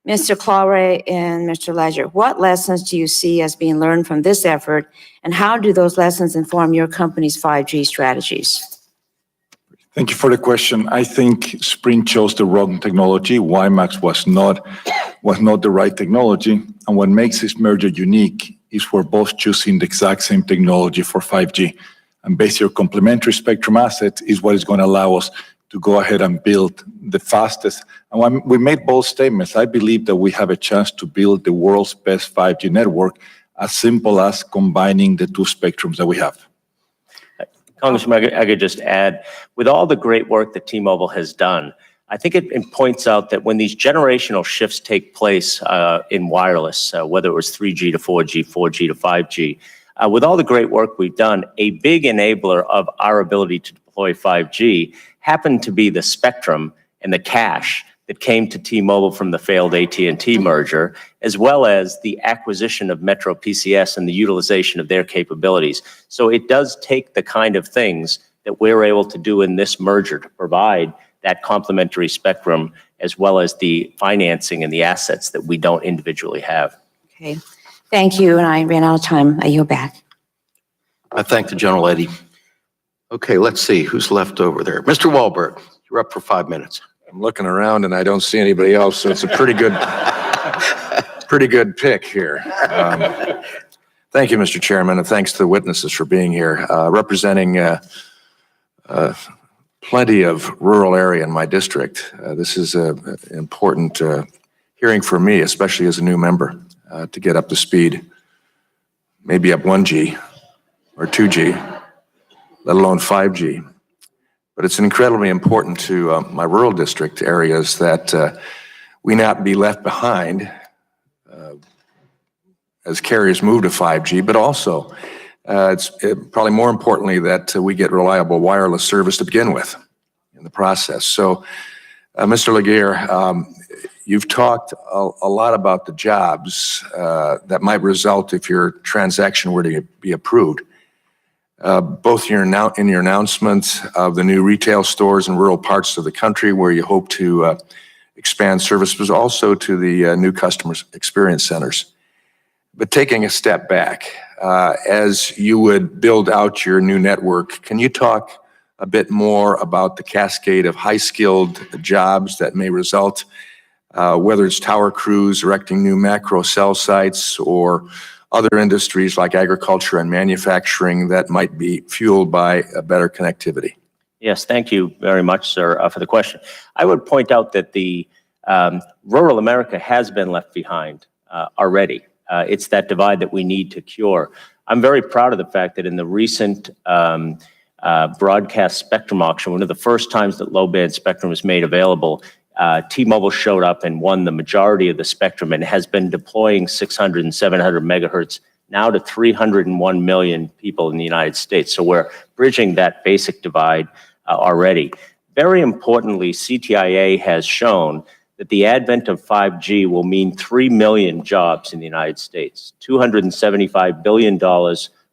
Mr. Claure and Mr. Ledger, what lessons do you see as being learned from this effort, and how do those lessons inform your company's 5G strategies?
Thank you for the question. I think Sprint chose the wrong technology. WiMAX was not the right technology. And what makes this merger unique is we're both choosing the exact same technology for 5G. And basically, your complementary spectrum assets is what is going to allow us to go ahead and build the fastest. And when we made both statements, I believe that we have a chance to build the world's best 5G network, as simple as combining the two spectrums that we have.
Congressman, I could just add, with all the great work that T-Mobile has done, I think it points out that when these generational shifts take place in wireless, whether it was 3G to 4G, 4G to 5G, with all the great work we've done, a big enabler of our ability to deploy 5G happened to be the spectrum and the cash that came to T-Mobile from the failed AT&T merger, as well as the acquisition of Metro PCS and the utilization of their capabilities. So it does take the kind of things that we're able to do in this merger to provide that complementary spectrum, as well as the financing and the assets that we don't individually have.
Okay, thank you, and I ran out of time. I yield back.
I thank the gentlelady. Okay, let's see who's left over there. Mr. Wahlberg, you're up for 5 minutes.
I'm looking around and I don't see anybody else, so it's a pretty good, pretty good pick here. Thank you, Mr. Chairman, and thanks to the witnesses for being here. Representing plenty of rural area in my district, this is an important hearing for me, especially as a new member, to get up to speed, maybe up 1G or 2G, let alone 5G. But it's incredibly important to my rural district areas that we not be left behind as carriers move to 5G, but also it's probably more importantly that we get reliable wireless service to begin with in the process. So, Mr. Laguerre, you've talked a lot about the jobs that might result if your transaction were to be approved. Both in your announcement of the new retail stores in rural parts of the country where you hope to expand service, but also to the new customer experience centers. But taking a step back, as you would build out your new network, can you talk a bit more about the cascade of high-skilled jobs that may result, whether it's tower crews, erecting new macro cell sites, or other industries like agriculture and manufacturing that might be fueled by a better connectivity?
Yes, thank you very much, sir, for the question. I would point out that the rural America has been left behind already. It's that divide that we need to cure. I'm very proud of the fact that in the recent broadcast spectrum auction, one of the first times that low-band spectrum was made available, T-Mobile showed up and won the majority of the spectrum and has been deploying 600 and 700 megahertz now to 301 million people in the United States. So we're bridging that basic divide already. Very importantly, CTIA has shown that the advent of 5G will mean 3 million jobs in the United States, $275 billion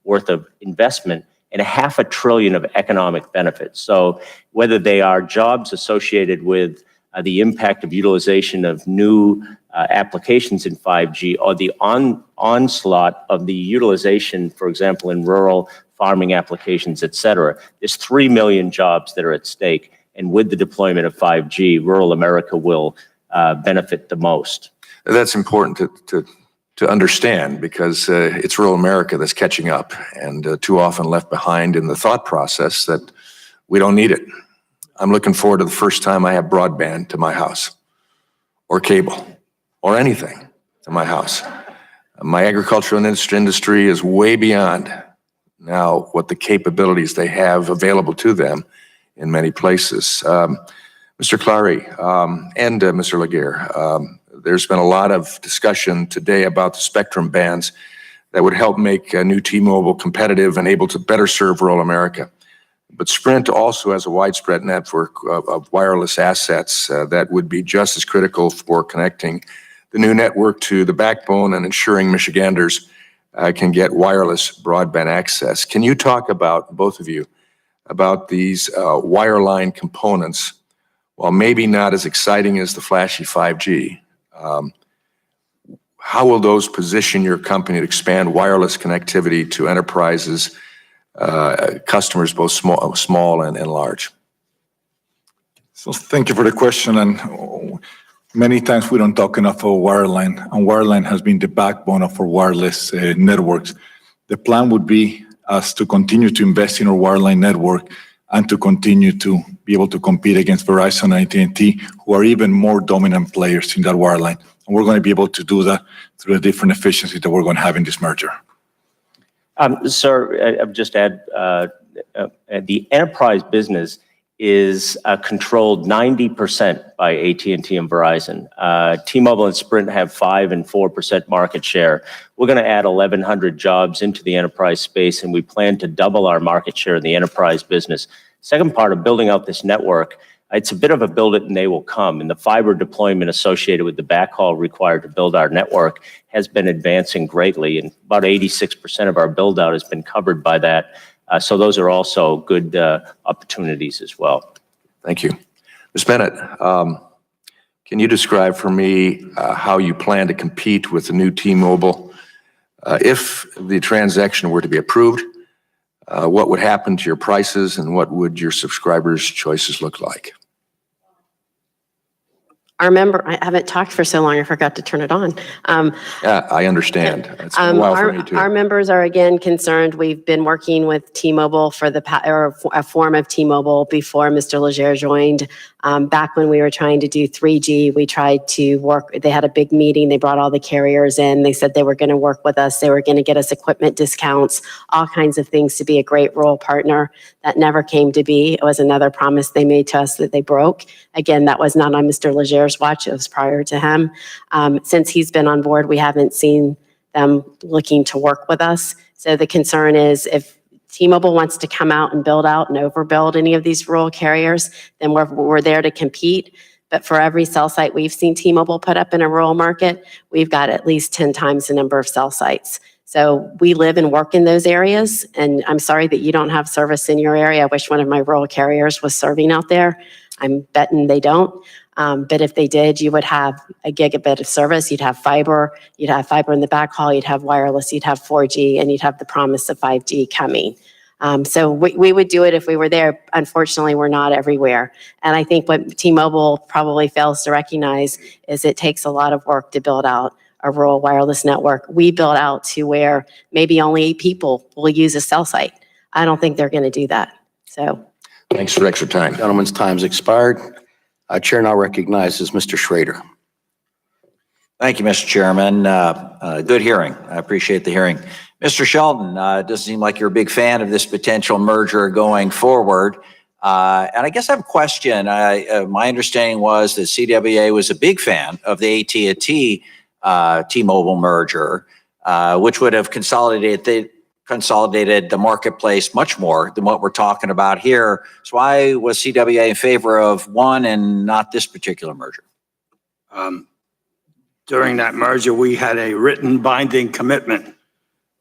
worth of investment, and $500 billion of economic benefits. So whether they are jobs associated with the impact of utilization of new applications in 5G or the onslaught of the utilization, for example, in rural farming applications, et cetera, there's 3 million jobs that are at stake. And with the deployment of 5G, rural America will benefit the most.
That's important to understand because it's rural America that's catching up and too often left behind in the thought process that we don't need it. I'm looking forward to the first time I have broadband to my house or cable or anything to my house. My agricultural industry is way beyond now what the capabilities they have available to them in many places. Mr. Clary and Mr. Laguerre, there's been a lot of discussion today about the spectrum bands that would help make new T-Mobile competitive and able to better serve rural America. But Sprint also has a widespread network of wireless assets that would be just as critical for connecting the new network to the backbone and ensuring Michiganders can get wireless broadband access. Can you talk about, both of you, about these wireline components? While maybe not as exciting as the flashy 5G, how will those position your company to expand wireless connectivity to enterprises, customers, both small and large?
So thank you for the question. And many times we don't talk enough about wireline, and wireline has been the backbone of our wireless networks. The plan would be us to continue to invest in our wireline network and to continue to be able to compete against Verizon and AT&T, who are even more dominant players in that wireline. And we're going to be able to do that through the different efficiencies that we're going to have in this merger.
Sir, I'll just add, the enterprise business is controlled 90% by AT&T and Verizon. T-Mobile and Sprint have 5% and 4% market share. We're going to add 1,100 jobs into the enterprise space, and we plan to double our market share in the enterprise business. Second part of building out this network, it's a bit of a build it and they will come. And the fiber deployment associated with the backhaul required to build our network has been advancing greatly. And about 86% of our build out has been covered by that. So those are also good opportunities as well.
Thank you. Ms. Bennett, can you describe for me how you plan to compete with the new T-Mobile? If the transaction were to be approved, what would happen to your prices and what would your subscribers' choices look like?
I haven't talked for so long, I forgot to turn it on.
Yeah, I understand. It's been a while for me too.
Our members are again concerned. We've been working with T-Mobile for or a form of T-Mobile before Mr. Legere joined. Back when we were trying to do 3G, we tried to work. They had a big meeting. They brought all the carriers in. They said they were going to work with us. They were going to get us equipment discounts, all kinds of things to be a great rural partner. That never came to be. It was another promise they made to us that they broke. Again, that was not on Mr. Legere's watch. It was prior to him. Since he's been on board, we haven't seen them looking to work with us. So the concern is if T-Mobile wants to come out and build out and overbuild any of these rural carriers, then we're there to compete. But for every cell site we've seen T-Mobile put up in a rural market, we've got at least 10 times the number of cell sites. So we live and work in those areas, and I'm sorry that you don't have service in your area. I wish one of my rural carriers was serving out there. I'm betting they don't. But if they did, you would have a gigabit of service. You'd have fiber in the backhaul, you'd have wireless, you'd have 4G, and you'd have the promise of 5G coming. So we would do it if we were there. Unfortunately, we're not everywhere. And I think what T-Mobile probably fails to recognize is it takes a lot of work to build out a rural wireless network. We build out to where maybe only 8 people will use a cell site. I don't think they're going to do that. So
thanks for extra time.
Gentleman's time's expired. Chair now recognizes Mr. Schrader.
Thank you, Mr. Chairman. Good hearing. I appreciate the hearing. Mr. Shelton, it doesn't seem like you're a big fan of this potential merger going forward. And I guess I have a question. My understanding was that CWA was a big fan of the AT&T T-Mobile merger, which would have consolidated the marketplace much more than what we're talking about here. So why was CWA in favor of one and not this particular merger?
During that merger, we had a written binding commitment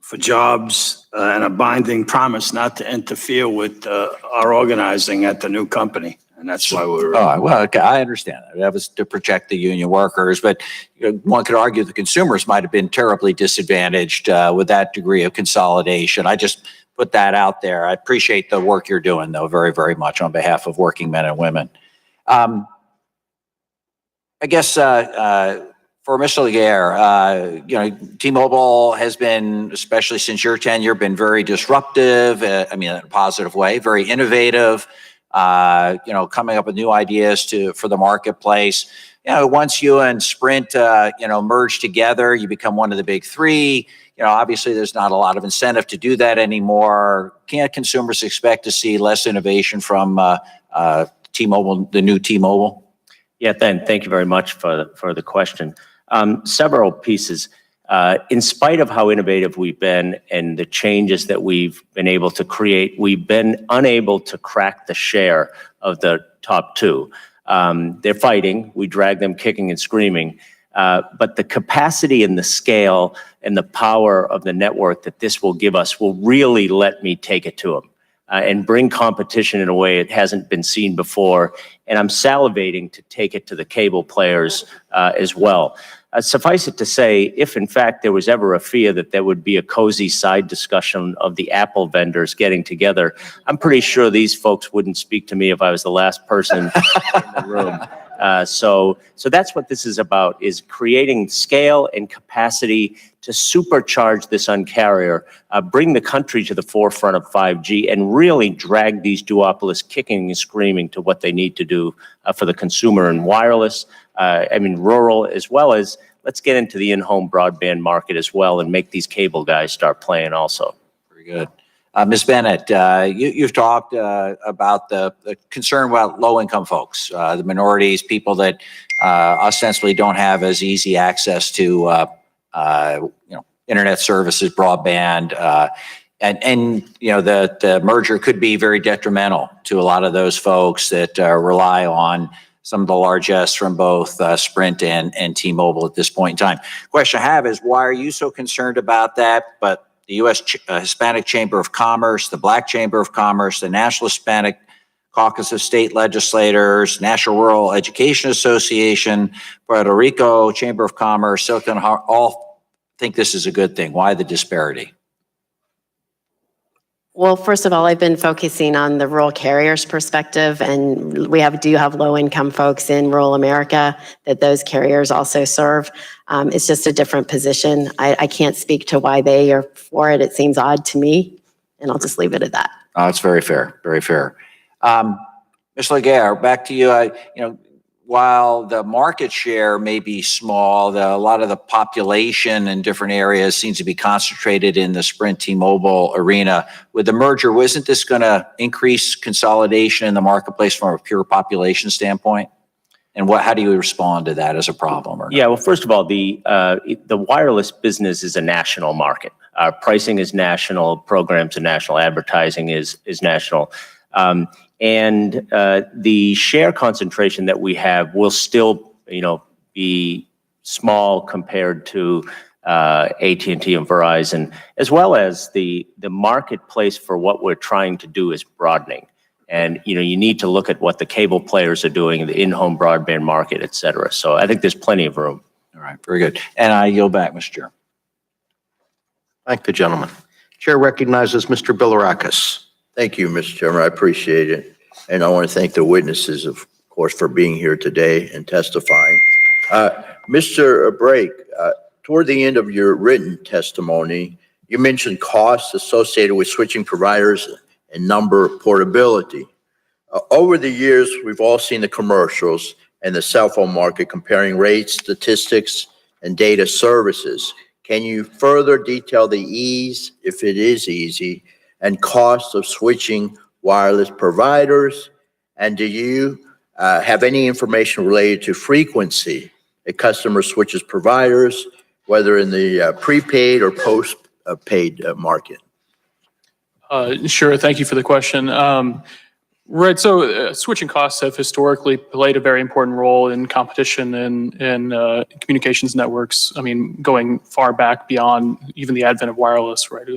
for jobs and a binding promise not to interfere with our organizing at the new company. And that's why we were.
Oh, well, okay, I understand that. That was to protect the union workers, but one could argue the consumers might have been terribly disadvantaged with that degree of consolidation. I just put that out there. I appreciate the work you're doing, though, very, very much on behalf of working men and women. I guess for Mr. Legere, T-Mobile has been, especially since your tenure, been very disruptive. I mean, in a positive way, very innovative. Coming up with new ideas for the marketplace. Once you and Sprint, merge together, you become one of the big 3. Obviously there's not a lot of incentive to do that anymore. Can't consumers expect to see less innovation from T-Mobile, the new T-Mobile?
Yeah, thank you very much for the question. Several pieces. In spite of how innovative we've been and the changes that we've been able to create, we've been unable to crack the share of the top 2. They're fighting. We drag them kicking and screaming. But the capacity and the scale and the power of the network that this will give us will really let me take it to them and bring competition in a way it hasn't been seen before. And I'm salivating to take it to the cable players as well. Suffice it to say, if in fact there was ever a fear that there would be a cozy side discussion of the Apple vendors getting together, I'm pretty sure these folks wouldn't speak to me if I was the last person in the room. So that's what this is about, is creating scale and capacity to supercharge this Un-carrier, bring the country to the forefront of 5G, and really drag these duopolies kicking and screaming to what they need to do for the consumer in wireless, rural, as well as let's get into the in-home broadband market as well and make these cable guys start playing also.
Very good. Ms. Bennett, you've talked about the concern about low-income folks, the minorities, people that ostensibly don't have as easy access to internet services, broadband, and the merger could be very detrimental to a lot of those folks that rely on some of the largest from both Sprint and T-Mobile at this point in time. Question I have is, why are you so concerned about that? But the U.S. Hispanic Chamber of Commerce, the Black Chamber of Commerce, the National Hispanic Caucus of State Legislators, National Rural Education Association, Puerto Rico Chamber of Commerce, Silicon all think this is a good thing. Why the disparity?
Well, first of all, I've been focusing on the rural carriers perspective, and we do have low-income folks in rural America that those carriers also serve. It's just a different position. I can't speak to why they are for it. It seems odd to me, and I'll just leave it at that.
That's very fair, very fair. Ms. Laguerre, back to you. While the market share may be small, a lot of the population in different areas seems to be concentrated in the Sprint T-Mobile arena. With the merger, wasn't this going to increase consolidation in the marketplace from a pure population standpoint? And how do you respond to that as a problem?
Yeah, well, first of all, the wireless business is a national market. Pricing is national, programs are national, advertising is national. And the share concentration that we have will still, be small compared to AT&T and Verizon, as well as the marketplace for what we're trying to do is broadening. And, you need to look at what the cable players are doing, the in-home broadband market, et cetera. So I think there's plenty of room.
All right, very good. And I yield back, Mr. Chair.
Thank the gentleman. Chair recognizes Mr. Bilirakis.
Thank you, Mr. Chairman. I appreciate it. And I want to thank the witnesses, of course, for being here today and testifying. Mr. Brake, toward the end of your written testimony, you mentioned costs associated with switching providers and number portability. Over the years, we've all seen the commercials and the cell phone market comparing rates, statistics, and data services. Can you further detail the ease, if it is easy, and cost of switching wireless providers? And do you have any information related to frequency a customer switches providers, whether in the prepaid or post-paid market?
Sure. Thank you for the question. Right. So switching costs have historically played a very important role in competition and communications networks. I mean, going far back beyond even the advent of wireless, right?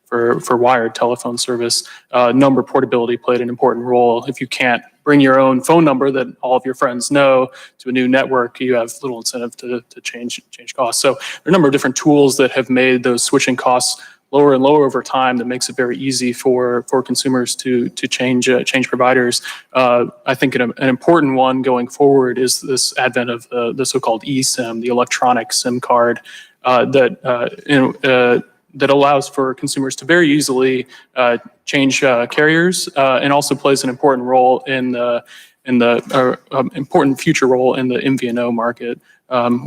For wired telephone service, number portability played an important role. If you can't bring your own phone number that all of your friends know to a new network, you have little incentive to change costs. So there are a number of different tools that have made those switching costs lower and lower over time. That makes it very easy for consumers to change providers. I think an important one going forward is this advent of the so-called eSIM, the electronic SIM card that allows for consumers to very easily change carriers, and also plays an important role in the important future role in the MVNO market,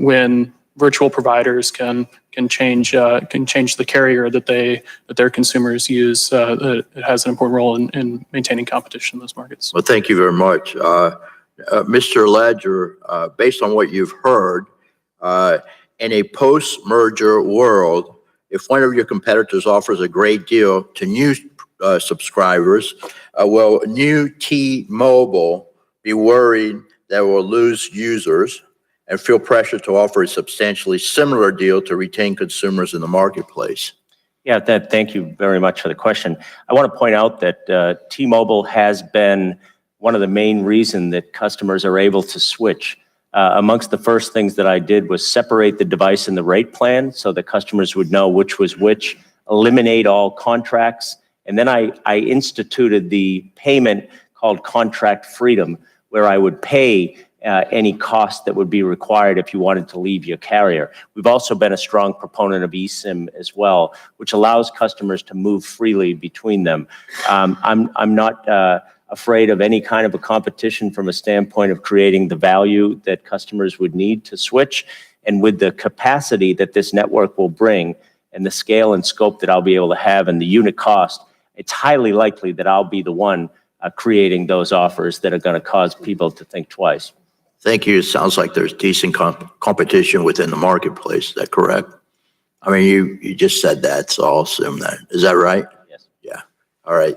when virtual providers can change the carrier that their consumers use. It has an important role in maintaining competition in those markets.
Well, thank you very much. Mr. Ledger, based on what you've heard, in a post-merger world, if one of your competitors offers a great deal to new subscribers, will new T-Mobile be worried that it will lose users and feel pressure to offer a substantially similar deal to retain consumers in the marketplace?
Yeah, thank you very much for the question. I want to point out that T-Mobile has been one of the main reasons that customers are able to switch. Amongst the first things that I did was separate the device and the rate plan so that customers would know which was which, eliminate all contracts, and then I instituted the payment called Contract Freedom, where I would pay any cost that would be required if you wanted to leave your carrier. We've also been a strong proponent of eSIM as well, which allows customers to move freely between them. I'm not afraid of any kind of a competition from a standpoint of creating the value that customers would need to switch. And with the capacity that this network will bring and the scale and scope that I'll be able to have and the unit cost, it's highly likely that I'll be the one creating those offers that are going to cause people to think twice.
Thank you. It sounds like there's decent competition within the marketplace. Is that correct? I mean, you just said that, so I'll assume that. Is that right?
Yes.
Yeah. All right.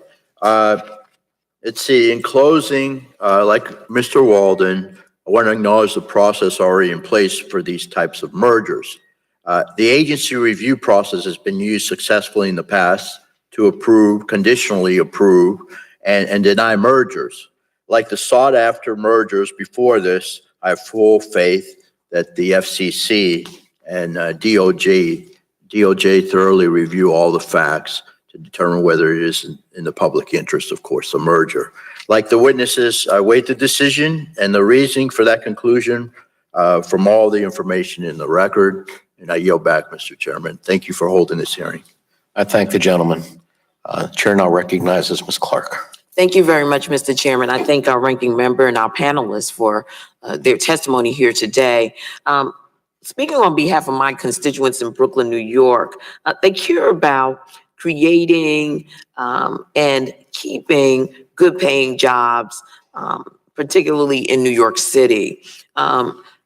Let's see. In closing, like Mr. Walden, I want to acknowledge the process already in place for these types of mergers. The agency review process has been used successfully in the past to approve, conditionally approve, and deny mergers. Like the sought-after mergers before this, I have full faith that the FCC and DOJ thoroughly review all the facts to determine whether it is in the public interest, of course, the merger. Like the witnesses, I await the decision and the reasoning for that conclusion from all the information in the record. And I yield back, Mr. Chairman. Thank you for holding this hearing.
I thank the gentleman. Chair now recognizes Ms. Clark.
Thank you very much, Mr. Chairman. I thank our ranking member and our panelists for their testimony here today. Speaking on behalf of my constituents in Brooklyn, New York, they care about creating and keeping good paying jobs, particularly in New York City.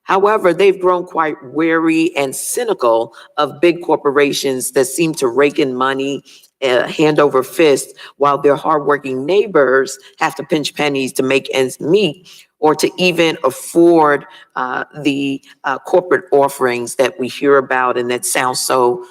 However, they've grown quite wary and cynical of big corporations that seem to rake in money hand over fist while their hardworking neighbors have to pinch pennies to make ends meet or to even afford the corporate offerings that we hear about and that sound so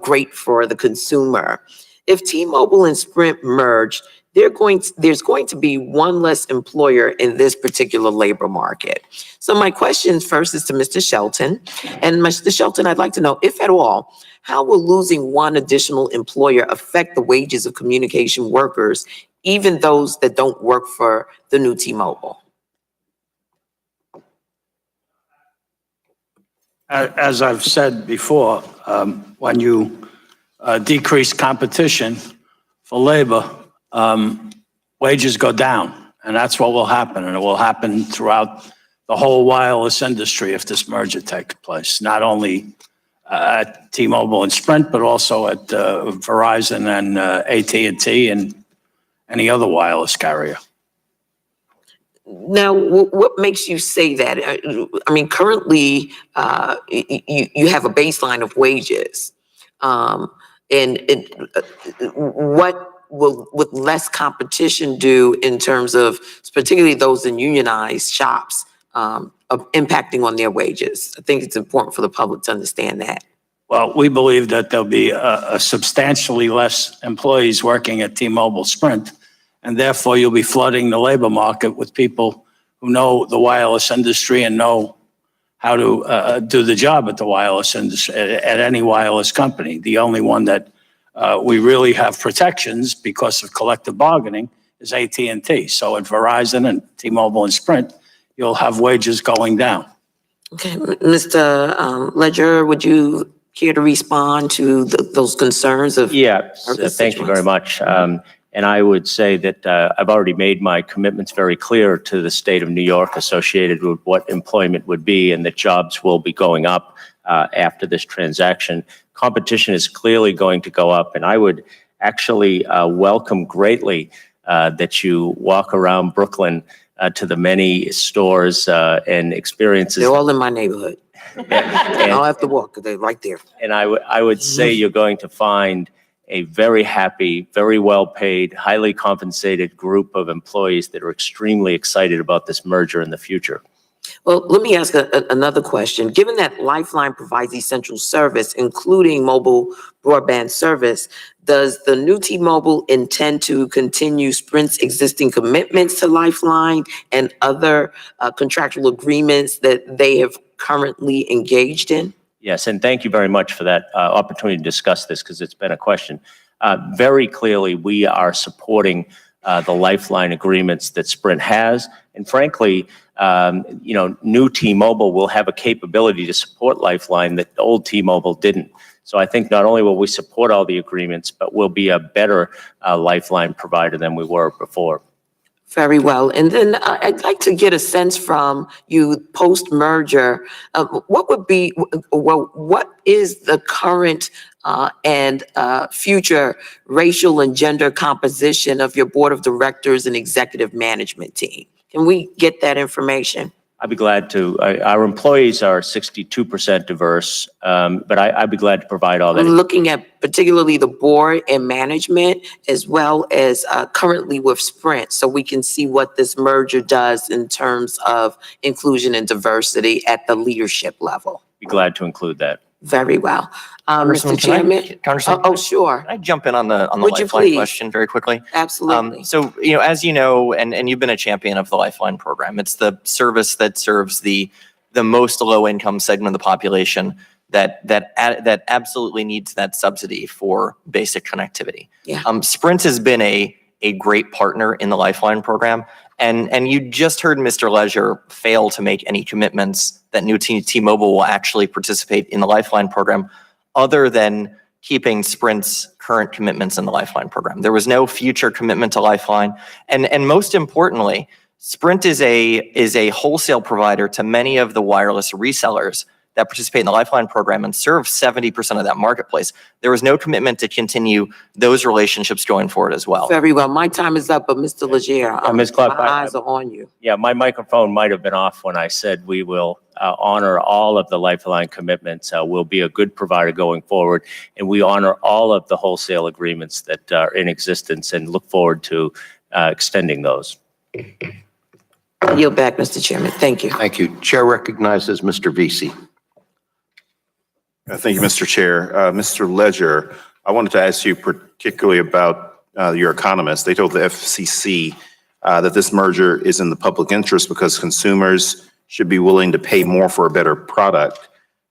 great for the consumer. If T-Mobile and Sprint merge, there's going to be one less employer in this particular labor market. So my question first is to Mr. Shelton. And Mr. Shelton, I'd like to know, if at all, how will losing one additional employer affect the wages of communication workers, even those that don't work for the new T-Mobile?
As I've said before, when you decrease competition for labor, wages go down, and that's what will happen, and it will happen throughout the whole wireless industry if this merger takes place, not only at T-Mobile and Sprint, but also at Verizon and AT&T and any other wireless carrier.
Now, what makes you say that? I mean, currently, you have a baseline of wages. What will with less competition do in terms of, particularly those in unionized shops, of impacting on their wages? I think it's important for the public to understand that.
Well, we believe that there'll be a substantially less employees working at T-Mobile Sprint, and therefore you'll be flooding the labor market with people who know the wireless industry and know how to do the job at the wireless industry, at any wireless company. The only one that we really have protections because of collective bargaining is AT&T. So at Verizon and T-Mobile and Sprint, you'll have wages going down.
Okay, Mr. Ledger, would you care to respond to those concerns of?
Yeah, thank you very much. And I would say that I've already made my commitments very clear to the state of New York associated with what employment would be and that jobs will be going up after this transaction. Competition is clearly going to go up, and I would actually welcome greatly that you walk around Brooklyn to the many stores and experiences.
They're all in my neighborhood. I don't have to walk, they're right there.
And I would say you're going to find a very happy, very well-paid, highly compensated group of employees that are extremely excited about this merger in the future.
Well, let me ask another question. Given that Lifeline provides essential service, including mobile broadband service, does the new T-Mobile intend to continue Sprint's existing commitments to Lifeline and other contractual agreements that they have currently engaged in?
Yes, and thank you very much for that opportunity to discuss this because it's been a question. Very clearly, we are supporting the Lifeline agreements that Sprint has. And frankly, new T-Mobile will have a capability to support Lifeline that old T-Mobile didn't. So I think not only will we support all the agreements, but we'll be a better Lifeline provider than we were before.
Very well. And then I'd like to get a sense from you post-merger, what is the current and future racial and gender composition of your board of directors and executive management team? Can we get that information?
I'd be glad to. Our employees are 62% diverse, but I'd be glad to provide all that.
Looking at particularly the board and management, as well as currently with Sprint, so we can see what this merger does in terms of inclusion and diversity at the leadership level.
Be glad to include that.
very well.
Congresswoman,
Mr. Chairman?
Congresswoman,
Oh, sure.
can I jump in on the
Would you
Lifeline
please?
question very quickly?
Absolutely.
So, as you know, and you've been a champion of the Lifeline program, it's the service that serves the most low-income segment of the population that absolutely needs that subsidy for basic connectivity.
Yeah.
Sprint has been a great partner in the Lifeline program, and you just heard Mr. Leisure fail to make any commitments that new T-Mobile will actually participate in the Lifeline program, other than keeping Sprint's current commitments in the Lifeline program. There was no future commitment to Lifeline. And most importantly, Sprint is a wholesale provider to many of the wireless resellers that participate in the Lifeline program and serve 70% of that marketplace. There was no commitment to continue those relationships going forward as well.
Very well. My time is up, but Mr. Leger,
Ms. Clark,
my eyes are on you.
Yeah, my microphone might have been off when I said we will honor all of the Lifeline commitments. We'll be a good provider going forward, and we honor all of the wholesale agreements that are in existence and look forward to extending those.
I yield back, Mr. Chairman. Thank you.
Thank you. Chair recognizes Mr. Vesey.
Thank you, Mr. Chair. Mr. Leisure, I wanted to ask you particularly about your economists. They told the FCC that this merger is in the public interest because consumers should be willing to pay more for a better product.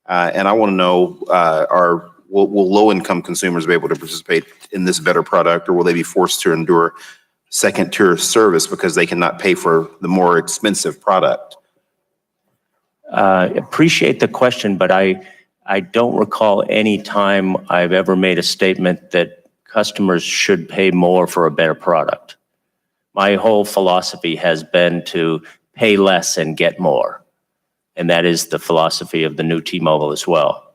And I want to know, will low-income consumers be able to participate in this better product, or will they be forced to endure second-tier service because they cannot pay for the more expensive product?
Appreciate the question, but I don't recall any time I've ever made a statement that customers should pay more for a better product. My whole philosophy has been to pay less and get more. And that is the philosophy of the new T-Mobile as well.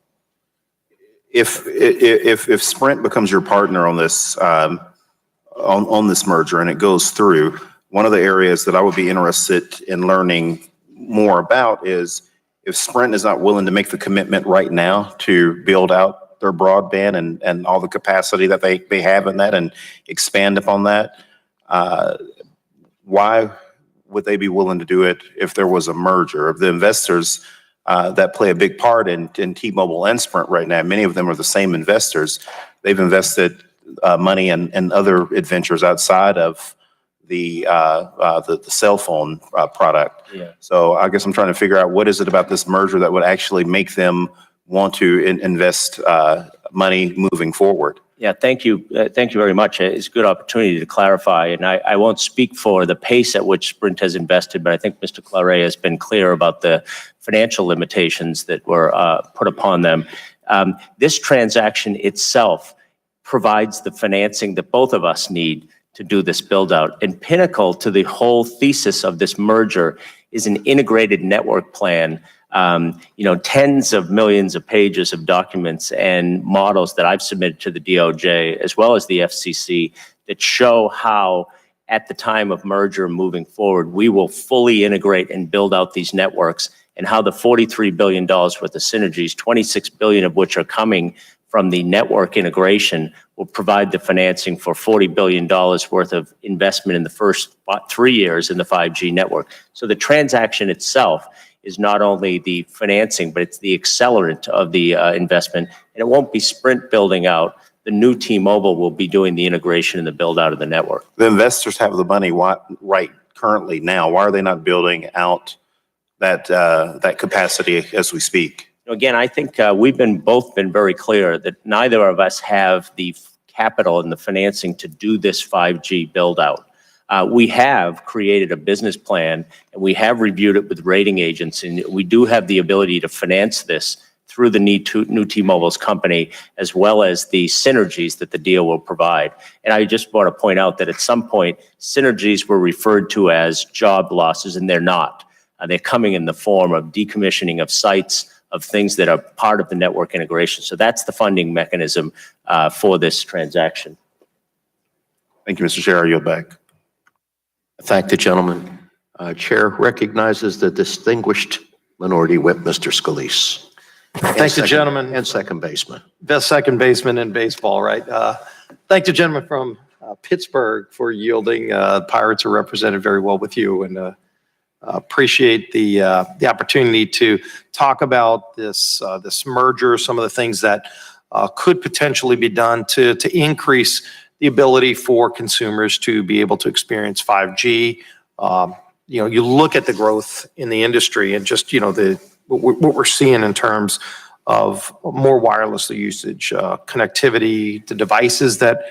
If Sprint becomes your partner on this on this merger and it goes through, one of the areas that I would be interested in learning more about is if Sprint is not willing to make the commitment right now to build out their broadband and all the capacity that they have in that and expand upon that, why would they be willing to do it if there was a merger? Of the investors that play a big part in T-Mobile and Sprint right now, many of them are the same investors. They've invested money in other adventures outside of the cell phone product.
Yeah.
So I guess I'm trying to figure out what is it about this merger that would actually make them want to invest money moving forward.
Yeah, thank you. Thank you very much. It's a good opportunity to clarify, and I won't speak for the pace at which Sprint has invested, but I think Mr. Claret has been clear about the financial limitations that were put upon them. This transaction itself provides the financing that both of us need to do this build out. And pinnacle to the whole thesis of this merger is an integrated network plan, tens of millions of pages of documents and models that I've submitted to the DOJ as well as the FCC that show how at the time of merger moving forward, we will fully integrate and build out these networks, and how the $43 billion worth of synergies, $26 billion of which are coming from the network integration, will provide the financing for $40 billion worth of investment in the first 3 years in the 5G network. So the transaction itself is not only the financing, but it's the accelerant of the investment. And it won't be Sprint building out. The new T-Mobile will be doing the integration and the build out of the network.
The investors have the money right currently now. Why are they not building out that capacity as we speak?
Again, I think we've both been very clear that neither of us have the capital and the financing to do this 5G build out. We have created a business plan and we have reviewed it with rating agents, and we do have the ability to finance this through the new T-Mobile's company, as well as the synergies that the deal will provide. And I just want to point out that at some point, synergies were referred to as job losses, and they're not. They're coming in the form of decommissioning of sites, of things that are part of the network integration. So that's the funding mechanism for this transaction.
Thank you, Mr. Chair. I yield back.
Thank the gentleman. Chair recognizes the distinguished minority whip, Mr. Scalise.
Thank the gentleman.
And second baseman.
Best second baseman in baseball, right? Thank the gentleman from Pittsburgh for yielding. Pirates are represented very well with you, and appreciate the opportunity to talk about this merger, some of the things that could potentially be done to increase the ability for consumers to be able to experience 5G. You look at the growth in the industry and just, what we're seeing in terms of more wireless usage, connectivity, the devices that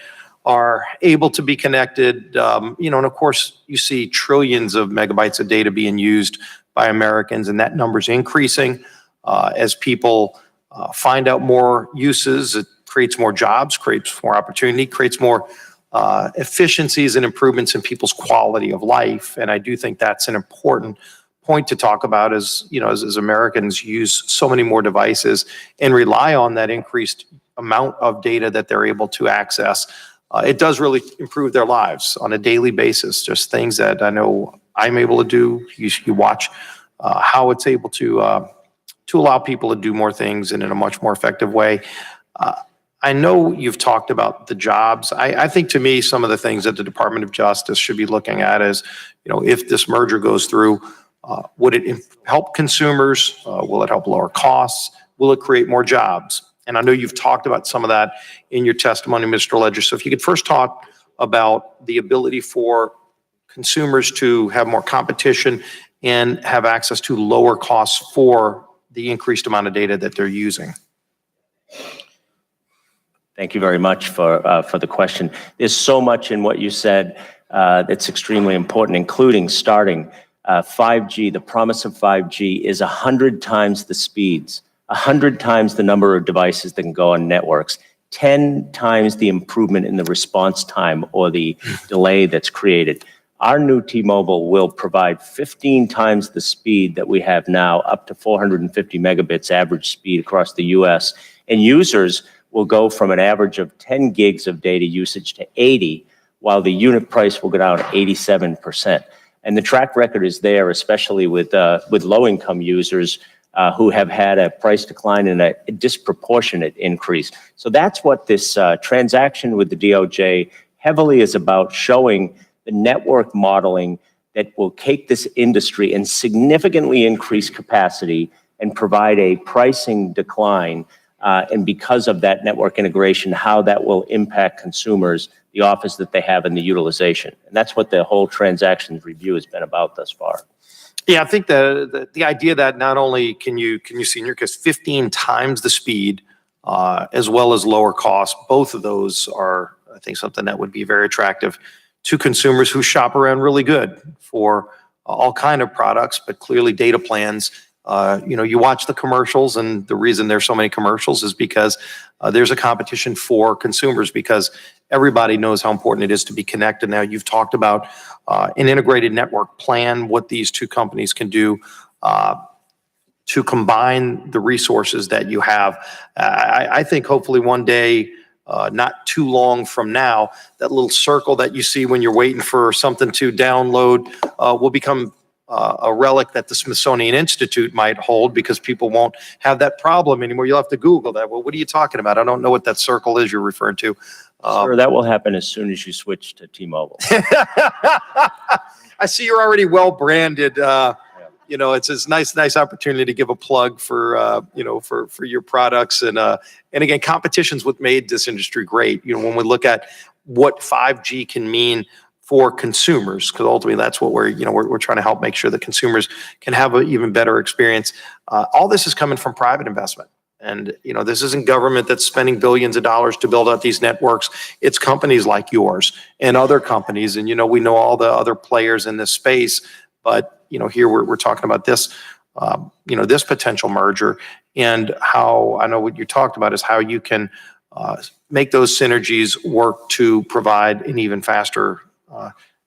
are able to be connected, and of course, you see trillions of megabytes of data being used by Americans, and that number's increasing as people find out more uses. It creates more jobs, creates more opportunity, creates more efficiencies and improvements in people's quality of life. And I do think that's an important point to talk about as Americans use so many more devices and rely on that increased amount of data that they're able to access. It does really improve their lives on a daily basis. Just things that I know I'm able to do. You watch how it's able to allow people to do more things and in a much more effective way. I know you've talked about the jobs. I think to me, some of the things that the Department of Justice should be looking at is, if this merger goes through, would it help consumers? Will it help lower costs? Will it create more jobs? And I know you've talked about some of that in your testimony, Mr. Ledger. So if you could first talk about the ability for consumers to have more competition and have access to lower costs for the increased amount of data that they're using.
Thank you very much for the question. There's so much in what you said that's extremely important, including starting 5G. The promise of 5G is 100 times the speeds, 100 times the number of devices that can go on networks, 10 times the improvement in the response time or the delay that's created. Our new T-Mobile will provide 15 times the speed that we have now, up to 450 megabits average speed across the US. And users will go from an average of 10 gigs of data usage to 80, while the unit price will go down 87%. And the track record is there, especially with low-income users who have had a price decline and a disproportionate increase. So that's what this transaction with the DOJ heavily is about, showing the network modeling that will take this industry and significantly increase capacity and provide a pricing decline. And because of that network integration, how that will impact consumers, the offers that they have, and the utilization. And that's what the whole transactions review has been about thus far.
Yeah, I think the idea that not only can you see in your case 15 times the speed as well as lower cost, both of those are, I think, something that would be very attractive to consumers who shop around really good for all kind of products, but clearly data plans. You watch the commercials, and the reason there's so many commercials is because there's a competition for consumers, because everybody knows how important it is to be connected. Now, you've talked about an integrated network plan, what these two companies can do to combine the resources that you have. I think hopefully one day, not too long from now, that little circle that you see when you're waiting for something to download will become a relic that the Smithsonian Institute might hold, because people won't have that problem anymore. You'll have to Google that. Well, what are you talking about? I don't know what that circle is you're referring to.
Sure, that will happen as soon as you switch to T-Mobile.
I see you're already well branded. It's a nice opportunity to give a plug for your products. And again, competition's what made this industry great. When we look at what 5G can mean for consumers, because ultimately that's what we're trying to help make sure that consumers can have an even better experience. All this is coming from private investment. And, this isn't government that's spending billions of dollars to build out these networks. It's companies like yours and other companies. And, we know all the other players in this space, but, here we're talking about this, this potential merger, and how I know what you talked about is how you can make those synergies work to provide an even faster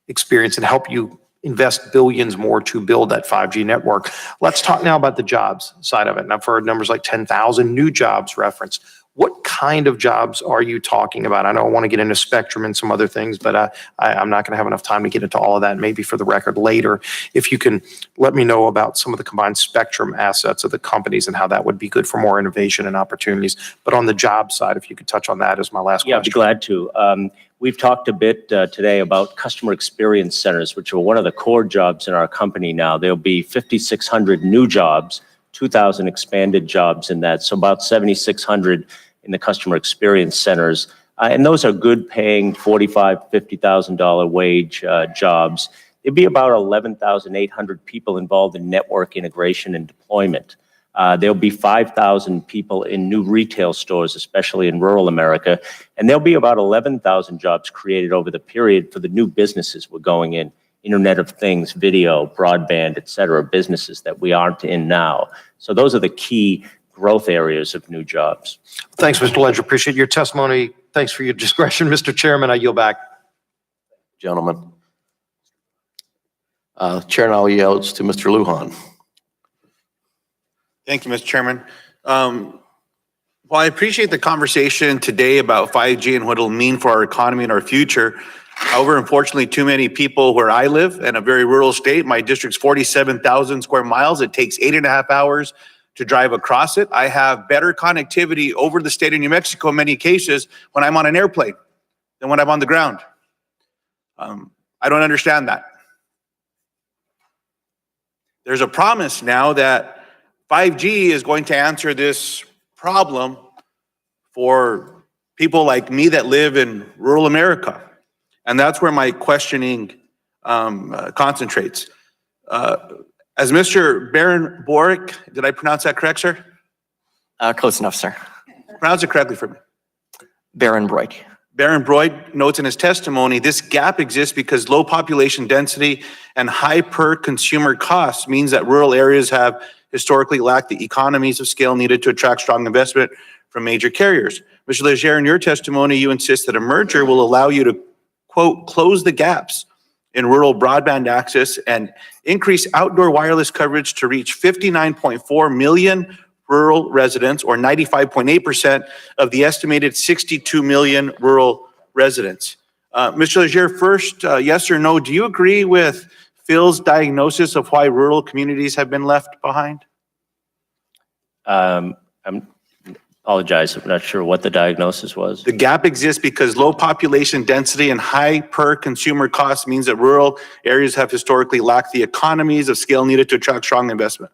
experience and help you invest billions more to build that 5G network. Let's talk now about the jobs side of it. And I've heard numbers like 10,000 new jobs referenced. What kind of jobs are you talking about? I know I want to get into spectrum and some other things, but I'm not going to have enough time to get into all of that. Maybe for the record later, if you can let me know about some of the combined spectrum assets of the companies and how that would be good for more innovation and opportunities. But on the job side, if you could touch on that as my last question.
Yeah, I'd be glad to. We've talked a bit today about customer experience centers, which are one of the core jobs in our company now. There'll be 5,600 new jobs, 2,000 expanded jobs in that, so about 7,600 in the customer experience centers. And those are good paying $45,000, $50,000 wage jobs. It'd be about 11,800 people involved in network integration and deployment. There'll be 5,000 people in new retail stores, especially in rural America. And there'll be about 11,000 jobs created over the period for the new businesses we're going in, Internet of Things, video, broadband, et cetera, businesses that we aren't in now. So those are the key growth areas of new jobs.
Thanks, Mr. Ledger. Appreciate your testimony. Thanks for your discretion, Mr. Chairman. I yield back.
Gentlemen. Chair now yields to Mr. Lujan.
Thank you, Mr. Chairman. While I appreciate the conversation today about 5G and what it'll mean for our economy and our future, however, unfortunately, too many people where I live in a very rural state, my district's 47,000 square miles. It takes 8.5 hours to drive across it. I have better connectivity over the state of New Mexico in many cases when I'm on an airplane than when I'm on the ground. I don't understand that. There's a promise now that 5G is going to answer this problem for people like me that live in rural America. And that's where my questioning concentrates. As Mr. Baron Boric, did I pronounce that correct, sir?
Close enough, sir.
Pronounce it correctly for me.
Baron Broik.
Baron Broik notes in his testimony, this gap exists because low population density and high per consumer costs means that rural areas have historically lacked the economies of scale needed to attract strong investment from major carriers. Mr. Leger, in your testimony, you insist that a merger will allow you to, quote, close the gaps in rural broadband access and increase outdoor wireless coverage to reach 59.4 million rural residents, or 95.8% of the estimated 62 million rural residents. Mr. Leger, first, yes or no, do you agree with Phil's diagnosis of why rural communities have been left behind?
I apologize, I'm not sure what the diagnosis was.
The gap exists because low population density and high per consumer costs means that rural areas have historically lacked the economies of scale needed to attract strong investment.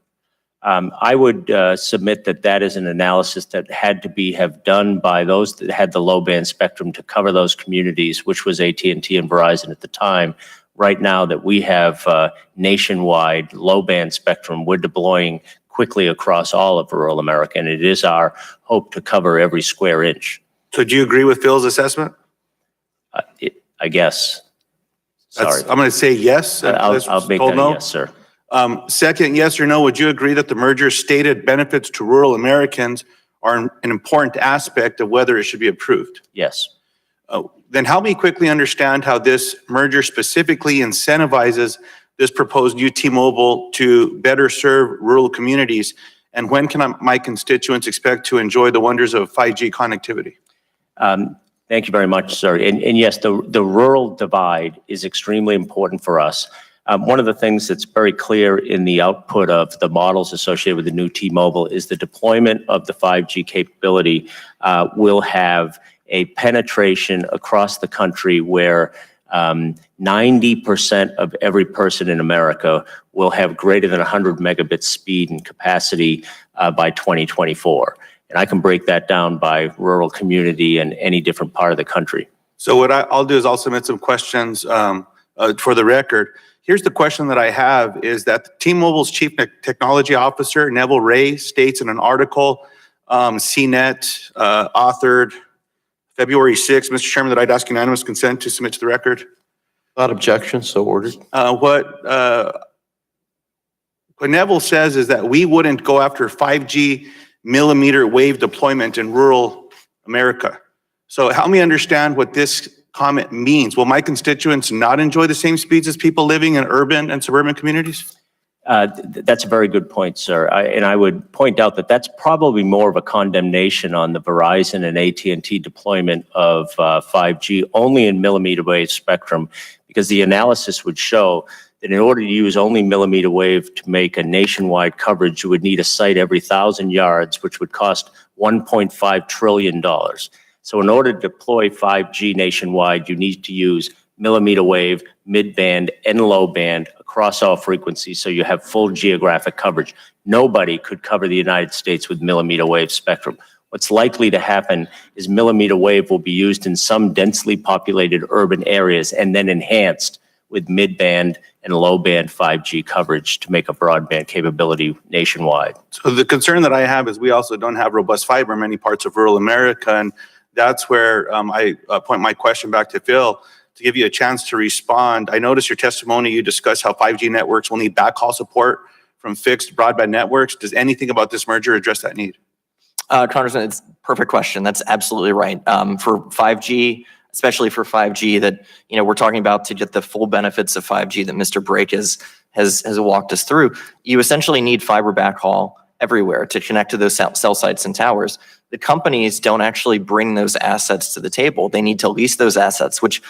I would submit that that is an analysis that had to have done by those that had the low band spectrum to cover those communities, which was AT&T and Verizon at the time. Right now that we have nationwide low band spectrum, we're deploying quickly across all of rural America, and it is our hope to cover every square inch.
So do you agree with Phil's assessment?
I guess. Sorry.
I'm going to say yes.
I'll make that a yes, sir.
Second, yes or no, would you agree that the merger's stated benefits to rural Americans are an important aspect of whether it should be approved?
Yes.
Then help me quickly understand how this merger specifically incentivizes this proposed new T-Mobile to better serve rural communities, and when can my constituents expect to enjoy the wonders of 5G connectivity?
Thank you very much, sir. And yes, the rural divide is extremely important for us. One of the things that's very clear in the output of the models associated with the new T-Mobile is the deployment of the 5G capability will have a penetration across the country where 90% of every person in America will have greater than 100 megabits speed and capacity by 2024. And I can break that down by rural community and any different part of the country.
So what I'll do is I'll submit some questions for the record. Here's the question that I have is that T-Mobile's Chief Technology Officer, Neville Ray, states in an article, CNET, authored February 6th, Mr. Chairman, that I'd ask unanimous consent to submit to the record.
Without objection, so ordered.
What Neville says is that we wouldn't go after 5G millimeter wave deployment in rural America. So help me understand what this comment means. Will my constituents not enjoy the same speeds as people living in urban and suburban communities?
That's a very good point, sir. And I would point out that that's probably more of a condemnation on the Verizon and AT&T deployment of 5G only in millimeter wave spectrum, because the analysis would show that in order to use only millimeter wave to make a nationwide coverage, you would need a site every 1,000 yards, which would cost $1.5 trillion. So in order to deploy 5G nationwide, you need to use millimeter wave, mid-band, and low-band across all frequencies, so you have full geographic coverage. Nobody could cover the United States with millimeter wave spectrum. What's likely to happen is millimeter wave will be used in some densely populated urban areas and then enhanced with mid-band and low-band 5G coverage to make a broadband capability nationwide.
So the concern that I have is we also don't have robust fiber in many parts of rural America, and that's where I point my question back to Phil to give you a chance to respond. I noticed your testimony, you discussed how 5G networks will need backhaul support from fixed broadband networks. Does anything about this merger address that need?
Congressman, it's a perfect question. That's absolutely right. For 5G, especially for 5G that, we're talking about to get the full benefits of 5G that Mr. Brake has walked us through, you essentially need fiber backhaul everywhere to connect to those cell sites and towers. The companies don't actually bring those assets to the table. They need to lease those assets, which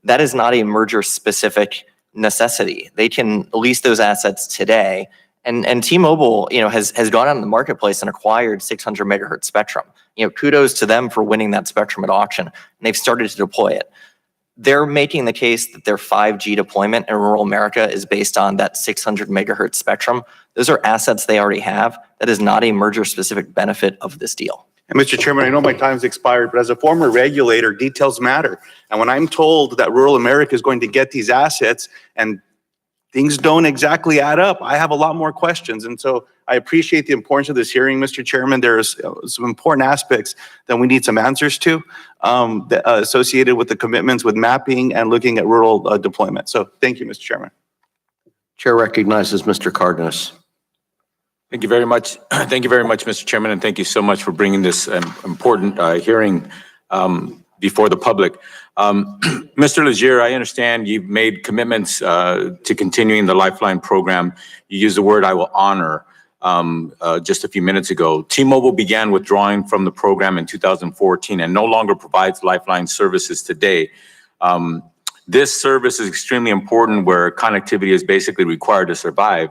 that is not a merger-specific necessity. They can lease those assets today. And T-Mobile, has gone out in the marketplace and acquired 600 megahertz spectrum. Kudos to them for winning that spectrum at auction, and they've started to deploy it. They're making the case that their 5G deployment in rural America is based on that 600 megahertz spectrum. Those are assets they already have. That is not a merger-specific benefit of this deal.
And Mr. Chairman, I know my time's expired, but as a former regulator, details matter. And when I'm told that rural America is going to get these assets and things don't exactly add up, I have a lot more questions. And so I appreciate the importance of this hearing, Mr. Chairman. There's some important aspects that we need some answers to associated with the commitments with mapping and looking at rural deployment. So thank you, Mr. Chairman.
Chair recognizes Mr. Cardenas.
Thank you very much. Thank you very much, Mr. Chairman, and thank you so much for bringing this important hearing before the public. Mr. Legier, I understand you've made commitments to continuing the Lifeline program. You used the word "I will honor" just a few minutes ago. T-Mobile began withdrawing from the program in 2014 and no longer provides Lifeline services today. This service is extremely important where connectivity is basically required to survive,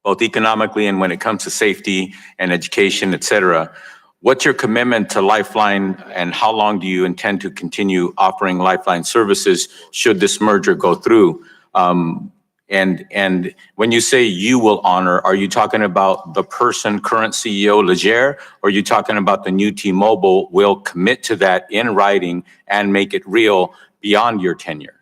both economically and when it comes to safety and education, et cetera. What's your commitment to Lifeline, and how long do you intend to continue offering Lifeline services should this merger go through? And when you say you will honor, are you talking about the current CEO, Legier, or are you talking about the new T-Mobile will commit to that in writing and make it real beyond your tenure?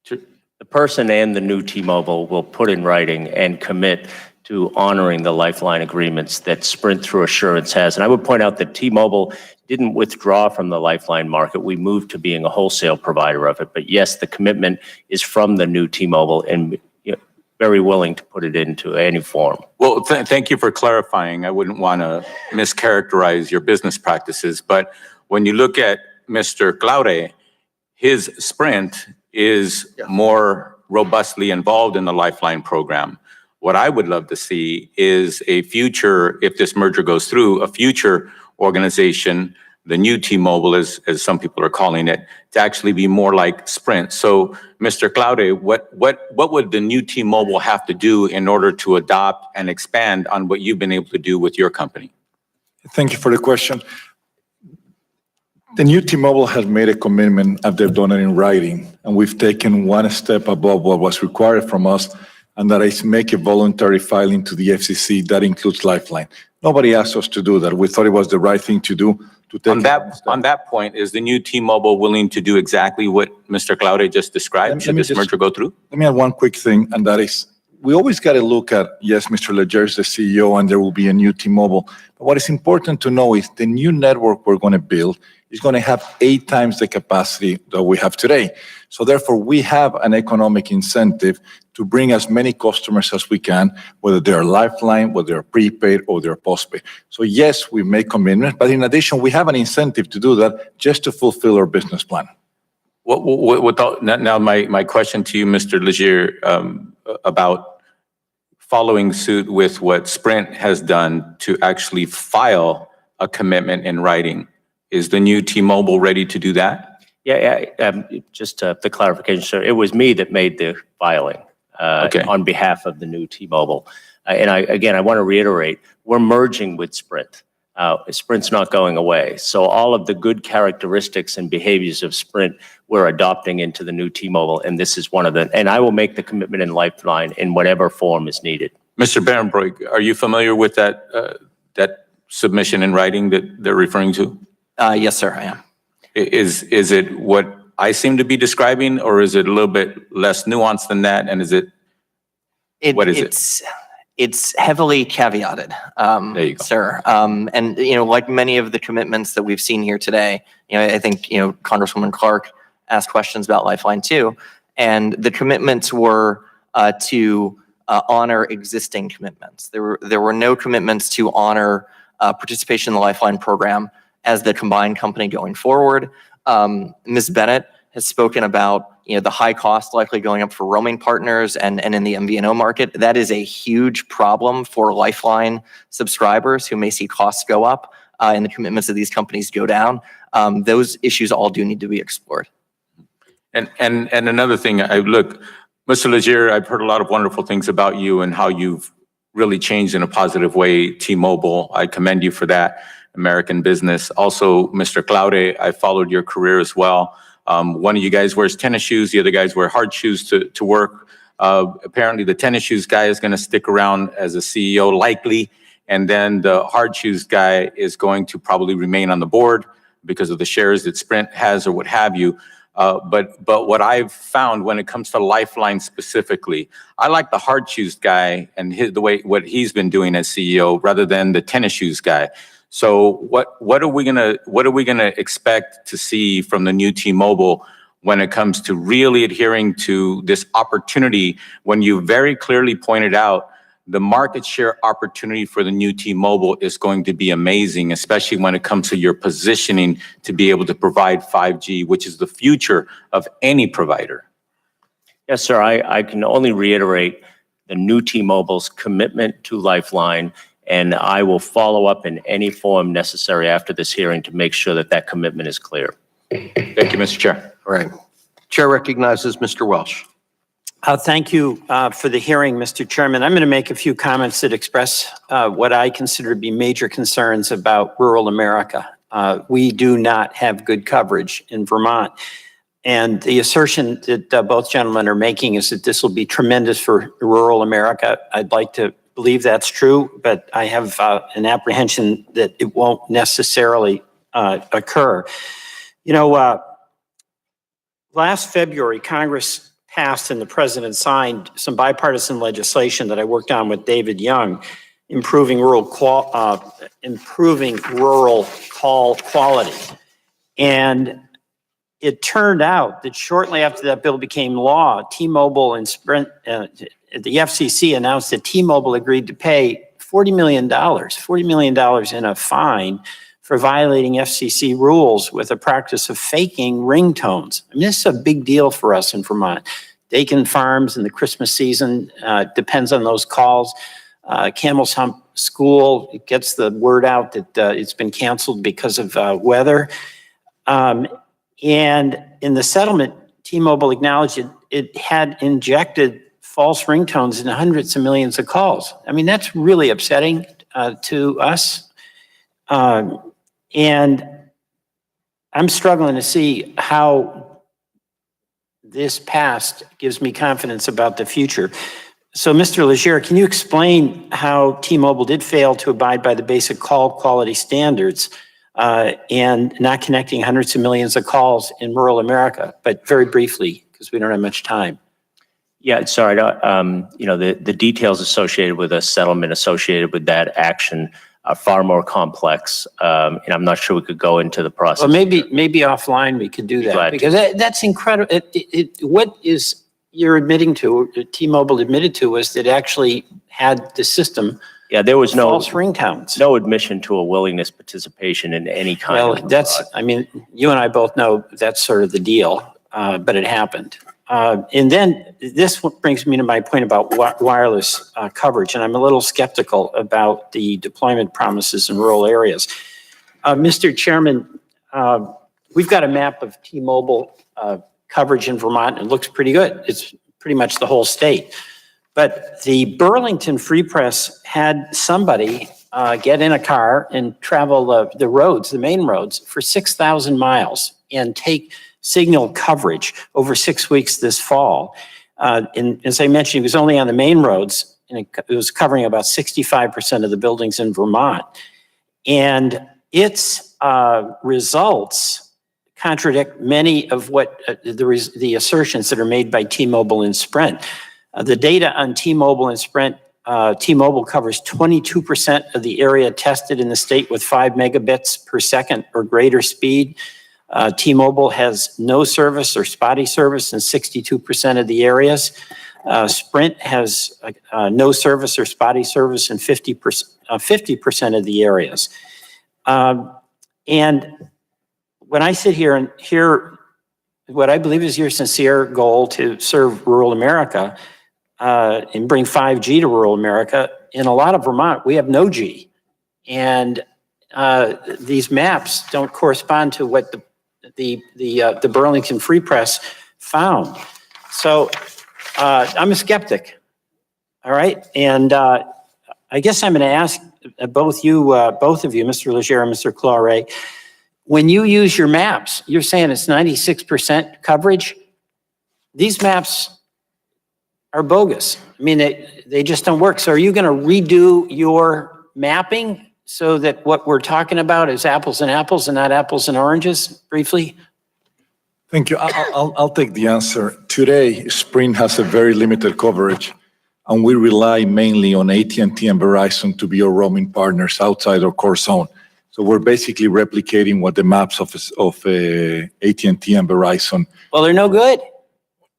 The person and the new T-Mobile will put in writing and commit to honoring the Lifeline agreements that Sprint through Assurance has. And I would point out that T-Mobile didn't withdraw from the Lifeline market. We moved to being a wholesale provider of it. But yes, the commitment is from the new T-Mobile, and very willing to put it into any form.
Well, thank you for clarifying. I wouldn't want to mischaracterize your business practices, but when you look at Mr. Claure, his Sprint is more robustly involved in the Lifeline program. What I would love to see is a future, if this merger goes through, a future organization, the new T-Mobile, as some people are calling it, to actually be more like Sprint. So, Mr. Claure, what would the new T-Mobile have to do in order to adopt and expand on what you've been able to do with your company?
Thank you for the question. The new T-Mobile has made a commitment, and they've done it in writing, and we've taken one step above what was required from us, and that is make a voluntary filing to the FCC that includes Lifeline. Nobody asked us to do that. We thought it was the right thing to do.
On that point, is the new T-Mobile willing to do exactly what Mr. Claure just described? Should this merger go through?
Let me add one quick thing, and that is, we always got to look at, yes, Mr. Legier is the CEO, and there will be a new T-Mobile. But what is important to know is the new network we're going to build is going to have 8 times the capacity that we have today. So therefore, we have an economic incentive to bring as many customers as we can, whether they're Lifeline, whether they're prepaid, or they're postpaid. So yes, we make commitments, but in addition, we have an incentive to do that just to fulfill our business plan.
Now, my question to you, Mr. Legier, about following suit with what Sprint has done to actually file a commitment in writing. Is the new T-Mobile ready to do that?
Yeah, just the clarification, sir. It was me that made the filing on behalf of the new T-Mobile. And I want to reiterate, we're merging with Sprint. Sprint's not going away. So all of the good characteristics and behaviors of Sprint, we're adopting into the new T-Mobile, and this is one of them. And I will make the commitment in Lifeline in whatever form is needed.
Mr. Barenbroek, are you familiar with that, that submission in writing that they're referring to?
Yes, sir, I am.
Is it what I seem to be describing, or is it a little bit less nuanced than that? And is it, what is it?
It's heavily caveated,
There you go.
sir. And, like many of the commitments that we've seen here today, I think, Congresswoman Clark asked questions about Lifeline too. And the commitments were to honor existing commitments. There were no commitments to honor participation in the Lifeline program as the combined company going forward. Ms. Bennett has spoken about the high cost likely going up for roaming partners and in the MVNO market. That is a huge problem for Lifeline subscribers who may see costs go up and the commitments of these companies go down. Those issues all do need to be explored.
And another thing, look, Mr. Legier, I've heard a lot of wonderful things about you and how you've really changed in a positive way T-Mobile. I commend you for that. American business. Also, Mr. Claude, I followed your career as well. One of you guys wears tennis shoes, the other guys wear hard shoes to work. Apparently the tennis shoes guy is going to stick around as a CEO likely, and then the hard shoes guy is going to probably remain on the board because of the shares that Sprint has or what have you. But what I've found when it comes to Lifeline specifically, I like the hard shoes guy and what he's been doing as CEO rather than the tennis shoes guy. So what are we gonna expect to see from the new T-Mobile when it comes to really adhering to this opportunity when you very clearly pointed out the market share opportunity for the new T-Mobile is going to be amazing, especially when it comes to your positioning to be able to provide 5G, which is the future of any provider?
Yes, sir. I can only reiterate the new T-Mobile's commitment to Lifeline, and I will follow up in any form necessary after this hearing to make sure that that commitment is clear.
Thank you, Mr. Chair.
All right. Chair recognizes Mr. Welch.
Thank you for the hearing, Mr. Chairman. I'm going to make a few comments that express what I consider to be major concerns about rural America. We do not have good coverage in Vermont. And the assertion that both gentlemen are making is that this will be tremendous for rural America. I'd like to believe that's true, but I have an apprehension that it won't necessarily occur. Last February, Congress passed and the president signed some bipartisan legislation that I worked on with David Young, improving rural call quality. And it turned out that shortly after that bill became law, T-Mobile and Sprint, the FCC announced that T-Mobile agreed to pay $40 million in a fine for violating FCC rules with a practice of faking ringtones. I mean, this is a big deal for us in Vermont. Dakin Farms in the Christmas season depends on those calls. Camel's Hump School, it gets the word out that it's been canceled because of weather. And in the settlement, T-Mobile acknowledged it had injected false ringtones in hundreds of millions of calls. I mean, that's really upsetting to us. And I'm struggling to see how this past gives me confidence about the future. So, Mr. Legier, can you explain how T-Mobile did fail to abide by the basic call quality standards and not connecting hundreds of millions of calls in rural America? But very briefly, because we don't have much time.
Yeah, sorry. The details associated with a settlement associated with that action are far more complex, and I'm not sure we could go into the process.
Well, maybe offline we could do that, because that's incredible. What is you're admitting to, T-Mobile admitted to, was that it actually had the system.
Yeah, there was
false ringtones.
No admission to a willingness participation in any kind of.
Well, I mean, you and I both know that's sort of the deal, but it happened. And then this brings me to my point about wireless coverage, and I'm a little skeptical about the deployment promises in rural areas. Mr. Chairman, we've got a map of T-Mobile coverage in Vermont, and it looks pretty good. It's pretty much the whole state. But the Burlington Free Press had somebody
get in a car and travel the roads, the main roads, for 6,000 miles and take signal coverage over 6 weeks this fall. And as I mentioned, he was only on the main roads, and it was covering about 65% of the buildings in Vermont. And its results contradict many of what the assertions that are made by T-Mobile and Sprint. The data on T-Mobile and Sprint, T-Mobile covers 22% of the area tested in the state with 5 megabits per second or greater speed. T-Mobile has no service or spotty service in 62% of the areas. Sprint has no service or spotty service in 50% of the areas. And when I sit here and hear what I believe is your sincere goal to serve rural America and bring 5G to rural America, in a lot of Vermont, we have no G. And these maps don't correspond to what the Burlington Free Press found. So I'm a skeptic, all right? And I guess I'm going to ask both of you, Mr. Legere and Mr. Claure, when you use your maps, you're saying it's 96% coverage. These maps are bogus. I mean, they just don't work. So are you going to redo your mapping so that what we're talking about is apples and apples and not apples and oranges, briefly?
Thank you. I'll take the answer. Today, Sprint has a very limited coverage, and we rely mainly on AT&T and Verizon to be our roaming partners outside our core zone. So we're basically replicating what the maps of AT&T and Verizon.
Well, they're no good.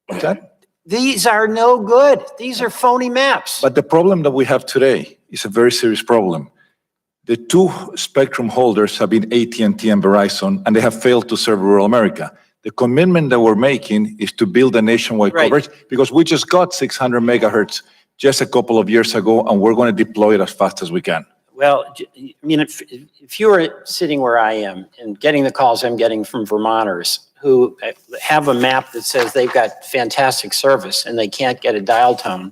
What's that?
These are no good. These are phony maps.
But the problem that we have today is a very serious problem. The two spectrum holders have been AT&T and Verizon, and they have failed to serve rural America. The commitment that we're making is to build a nationwide coverage because we just got 600 megahertz just a couple of years ago, and we're going to deploy it as fast as we can.
Well, I mean, if you were sitting where I am and getting the calls I'm getting from Vermonters who have a map that says they've got fantastic service and they can't get a dial tone,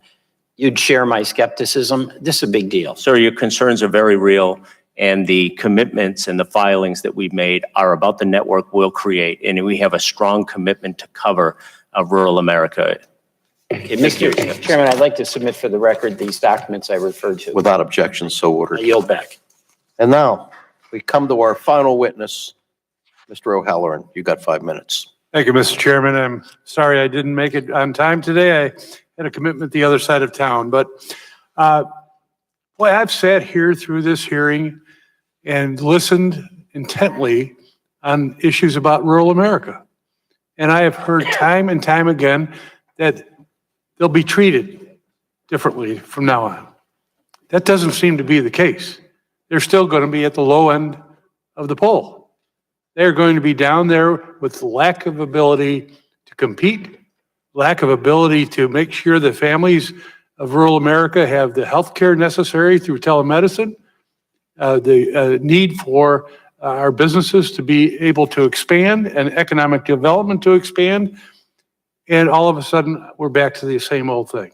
you'd share my skepticism. This is a big deal.
Sir, your concerns are very real, and the commitments and the filings that we've made are about the network we'll create, and we have a strong commitment to cover rural America.
Okay, Mr. Chairman, I'd like to submit for the record these documents I referred to.
Without objection, so ordered.
I yield back.
And now we come to our final witness, Mr. O'Halloran. You got 5 minutes.
Thank you, Mr. Chairman. I'm sorry I didn't make it on time today. I had a commitment the other side of town, but boy, I've sat here through this hearing and listened intently on issues about rural America. And I have heard time and time again that they'll be treated differently from now on. That doesn't seem to be the case. They're still going to be at the low end of the poll. They're going to be down there with lack of ability to compete, lack of ability to make sure the families of rural America have the health care necessary through telemedicine, the need for our businesses to be able to expand and economic development to expand. And all of a sudden, we're back to the same old thing.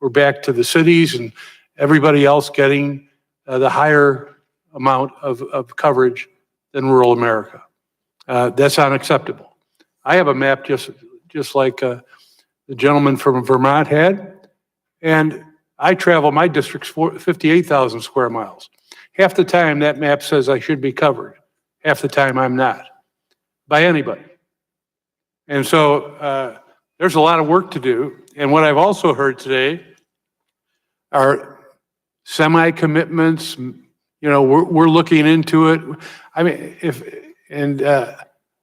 We're back to the cities and everybody else getting the higher amount of coverage than rural America. That's unacceptable. I have a map just like the gentleman from Vermont had, and I travel, my district's 58,000 square miles. Half the time that map says I should be covered. Half the time I'm not, by anybody. And so there's a lot of work to do. And what I've also heard today are semi-commitments. You know, we're looking into it. I mean,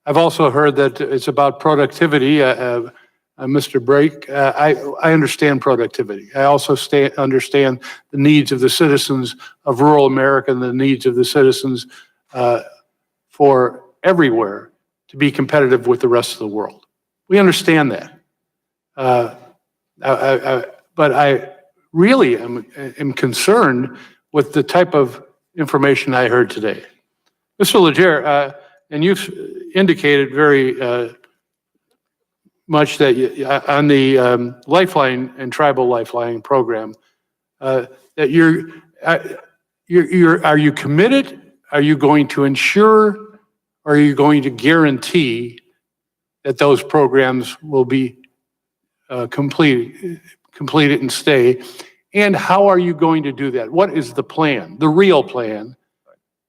I've also heard that it's about productivity. Mr. Brake, I understand productivity. I also understand the needs of the citizens of rural America and the needs of the citizens for everywhere to be competitive with the rest of the world. We understand that. But I really am concerned with the type of information I heard today. Mr. Legere, and you've indicated very much that on the Lifeline and Tribal Lifeline program, that are you committed? Are you going to ensure? Or are you going to guarantee that those programs will be completed and stay? And how are you going to do that? What is the plan, the real plan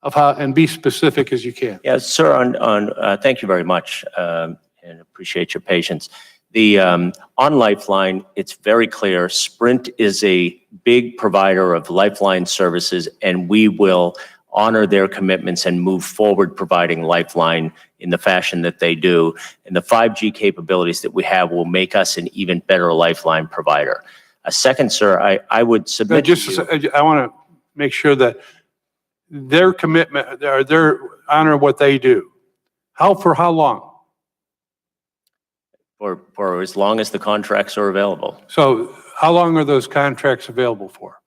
of how, and be specific as you can?
Yes, sir, thank you very much, and appreciate your patience. On Lifeline, it's very clear, Sprint is a big provider of Lifeline services, and we will honor their commitments and move forward providing Lifeline in the fashion that they do. And the 5G capabilities that we have will make us an even better Lifeline provider. Second, sir, I would submit to you.
I want to make sure that their commitment, their honor what they do. For how long?
For as long as the contracts are available.
So how long are those contracts available for?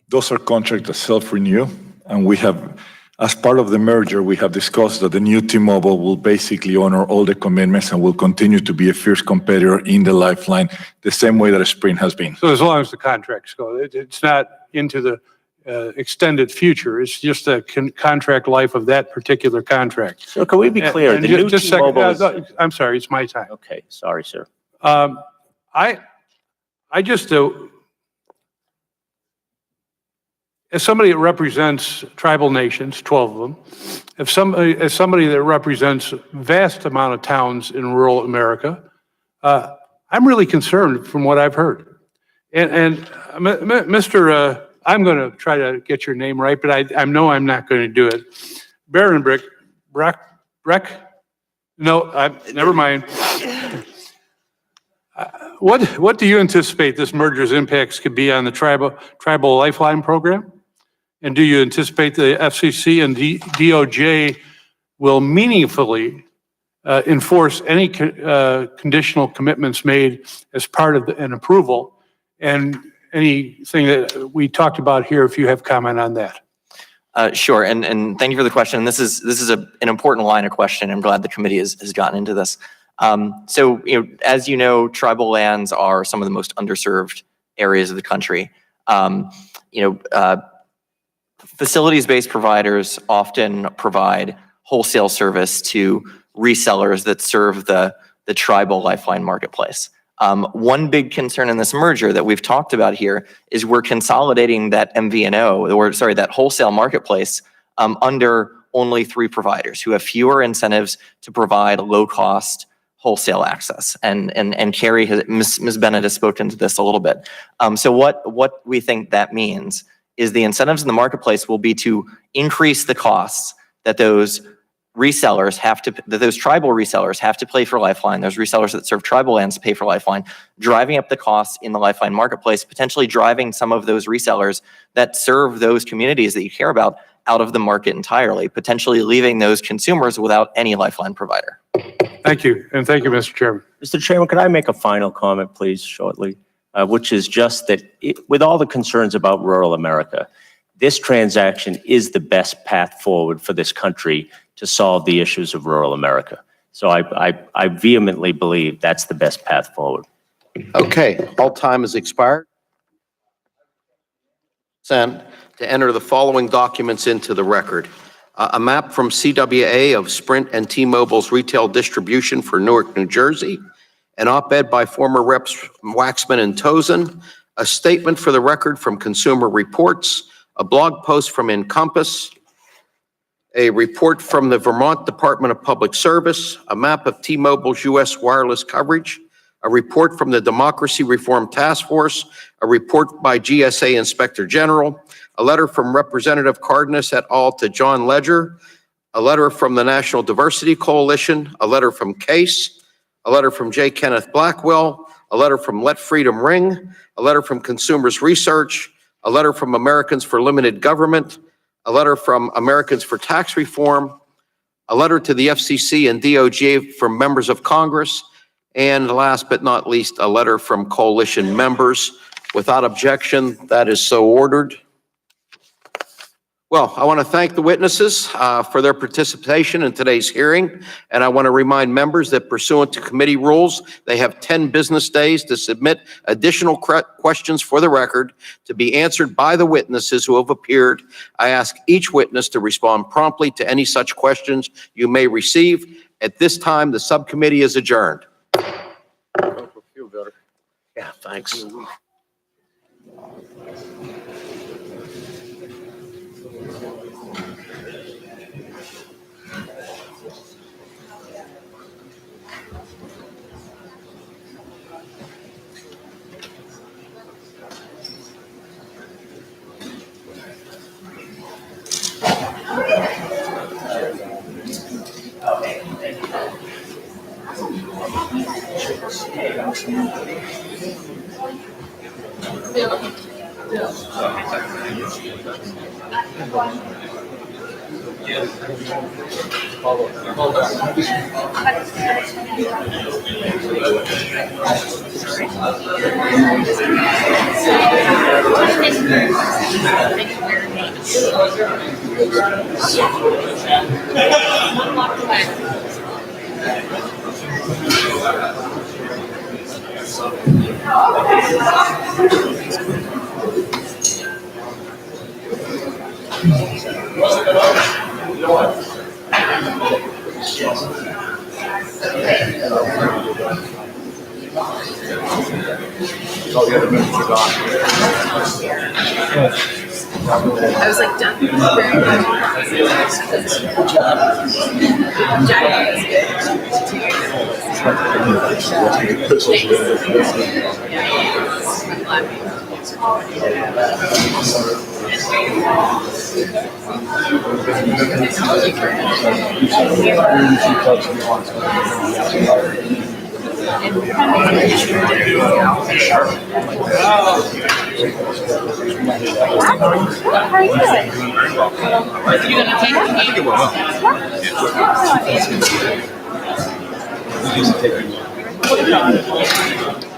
Those are contracts that self-renew, and we have, as part of the merger, we have discussed that the new T-Mobile will basically honor all the commitments and will continue to be a fierce competitor in the Lifeline, the same way that Sprint has been.
So as long as the contracts go, it's not into the extended future. It's just the contract life of that particular contract.
So can we be clear?
And
The new T-Mobile
I'm sorry, it's my time.
Okay, sorry, sir.
I just, as somebody that represents tribal nations, 12 of them, as somebody that represents vast amount of towns in rural America, I'm really concerned from what I've heard. And Mr. I'm going to try to get your name right, but I know I'm not going to do it. Breck? No, never mind. What do you anticipate this merger's impacts could be on the tribal Lifeline program? And do you anticipate the FCC and DOJ will meaningfully enforce any conditional commitments made as part of an approval? And anything that we talked about here, if you have comment on that.
Sure, and thank you for the question. This is an important line of question. I'm glad the committee has gotten into this. So, as you know, tribal lands are some of the most underserved areas of the country. Facilities-based providers often provide wholesale service to resellers that serve the tribal Lifeline marketplace. One big concern in this merger that we've talked about here is we're consolidating that that wholesale marketplace under only 3 providers who have fewer incentives to provide low-cost wholesale access. And Carrie, Ms. Bennett has spoken to this a little bit. So what we think that means is the incentives in the marketplace will be to increase the costs that those resellers those tribal resellers have to pay for Lifeline. Those resellers that serve tribal lands pay for Lifeline, driving up the costs in the Lifeline marketplace, potentially driving some of those resellers that serve those communities that you care about out of the market entirely, potentially leaving those consumers without any Lifeline provider.
Thank you, and thank you, Mr. Chairman.
Mr. Chairman, could I make a final comment, please, shortly? Which is just that with all the concerns about rural America, this transaction is the best path forward for this country to solve the issues of rural America. So I vehemently believe that's the best path forward.
Okay, all time has expired. Send to enter the following documents into the record. A map from CWA of Sprint and T-Mobile's retail distribution for Newark, New Jersey. An op-ed by former reps Waxman and Tozin. A statement for the record from Consumer Reports. A blog post from Encompass. A report from the Vermont Department of Public Service. A map of T-Mobile's U.S. wireless coverage. A report from the Democracy Reform Task Force. A report by GSA Inspector General. A letter from Representative Cardenas et al. To John Ledger. A letter from the National Diversity Coalition. A letter from CASE. A letter from J. Kenneth Blackwell. A letter from Let Freedom Ring. A letter from Consumers Research. A letter from Americans for Limited Government. A letter from Americans for Tax Reform. A letter to the FCC and DOJ from members of Congress. And last but not least, a letter from coalition members. Without objection, that is so ordered. Well, I want to thank the witnesses for their participation in today's hearing, and I want to remind members that pursuant to committee rules, they have 10 business days to submit additional questions for the record to be answered by the witnesses who have appeared. I ask each witness to respond promptly to any such questions you may receive. At this time, the subcommittee is adjourned. Yeah, thanks.
I was like, done. How are you doing? You gonna take it? I think it will.